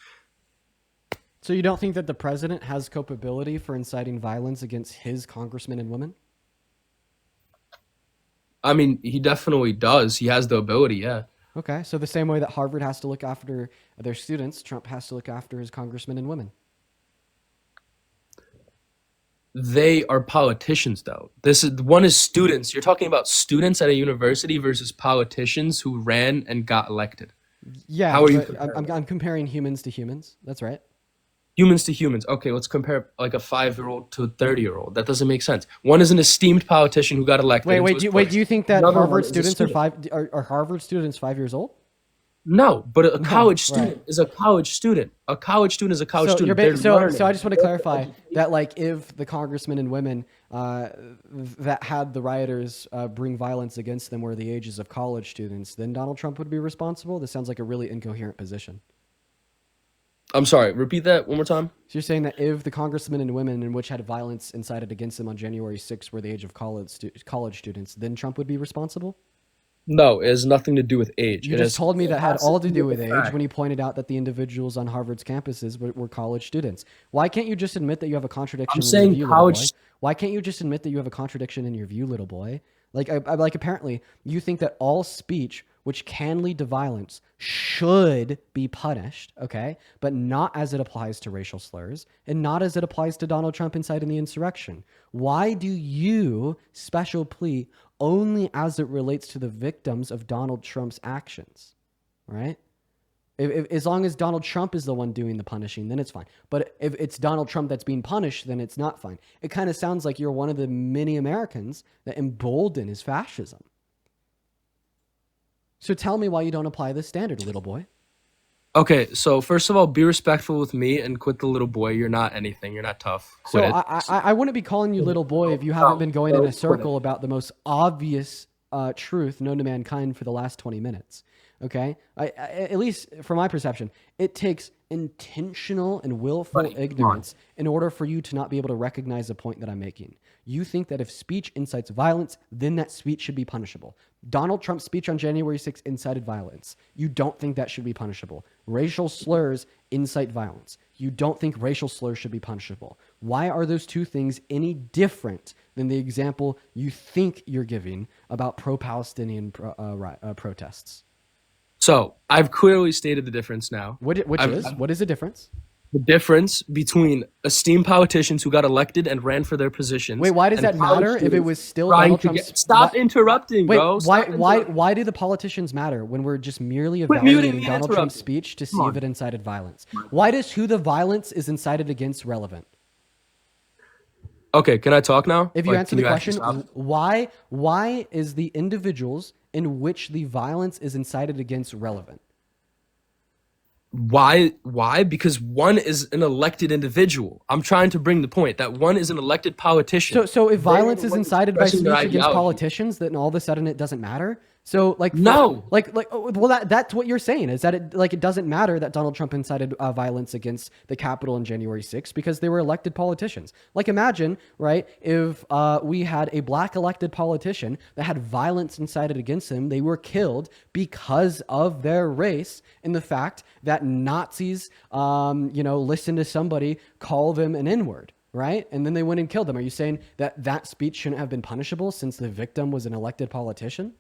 So you don't think that the president has culpability for inciting violence against his congressmen and women? I mean, he definitely does. He has the ability, yeah. Okay, so the same way that Harvard has to look after their students, Trump has to look after his congressmen and women. They are politicians, though. One is students. You're talking about students at a university versus politicians who ran and got elected. Yeah, How are you? I'm comparing humans to humans. That's right. Humans to humans. Okay, let's compare like a 5-year-old to a 30-year-old. That doesn't make sense. One is an esteemed politician who got elected. Wait, do you think that Another one Harvard is a students are student. are Harvard students 5 years old? No, but a college student right. is a college student. A college student is a college So student. you're They're so learning. I just want to clarify that, like, if the congressmen and women that had the rioters bring violence against them were the ages of college students, then Donald Trump would be responsible. This sounds like a really incoherent position. I'm sorry. Repeat that one more time. So you're saying that if the congressmen and women in which had violence incited against them on January 6th were the age of college students, then Trump would be responsible? No, it has nothing to do with age. You It just has told me that had all to do with age fact. when you pointed out that the individuals on Harvard's campuses were college students. Why can't you just admit that you have a contradiction I'm in saying your view, college- little boy? Why can't you just admit that you have a contradiction in your view, little boy? Like, like apparently you think that all speech which can lead to violence should be punished, okay? But not as it applies to racial slurs and not as it applies to Donald Trump inciting the insurrection. Why do you special plea only as it relates to the victims of Donald Trump's actions, right? If as long as Donald Trump is the one doing the punishing, then it's fine. But if it's Donald Trump that's being punished, then it's not fine. It kind of sounds like you're one of the many Americans that embolden his fascism. So tell me why you don't apply this standard, little boy. Okay, so first of all, be respectful with me and quit the little boy. You're not anything. You're not tough. So Quit it. I wouldn't be calling you little boy if you haven't been going in a circle about the most obvious truth known to mankind for the last 20 minutes. Okay? At least from my perception, it takes intentional and willful ignorance in order for you to not be able to recognize the point that I'm making. You think that if speech incites violence, then that speech should be punishable. Donald Trump's speech on January 6th incited violence. You don't think that should be punishable. Racial slurs incite violence. You don't think racial slurs should be punishable. Why are those two things any different than the example you think you're giving about pro-Palestinian protests? So I've clearly stated the difference now. What is the difference? The difference between esteemed politicians who got elected and ran for their positions. Wait, why does and that matter college if it students was still trying Donald to Trump's? Stop interrupting, Wait, bro. Stop why do the politicians matter when we're just merely Quit muting evaluating me Donald and Trump's interrupting. speech to see Come if on. it incited violence? Why does who the violence is incited against relevant? Okay, can I talk now? If you Like, answer can the actually question, stop? why is the individuals in which the violence is incited against relevant? Why? Because one is an elected individual. I'm trying to bring the point that one is an elected politician. So if violence is They're incited by expressing speech their against ideology. politicians, then all of a sudden it doesn't matter. So No. that's what you're saying is that it doesn't matter that Donald Trump incited violence against the Capitol on January 6th because they were elected politicians. Like imagine, right, if we had a black elected politician that had violence incited against him, they were killed because of their race and the fact that Nazis, listened to somebody call them an N-word. Right? And then they went and killed them. Are you saying that speech shouldn't have been punishable since the victim was an elected politician?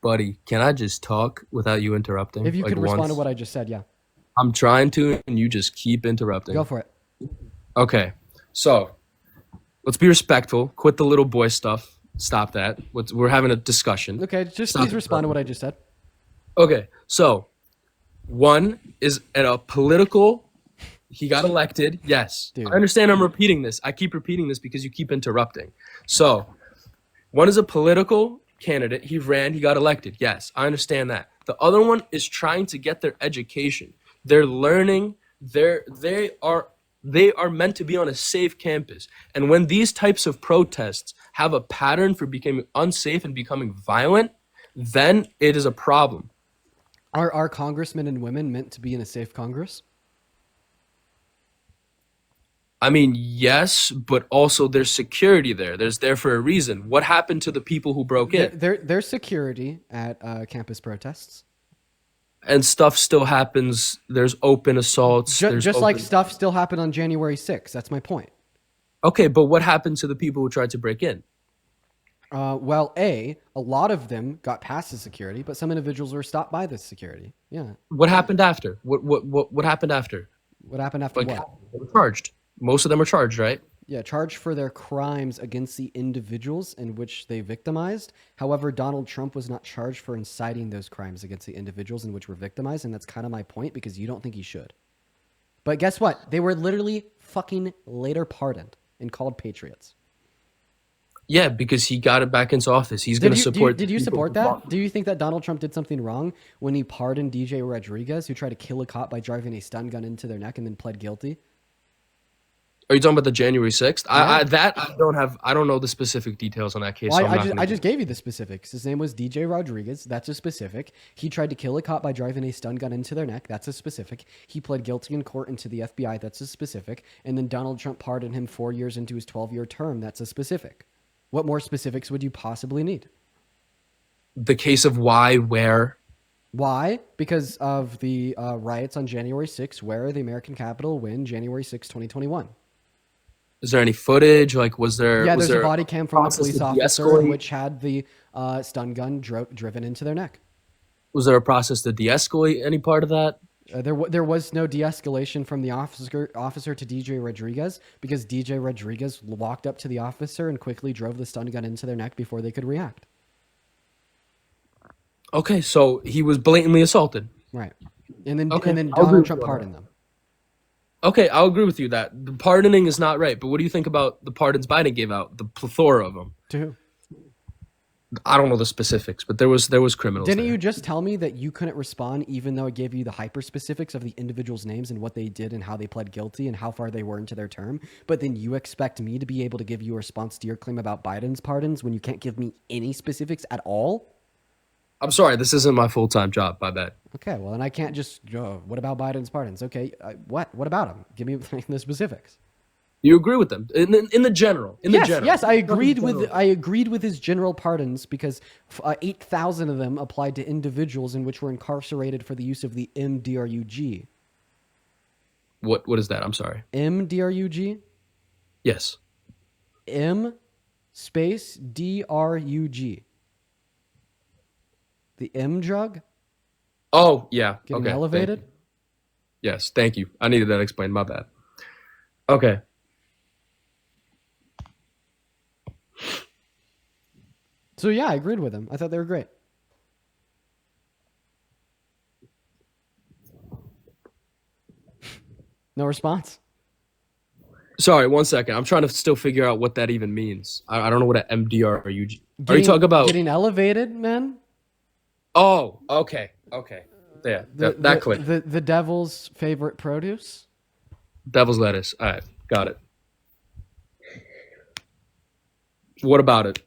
Buddy, can I just talk without you interrupting? If you could respond once? to what I just said, yeah. I'm trying to, and you just keep interrupting. Go for it. Okay, so let's be respectful. Quit the little boy stuff. Stop that. We're having a discussion. Okay, just Stop please it. respond to what I just said. Okay, so one is at a political. He got elected. Yes, Dude. I understand. I'm repeating this. I keep repeating this because you keep interrupting. So, one is a political candidate. He ran. He got elected. Yes, I understand that. The other one is trying to get their education. They're learning. They are meant to be on a safe campus. And when these types of protests have a pattern for becoming unsafe and becoming violent, then it is a problem. Are congressmen and women meant to be in a safe Congress? I mean, yes, but also there's security there. There's there for a reason. What happened to the people who broke in? There's security at campus protests. And stuff still happens. There's open assaults. Just like stuff still happened on January 6th. That's my point. Okay, but what happened to the people who tried to break in? Well, a lot of them got past the security, but some individuals were stopped by the security. Yeah. What happened after? What happened after? What happened after Like, what? they were charged. Most of them were charged, right? Yeah, charged for their crimes against the individuals in which they victimized. However, Donald Trump was not charged for inciting those crimes against the individuals in which were victimized, and that's kind of my point because you don't think he should. But guess what? They were literally fucking later pardoned and called patriots. Yeah, because he got it back into office. He's going to support. Did you people support who that? fought. Do you think that Donald Trump did something wrong when he pardoned DJ Rodriguez, who tried to kill a cop by driving a stun gun into their neck and then pled guilty? Are you talking about the January 6th? Yeah. I don't know the specific details on that case. Well, so I'm not gonna I just gave you the specifics. His name was DJ Rodriguez. That's a specific. He tried to kill a cop by driving a stun gun into their neck. That's a specific. He pled guilty in court into the FBI. That's a specific. And then Donald Trump pardoned him 4 years into his 12-year term. That's a specific. What more specifics would you possibly need? The case of why, where. Why? Because of the riots on January 6th, where the American Capitol win January 6, 2021. Is there any footage? Like, was there? Yeah, was there's there a body cam from a process police to officer de-escalate? which had the stun gun driven into their neck. Was there a process to de-escalate any part of that? There was no de-escalation from the officer to DJ Rodriguez because DJ Rodriguez walked up to the officer and quickly drove the stun gun into their neck before they could react. Okay, so he was blatantly assaulted. Right. And then I'll agree Donald with Trump you on pardoned that. them. Okay, I'll agree with you that the pardoning is not right. But what do you think about the pardons Biden gave out? The plethora of them. To who? I don't know the specifics, but there was criminals. Didn't there. you just tell me that you couldn't respond even though it gave you the hyper specifics of the individual's names and what they did and how they pled guilty and how far they were into their term? But then you expect me to be able to give you a response to your claim about Biden's pardons when you can't give me any specifics at all? I'm sorry, this isn't my full-time job. My bad. Okay, well, then I can't just, what about Biden's pardons? Okay, what? What about him? Give me the specifics. You agree with them in the general? Yes, I agreed with his general pardons because 8,000 of them applied to individuals in which were incarcerated for the use of the MDRUG. What is that? I'm sorry. MDRUG? Yes. M space DRUG. The M drug? Oh, yeah. Getting Okay. elevated? Thank you. Yes, thank you. I needed that explained. My bad. Okay. So yeah, I agreed with him. I thought they were great. No response? Sorry, 1 second. I'm trying to still figure out what that even means. I don't know what an MDR are you talking about? Getting elevated, man? Oh, okay. Okay. Yeah, that clicked. The devil's favorite produce? Devil's lettuce. All right, got it. What about it?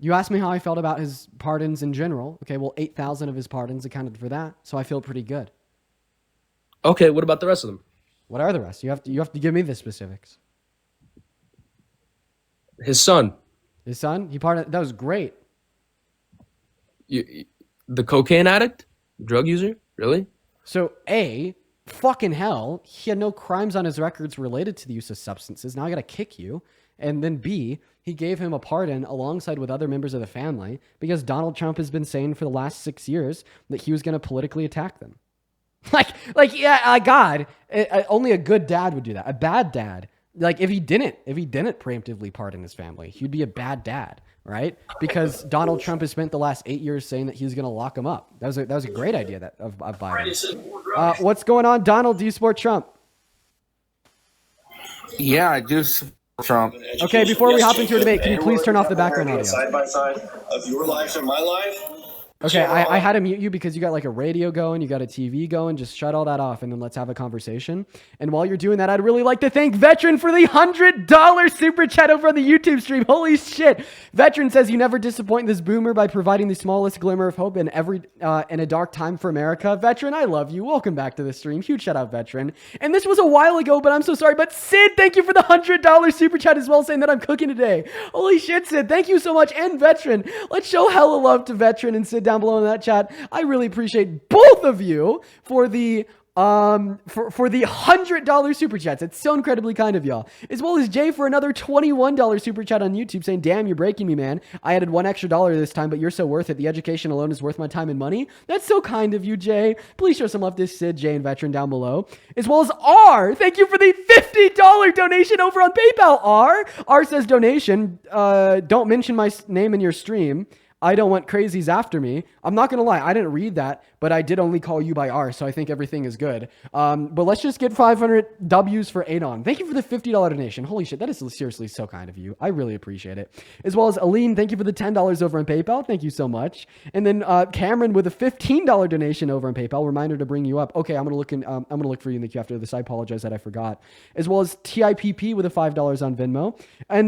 You asked me how I felt about his pardons in general. Okay, well, 8,000 of his pardons accounted for that, so I feel pretty good. Okay, what about the rest of them? What are the rest? You have to give me the specifics. His son. His son? He pardoned. That was great. The cocaine addict? Drug user? Really? So, A, fucking hell, he had no crimes on his records related to the use of substances. Now I gotta kick you. And then B, he gave him a pardon alongside with other members of the family because Donald Trump has been saying for the last 6 years that he was going to politically attack them. God, only a good dad would do that. A bad dad, like if he didn't preemptively pardon his family, he'd be a bad dad, right? Because Donald Trump has spent the last 8 years saying that he was going to lock him up. That was a great idea of Biden. What's going on, Donald? Do you support Trump? Yeah, I do support Trump. Okay, before we hop into your debate, can you please turn off the background audio? Side by side of your life and my life. Okay, I had to mute you because you got like a radio going, you got a TV going. Just shut all that off and then let's have a conversation. And while you're doing that, I'd really like to thank Veteran for the $100 super chat over on the YouTube stream. Holy shit. Veteran says, you never disappoint this boomer by providing the smallest glimmer of hope in a dark time for America. Veteran, I love you. Welcome back to the stream. Huge shout out, Veteran. And this was a while ago, but I'm so sorry. But Sid, thank you for the $100 super chat as well, saying that I'm cooking today. Holy shit, Sid. Thank you so much. And Veteran, let's show hella love to Veteran and Sid down below in that chat. I really appreciate both of you for the for the $100 super chats. It's so incredibly kind of y'all. As well as Jay for another $21 super chat on YouTube saying, damn, you're breaking me, man. I added $1 extra this time, but you're so worth it. The education alone is worth my time and money. That's so kind of you, Jay. Please show some love to Sid, Jay, and Veteran down below. As well as R. Thank you for the $50 donation over on PayPal, R. R says donation. Don't mention my name in your stream. I don't want crazies after me. I'm not going to lie. I didn't read that, but I did only call you by R, so I think everything is good. But let's just get 500 W's for Adon. Thank you for the $50 donation. Holy shit, that is seriously so kind of you. I really appreciate it. As well as Aline, thank you for the $10 over on PayPal. Thank you so much. And then Cameron with a $15 donation over on PayPal. Reminder to bring you up. Okay, I'm gonna look for you in the queue after this. I apologize that I forgot. As well as TIPP with a $5 on Venmo. And